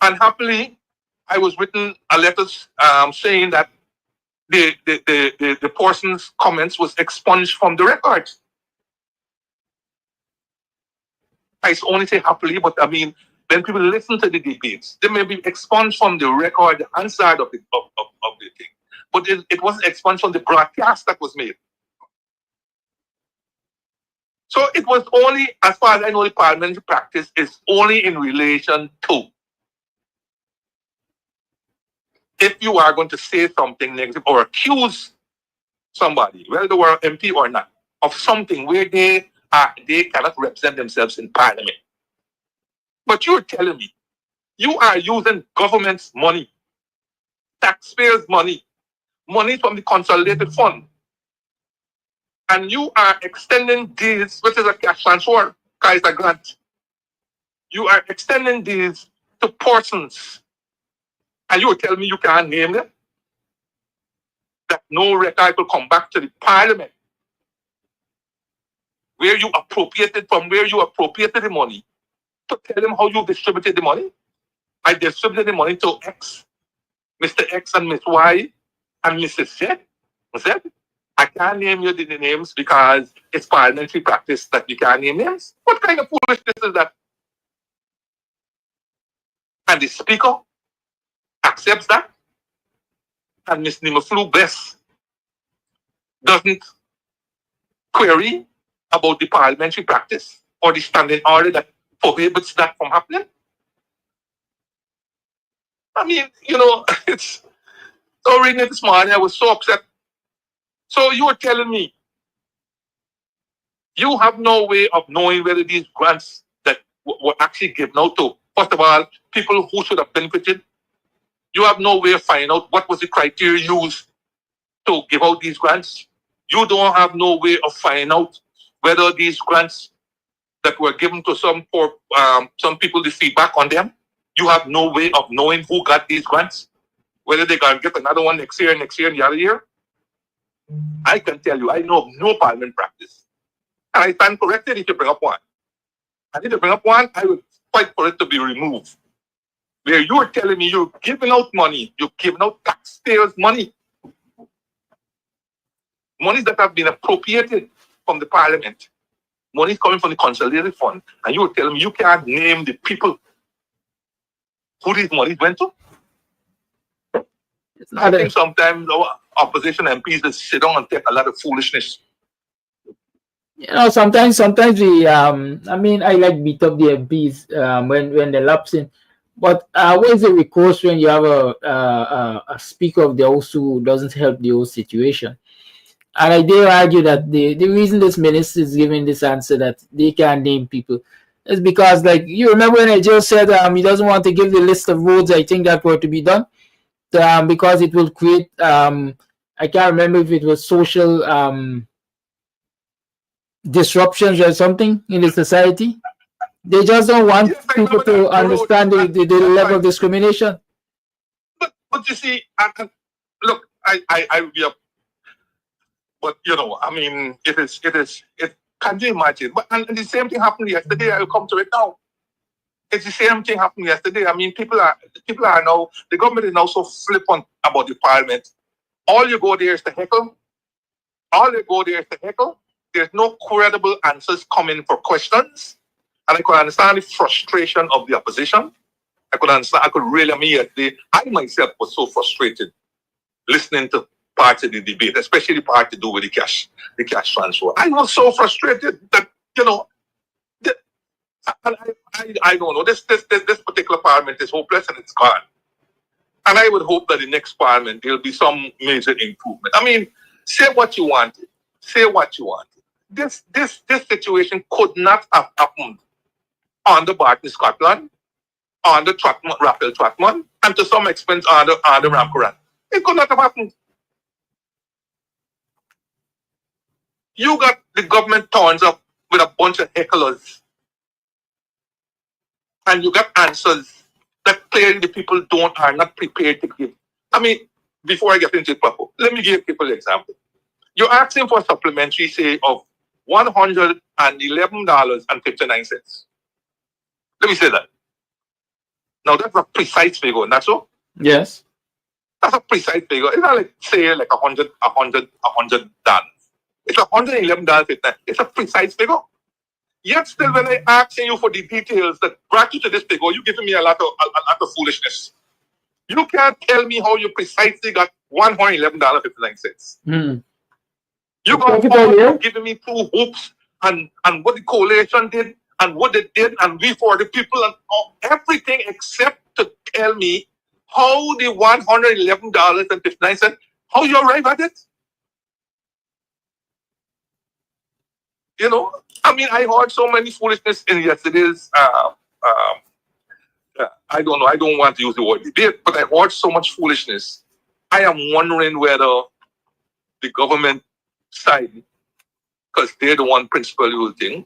[SPEAKER 19] And happily, I was written a letter saying that the person's comments was expunged from the record. I only say happily, but I mean, when people listen to the debates, they may be expunged from the record, the answer of the thing. But it wasn't expunged from the broadcast that was made. So it was only, as far as I know, the parliamentary practice is only in relation to if you are going to say something negative or accuse somebody, whether they were an MP or not, of something where they cannot represent themselves in Parliament. But you're telling me you are using government's money, taxpayers' money, money from the consolidated fund, and you are extending these, which is a cash transfer, Kaiser grant. You are extending these to persons, and you tell me you can't name them? That no record will come back to the Parliament where you appropriated the money to tell them how you distributed the money. I distributed the money to X, Mr. X and Miss Y and Mrs. Z. I can't name you the names because it's parliamentary practice that you can't name names. What kind of foolishness is that? And the speaker accepts that, and Ms. Nimaflu Bess doesn't query about the parliamentary practice or the standing order that prohibits that from happening. I mean, it's so reading it this morning, I was so upset. So you were telling me you have no way of knowing whether these grants that were actually given out to, first of all, people who should have benefited. You have no way of finding out what was the criteria used to give out these grants. You don't have no way of finding out whether these grants that were given to some people, the feedback on them. You have no way of knowing who got these grants, whether they're going to get another one next year, and the other year. I can tell you, I know of no parliament practice. And I stand corrected if you bring up one. And if you bring up one, I would fight for it to be removed. Where you're telling me you're giving out money, you're giving out taxpayers' money. Monies that have been appropriated from the Parliament. Money coming from the consolidated fund. And you're telling me you can't name the people who these monies went to? I think sometimes our opposition MPs just sit down and take a lot of foolishness.
[SPEAKER 6] Sometimes we I like beat up the MPs when they're lapsing. But what is the recourse when you have a speaker of the House who doesn't help the whole situation? And I dare argue that the reason this minister is giving this answer that they can't name people is because, like, you remember when I just said he doesn't want to give the list of roads I think that were to be done because it will create I can't remember if it was social disruptions or something in the society. They just don't want people to understand the level of discrimination.
[SPEAKER 19] But you see, look, I will be up. But it can you imagine? But and the same thing happened yesterday. I will come to it now. It's the same thing happened yesterday. I mean, people are now, the government is now so flippant about the Parliament. All you go there is to heckle. There's no credible answers coming for questions. And I could understand the frustration of the opposition. I myself was so frustrated listening to parts of the debate, especially the part to do with the cash transfer. I was so frustrated that, I don't know, this particular parliament is hopeless and it's gone. And I would hope that the next parliament there'll be some major improvement. I mean, say what you want. Say what you want. This situation could not have happened on the Barton Scotland, on the Raphael Trotman, and to some extent on the Ramkaran. It could not have happened. You got the government turns up with a bunch of hecklers, and you got answers that clearly the people are not prepared to give. I mean, before I get into it proper, let me give people an example. You're asking for a supplementary, say, of $111.59. Let me say that. Now that's a precise figure, not so?
[SPEAKER 6] Yes.
[SPEAKER 19] That's a precise figure. It's not like say like $100. It's $111.59. It's a precise figure. Yet still, when I asking you for the details that brought you to this figure, you're giving me a lot of foolishness. You can't tell me how you precisely got $111.59. You got giving me two hoops and what the coalition did and what they did and we for the people and everything except to tell me how the $111.59, how you arrive at it. You know, I mean, I heard so many foolishness in yesterday's. I don't know. I don't want to use the word debate, but I heard so much foolishness. I am wondering whether the government side, because they're the one principal using,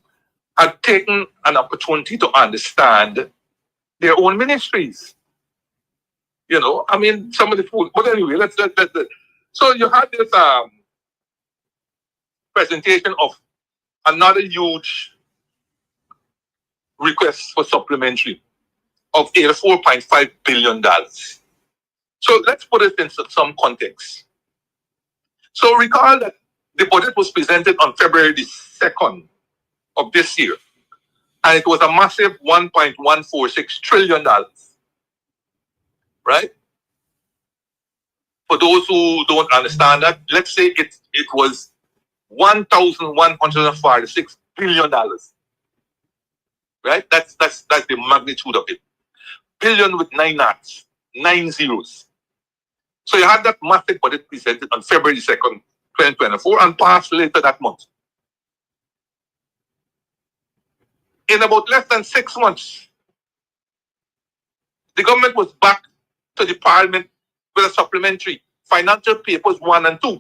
[SPEAKER 19] had taken an opportunity to understand their own ministries. You know, I mean, some of the food. But anyway, let's. So you had this presentation of another huge request for supplementary of $84.5 billion. So let's put it in some context. So recall that the budget was presented on February the 2nd of this year, and it was a massive $1.146 trillion. Right? For those who don't understand that, let's say it was $1,146 billion. Right? That's the magnitude of it. Billion with 9 knots, 9 zeros. So you had that massive budget presented on February 2nd, 2024, and passed later that month. In about less than 6 months, the government was back to the parliament with a supplementary financial papers 1 and 2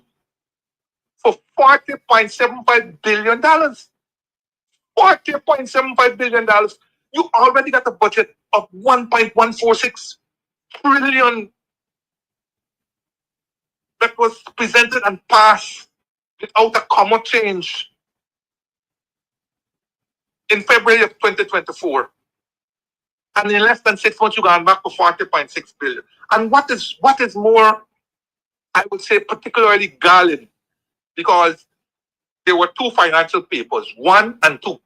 [SPEAKER 19] for $40.75 billion. $40.75 billion. You already got a budget of $1.146 trillion that was presented and passed without a comma change in February of 2024. And in less than 6 months, you gone back to $40.6 billion. And what is more, I would say, particularly galling, because there were 2 financial papers, 1 and 2.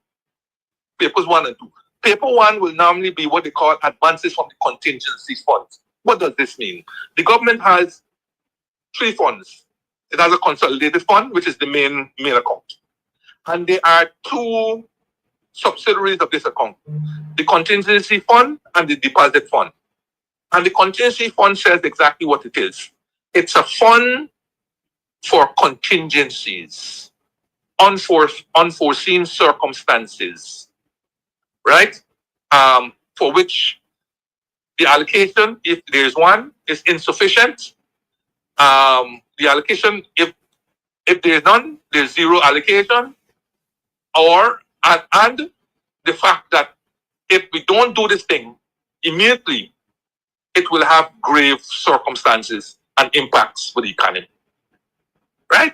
[SPEAKER 19] Papers 1 and 2. Paper 1 will normally be what they call advances from the contingency funds. What does this mean? The government has 3 funds. It has a consolidated fund, which is the main account. And there are 2 subsidiaries of this account, the contingency fund and the deposit fund. And the contingency fund says exactly what it is. It's a fund for contingencies, unforeseen circumstances, right? For which the allocation, if there's one, is insufficient. The allocation, if there's none, there's 0 allocation. And the fact that if we don't do this thing immediately, it will have grave circumstances and impacts for the economy. Right?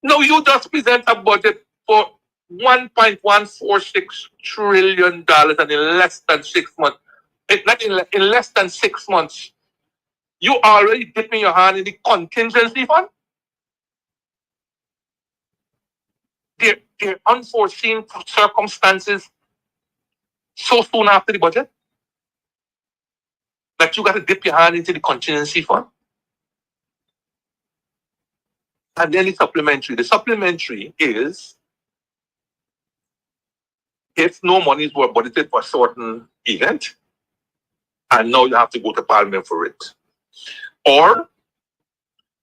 [SPEAKER 19] Now you just present a budget for $1.146 trillion and in less than 6 months. In less than 6 months, you already dipping your hand in the contingency fund. There are unforeseen circumstances so soon after the budget that you got to dip your hand into the contingency fund. And then the supplementary. The supplementary is if no monies were budgeted for a certain event, and now you have to go to Parliament for it. Or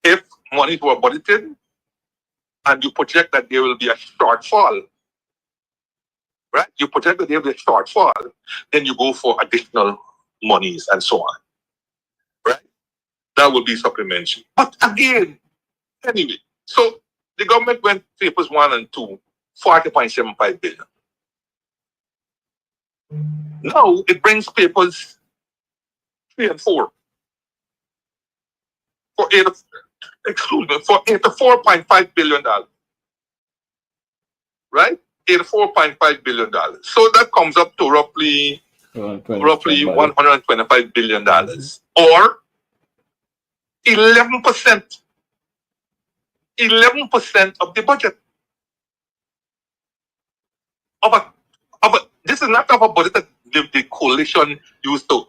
[SPEAKER 19] if monies were budgeted and you project that there will be a shortfall, right? You project that there will be a shortfall, then you go for additional monies and so on, right? That will be supplementary. But again, anyway, so the government went papers 1 and 2, 40.75 billion. Now it brings papers 3 and 4 for $84.5 billion, right? $84.5 billion. So that comes up to roughly $125 billion, or 11% of the budget. This is not of a budget that the coalition used to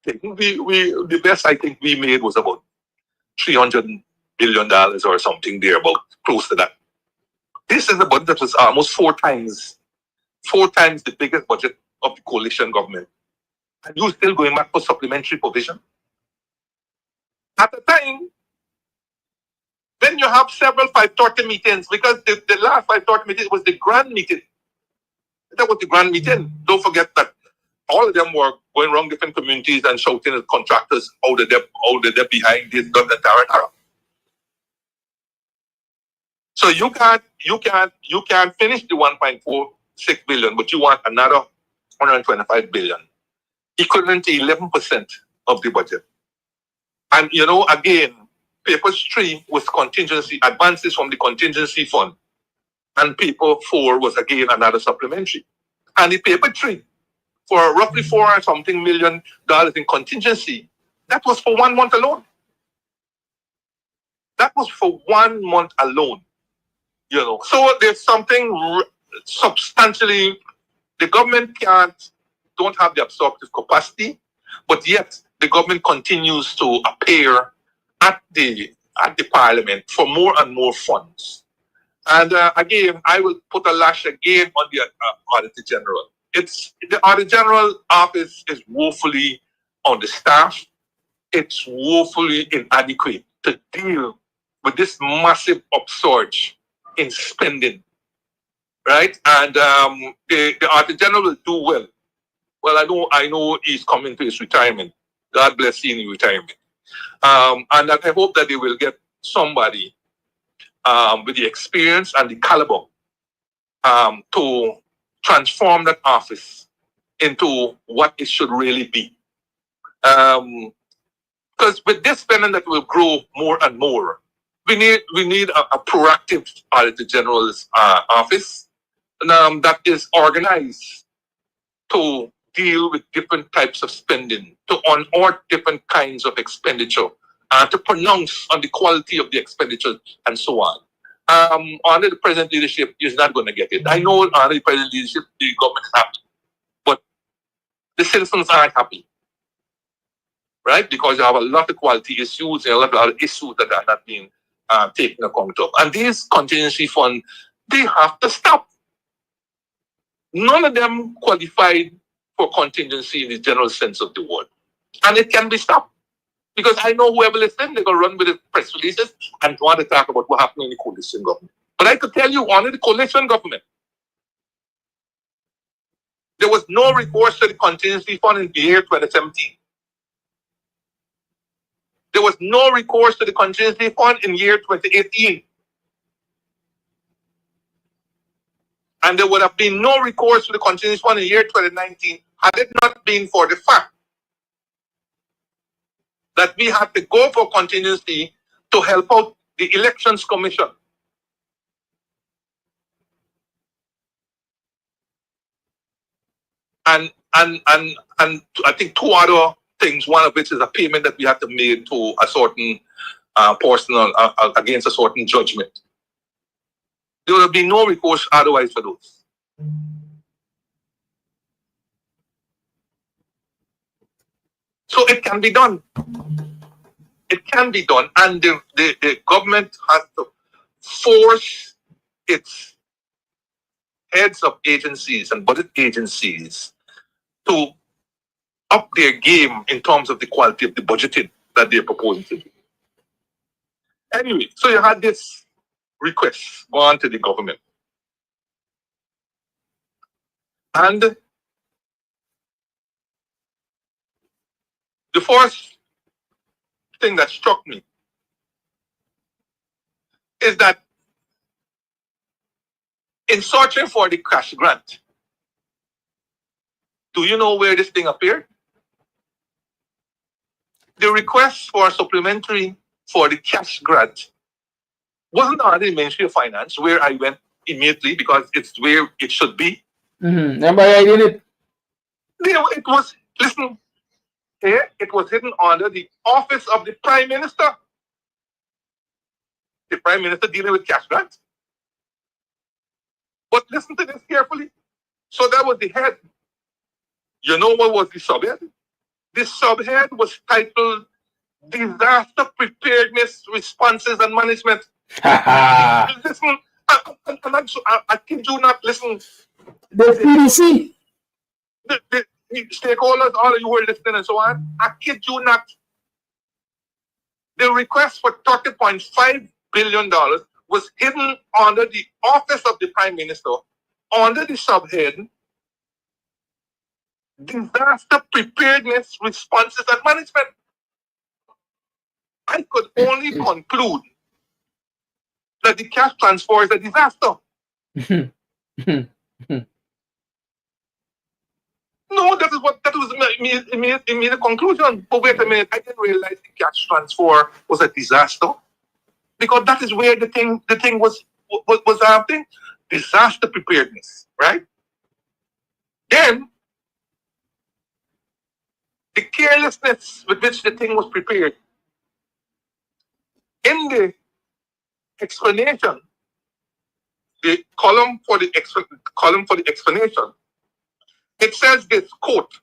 [SPEAKER 19] take. The best I think we made was about $300 billion or something there, about close to that. This is a budget that was almost four times the biggest budget of the coalition government. And you're still going back for supplementary provision? At the time, when you have several 530 meetings, because the last 530 meeting was the grand meeting. That was the grand meeting. Don't forget that all of them were going around different communities and shouting at contractors out of they're behind this, gun and tara. So you can't finish the 1.46 billion, but you want another 125 billion, equivalent to 11% of the budget. And again, paper 3 was contingency advances from the contingency fund, and paper 4 was again another supplementary. And the paper 3, for roughly $4 or something million in contingency, that was for 1 month alone. That was for 1 month alone. So there's something substantially, the government don't have the absorptive capacity, but yet the government continues to appear at the Parliament for more and more funds. And again, I will put a lash again on the Auditor General. The Auditor General office is woefully understaffed. It's woefully inadequate to deal with this massive upsurge in spending, right? And the Auditor General will do well. Well, I know he's coming to his retirement. God bless him in retirement. And I hope that they will get somebody with the experience and the caliber to transform that office into what it should really be. Because with this spending that will grow more and more, we need a proactive Auditor General's office that is organized to deal with different types of spending, to unearth different kinds of expenditure, to pronounce on the quality of the expenditure, and so on. Under the present leadership, is not going to get it. I know under the present leadership, the government is happy, but the citizens aren't happy, right? Because you have a lot of quality issues and a lot of issues that are not being taken account of. And these contingency funds, they have to stop. None of them qualified for contingency in the general sense of the word. And it can be stopped. Because I know whoever listens, they're going to run with the press releases and want to talk about what happened in the coalition government. But I could tell you, under the coalition government, there was no recourse to the contingency fund in the year 2017. There was no recourse to the contingency fund in year 2018. And there would have been no recourse to the contingency fund in year 2019 had it not been for the fact that we had to go for contingency to help out the Elections Commission. And I think 2 other things, one of which is a payment that we had to make to a certain person against a certain judgment. There would have been no recourse otherwise for those. So it can be done. It can be done. And the government has to force its heads of agencies and budget agencies to up their game in terms of the quality of the budgeting that they're proposing to do. Anyway, so you had this request gone to the government. And the first thing that struck me is that in searching for the cash grant, do you know where this thing appeared? The request for supplementary for the cash grant wasn't under the Ministry of Finance, where I went immediately because it's where it should be.
[SPEAKER 6] Remember I did it?
[SPEAKER 19] It was, listen, here it was hidden under the office of the Prime Minister. The Prime Minister dealing with cash grants. But listen to this carefully. So that was the head. You know what was the subhead? The subhead was titled Disaster Preparedness, Responses and Management. Listen, I kid you not, listen.
[SPEAKER 6] The PDC.
[SPEAKER 19] The stakeholders, all of you who are listening and so on, I kid you not. The request for $30.5 billion was hidden under the office of the Prime Minister, under the subhead, Disaster Preparedness, Responses and Management. I could only conclude that the cash transfer is a disaster. No, that was immediate conclusion. But wait a minute, I didn't realize the cash transfer was a disaster, because that is where the thing was happening. Disaster preparedness, right? Then the carelessness with which the thing was prepared. In the explanation, the column for the explanation, it says this, quote,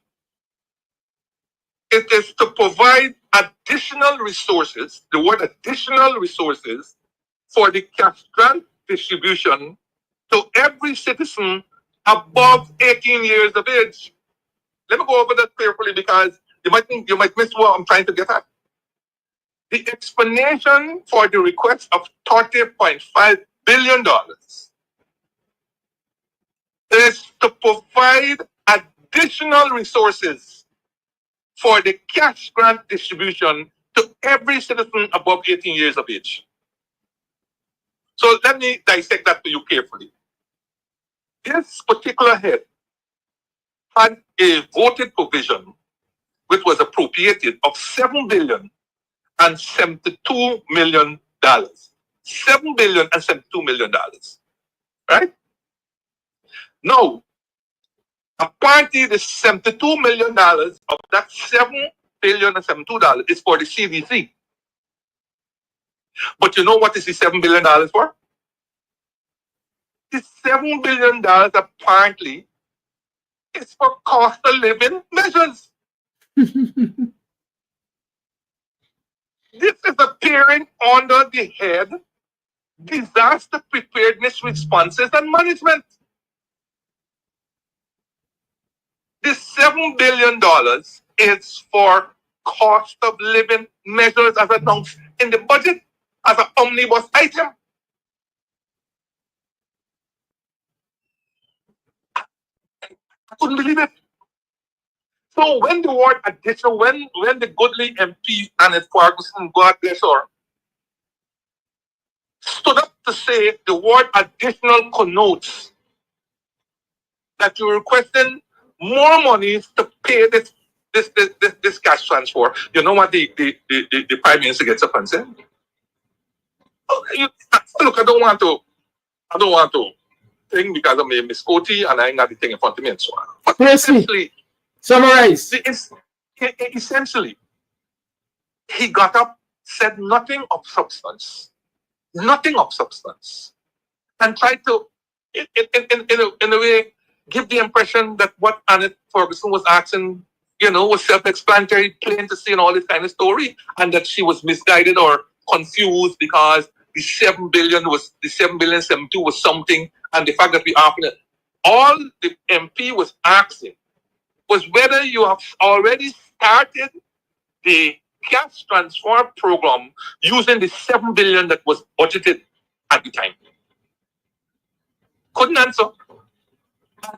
[SPEAKER 19] it is to provide additional resources, the word additional resources, for the cash grant distribution to every citizen above 18 years of age. Let me go over that carefully because you might miss what I'm trying to get at. The explanation for the request of $30.5 billion is to provide additional resources for the cash grant distribution to every citizen above 18 years of age. So let me dissect that for you carefully. This particular head had a voted provision which was appropriated of $7 billion and $72 million. $7 billion and $72 million. Right? Now, apparently the $72 million of that $7 billion and $72 is for the CDC. But you know what is the $7 billion for? The $7 billion apparently is for cost of living measures. This is appearing under the head Disaster Preparedness, Responses and Management. This $7 billion is for cost of living measures as announced in the budget as an omnibus item. I couldn't believe it. So when the word additional, when the goodly MP Annette Ferguson, God bless her, stood up to say the word additional connotes that you're requesting more money to pay this cash transfer. You know what the Prime Minister gets up and said? Look, I don't want to think because I'm a Miss Coty and I ain't got the thing in front of me and so on. But essentially,
[SPEAKER 6] summarize.
[SPEAKER 19] Essentially, he got up, said nothing of substance, and tried to, in a way, give the impression that what Annette Ferguson was asking, was self-explanatory, plain to see, and all this kind of story, and that she was misguided or confused because the $7 billion 72 was something, and the fact that we are all the MP was asking was whether you have already started the cash transfer program using the 7 billion that was budgeted at the time. Couldn't answer.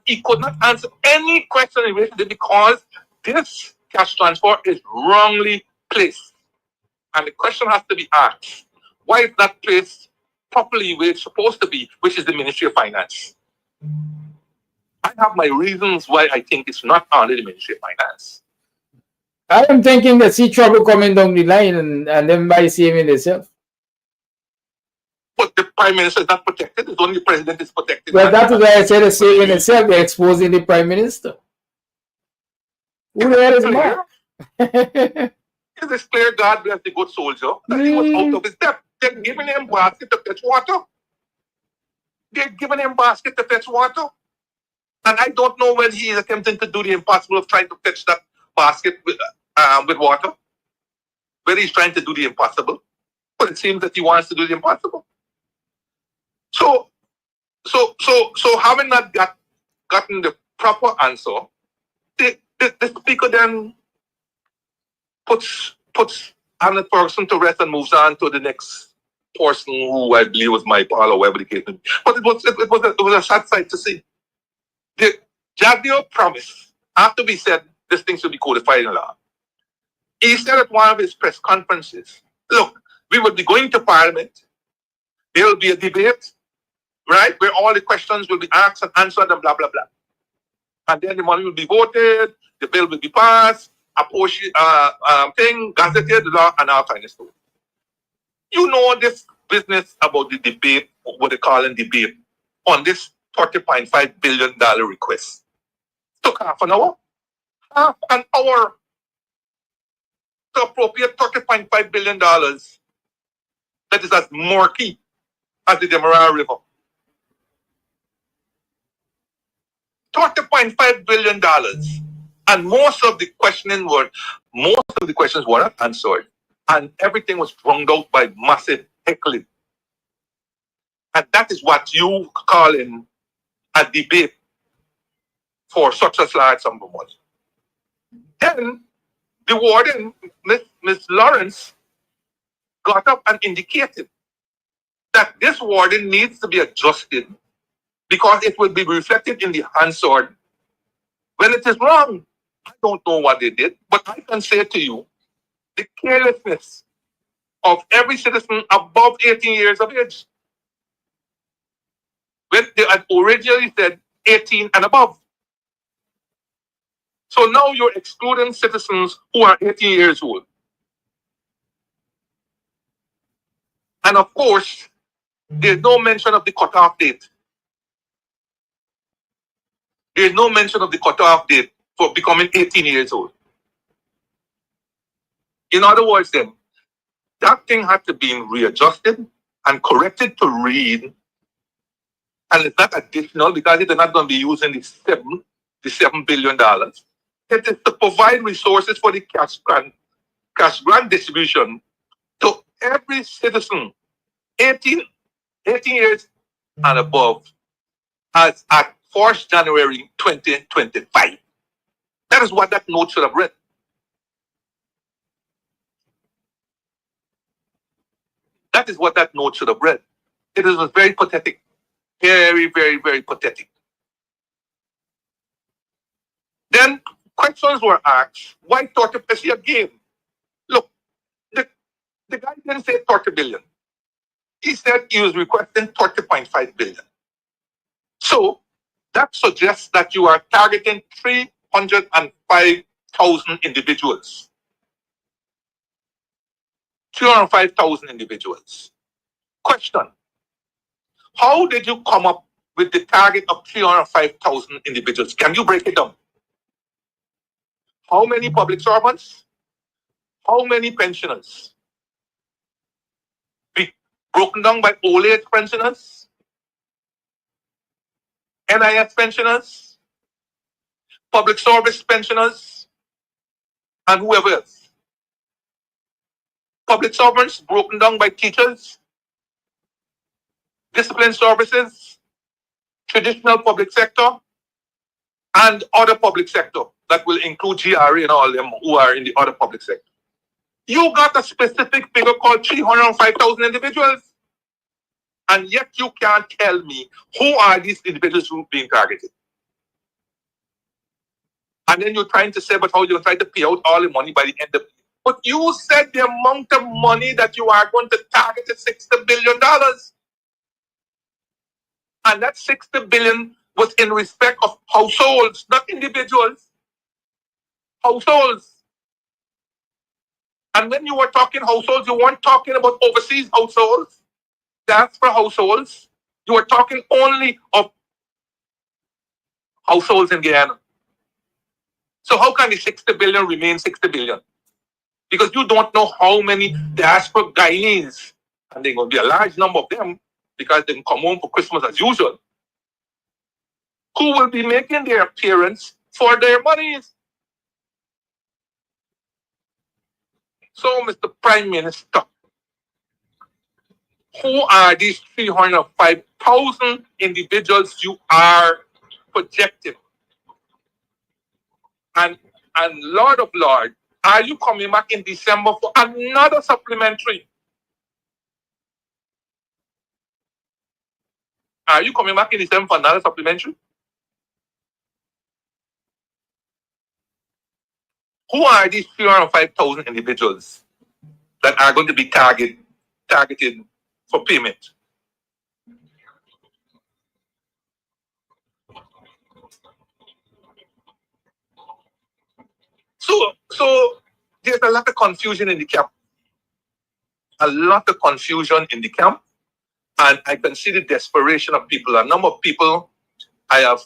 [SPEAKER 19] He could not answer any question related to it because this cash transfer is wrongly placed. And the question has to be asked, why is that placed properly where it's supposed to be, which is the Ministry of Finance? I have my reasons why I think it's not under the Ministry of Finance.
[SPEAKER 6] I am thinking that see trouble coming down the line and then by saving themselves.
[SPEAKER 19] But the Prime Minister is not protected. It's only the President is protected.
[SPEAKER 6] Well, that's why I said they're saving themselves. They're exposing the Prime Minister. Who the hell is Mark?
[SPEAKER 19] It's this clear God bless the good soldier that he was out of his depth. They're giving him basket to fetch water. They're giving him basket to fetch water. And I don't know when he is attempting to do the impossible of trying to fetch that basket with water. Whether he's trying to do the impossible. But it seems that he wants to do the impossible. So having not gotten the proper answer, the speaker then puts Anna person to rest and moves on to the next person who I believe was my pal or whatever the case may be. But it was a sad sight to see. The Jagdeo promised, after we said this thing should be codified in law, he said at one of his press conferences, look, we will be going to Parliament, there will be a debate, right, where all the questions will be asked and answered and blah, blah, blah. And then the money will be voted, the bill will be passed, a portion thing, gazetted, law, and all kind of stuff. You know this business about the debate, what they call a debate, on this $30.5 billion request. Took half an hour. Half an hour to appropriate $30.5 billion that is as murky as the Demerara River. $30.5 billion. And most of the questions were not answered. And everything was drowned out by massive heckling. And that is what you call in a debate for such a large sum of money. Then the warden, Miss Lawrence, got up and indicated that this warden needs to be adjusted because it will be reflected in the Hansard when it is wrong. I don't know what they did, but I can say to you, the carelessness of every citizen above 18 years of age. When they had originally said 18 and above. So now you're excluding citizens who are 18 years old. And of course, there's no mention of the cutoff date. There's no mention of the cutoff date for becoming 18 years old. In other words, then, that thing had to be readjusted and corrected to read. And it's not additional because they're not going to be using the $7 billion. It is to provide resources for the cash grant distribution to every citizen 18 years and above as at 1st January 2025. That is what that note should have read. That is what that note should have read. It was very pathetic. Very, very, very pathetic. Then questions were asked. Why 30% again? Look, the guy didn't say 30 billion. He said he was requesting 30.5 billion. So that suggests that you are targeting 305,000 individuals. 305,000 individuals. Question. How did you come up with the target of 305,000 individuals? Can you break it down? How many public servants? How many pensioners? Broken down by old age pensioners? NIS pensioners? Public service pensioners? And whoever else? Public servants broken down by teachers? Discipline services, traditional public sector, and other public sector. that will include GRA and all them who are in the other public sector. You got a specific figure called 305,000 individuals. And yet you can't tell me who are these individuals who are being targeted. And then you're trying to say, but how you're trying to pay out all the money by the end of the year. But you said the amount of money that you are going to target is $60 billion. And that $60 billion was in respect of households, not individuals. Households. And when you were talking households, you weren't talking about overseas households. That's for households. You were talking only of households in Guyana. So how can the 60 billion remain 60 billion? Because you don't know how many diaspora Guyanese, and they're going to be a large number of them, because they can come home for Christmas as usual, who will be making their appearance for their monies. So, Mr. Prime Minister, who are these 305,000 individuals you are projecting? And Lord of Lord, are you coming back in December for another supplementary? Are you coming back in December for another supplementary? Who are these 305,000 individuals that are going to be targeted for payment? So there's a lot of confusion in the camp. A lot of confusion in the camp. And I can see the desperation of people. A number of people I have,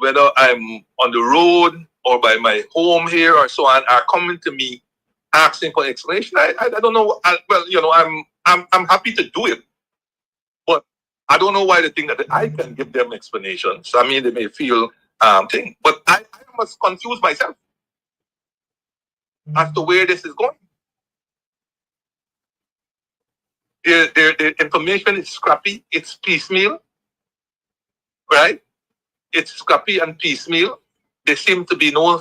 [SPEAKER 19] whether I'm on the road or by my home here or so on, are coming to me asking for explanation. I don't know. I'm happy to do it, but I don't know why they think that I can give them explanations. I mean, they may feel thing, but I must confuse myself as to where this is going. The information is scrappy. It's piecemeal, right? It's scrappy and piecemeal. There seem to be no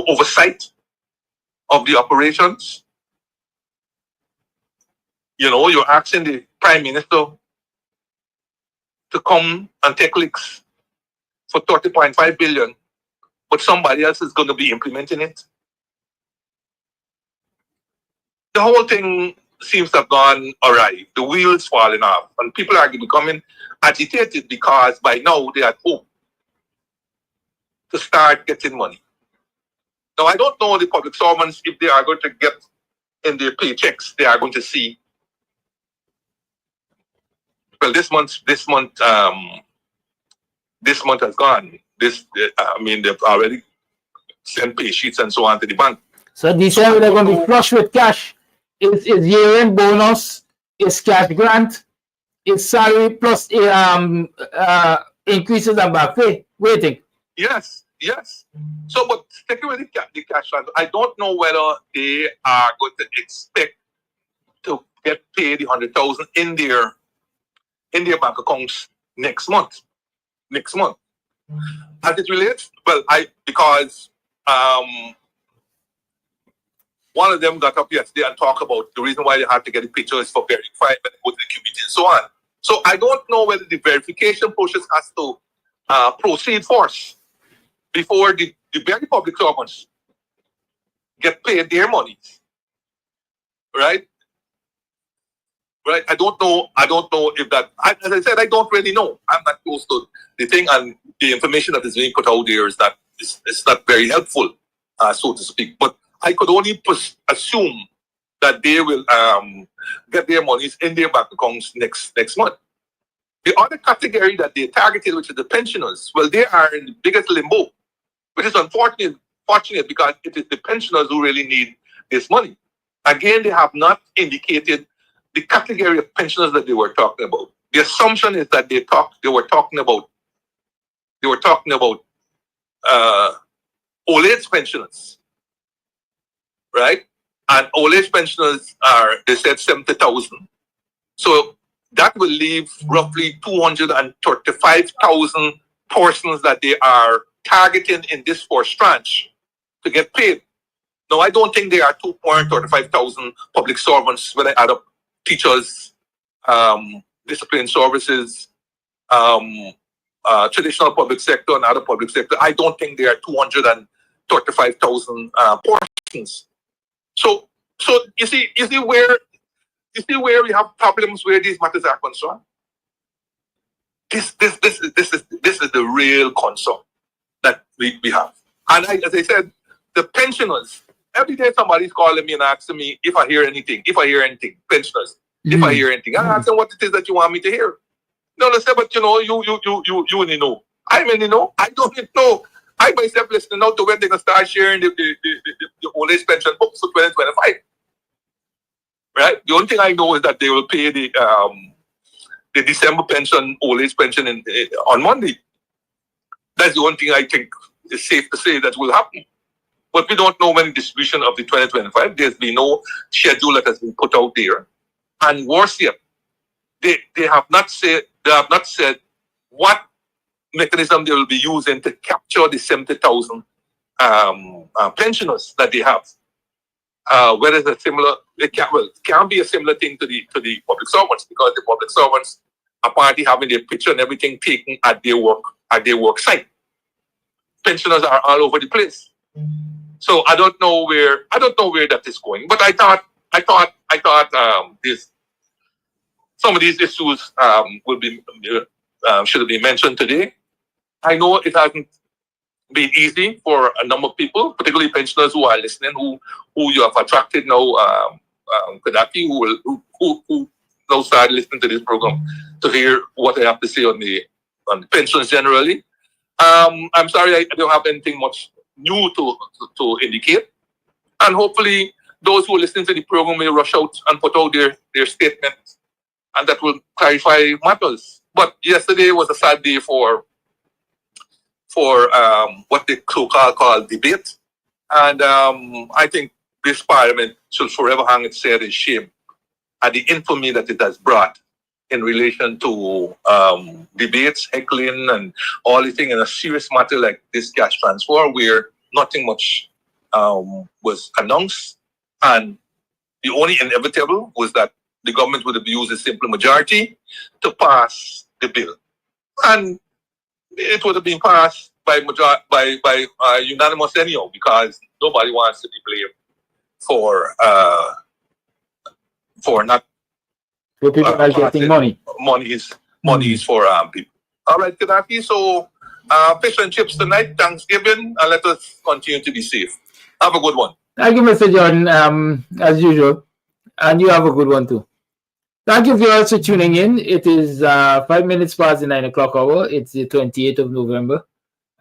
[SPEAKER 19] oversight of the operations. You know, you're asking the Prime Minister to come and take licks for 30.5 billion, but somebody else is going to be implementing it. The whole thing seems to have gone awry. The wheels falling off, and people are becoming agitated because by now they are home to start getting money. Now, I don't know the public servants, if they are going to get in their paychecks, they are going to see. Well, this month has gone. They've already sent pay sheets and so on to the bank.
[SPEAKER 6] So December they're going to be flush with cash. It's year-end bonus, it's cash grant, it's salary plus increases and back pay. Waiting.
[SPEAKER 19] Yes. So, but sticking with the cash fund, I don't know whether they are going to expect to get paid the 100,000 in their bank accounts next month. As it relates, because one of them got up yesterday and talked about the reason why they had to get the pictures for verifying and go to the QBT and so on. So I don't know whether the verification process has to proceed first before the very public servants get paid their monies. Right? I don't know if that, as I said, I don't really know. I'm not close to the thing, and the information that is being put out there is that it's not very helpful, so to speak. But I could only assume that they will get their monies in their bank accounts next month. The other category that they targeted, which is the pensioners, well, they are in the biggest limbo, which is unfortunate because it is the pensioners who really need this money. Again, they have not indicated the category of pensioners that they were talking about. The assumption is that they were talking about old age pensioners, right? And old age pensioners they said 70,000. So that will leave roughly 235,000 persons that they are targeting in this first tranche to get paid. Now, I don't think there are 2.35,000 public servants when I add up teachers, discipline services, traditional public sector and other public sector. I don't think there are 235,000 persons. So you see where we have problems where these matters are concerned. This is the real concern that we have. And as I said, the pensioners, every day somebody's calling me and asking me if I hear anything, pensioners, if I hear anything. I ask them what it is that you want me to hear. No, they say, but you know, you only know. I only know. I don't know. I myself listening now to when they're going to start sharing the old age pension books for 2025. Right? The only thing I know is that they will pay the December pension, old age pension on Monday. That's the only thing I think is safe to say that will happen. But we don't know when distribution of the 2025. There's been no schedule that has been put out there. And worse yet, they have not said what mechanism they will be using to capture the 70,000 pensioners that they have. Whether it's a similar, it can be a similar thing to the public servants, because the public servants are apparently having their picture and everything taken at their work site. Pensioners are all over the place. So I don't know where that is going. But I thought some of these issues should have been mentioned today. I know it hasn't been easy for a number of people, particularly pensioners who are listening, who you have attracted now, Kadaki, who now started listening to this program to hear what I have to say on the pensions generally. I'm sorry I don't have anything much new to indicate. And hopefully those who are listening to the program may rush out and put out their statements, and that will clarify matters. But yesterday was a sad day for what they call debate. And I think this parliament should forever hang its head in shame at the infamy that it has brought in relation to debates, heckling, and all the thing in a serious matter like this cash transfer, where nothing much was announced. And the only inevitable was that the government would have used a simple majority to pass the bill. And it would have been passed by unanimous anyhow, because nobody wants to be blamed for not
[SPEAKER 6] people not getting money.
[SPEAKER 19] Money is for people. All right, Kadaki. So fish and chips tonight, Thanksgiving, and let us continue to be safe. Have a good one.
[SPEAKER 6] Thank you, Mr. John, as usual, and you have a good one too. Thank you viewers for tuning in. It is 5 minutes past the 9 o'clock hour. It's the 28th of November,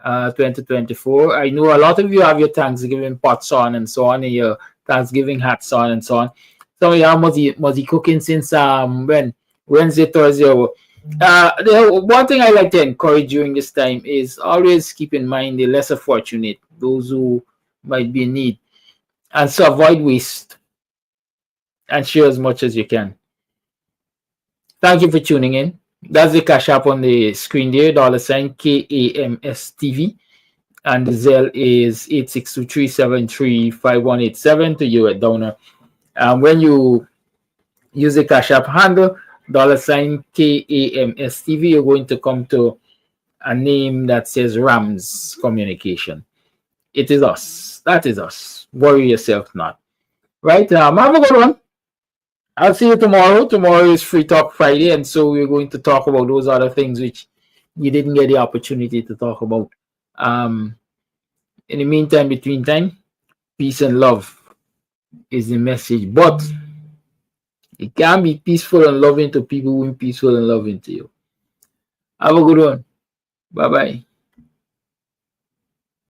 [SPEAKER 6] 2024. I know a lot of you have your Thanksgiving pots on and so on, and your Thanksgiving hats on and so on. Some of you must be cooking since when? Wednesday, Thursday. One thing I like to encourage during this time is always keep in mind the lesser fortunate, those who might be in need, and so avoid waste and share as much as you can. Thank you for tuning in. That's the cash app on the screen there, $KAMSTV. And the Zelle is 862-373-5187 to you at donor. When you use the cash app handle, $KAMSTV, you're going to come to a name that says Rams Communication. It is us. That is us. Worry yourself not. Right? Have a good one. I'll see you tomorrow. Tomorrow is Free Talk Friday, and so we're going to talk about those other things which you didn't get the opportunity to talk about. In the meantime, between time, peace and love is the message. But it can be peaceful and loving to people who are peaceful and loving to you. Have a good one. Bye-bye.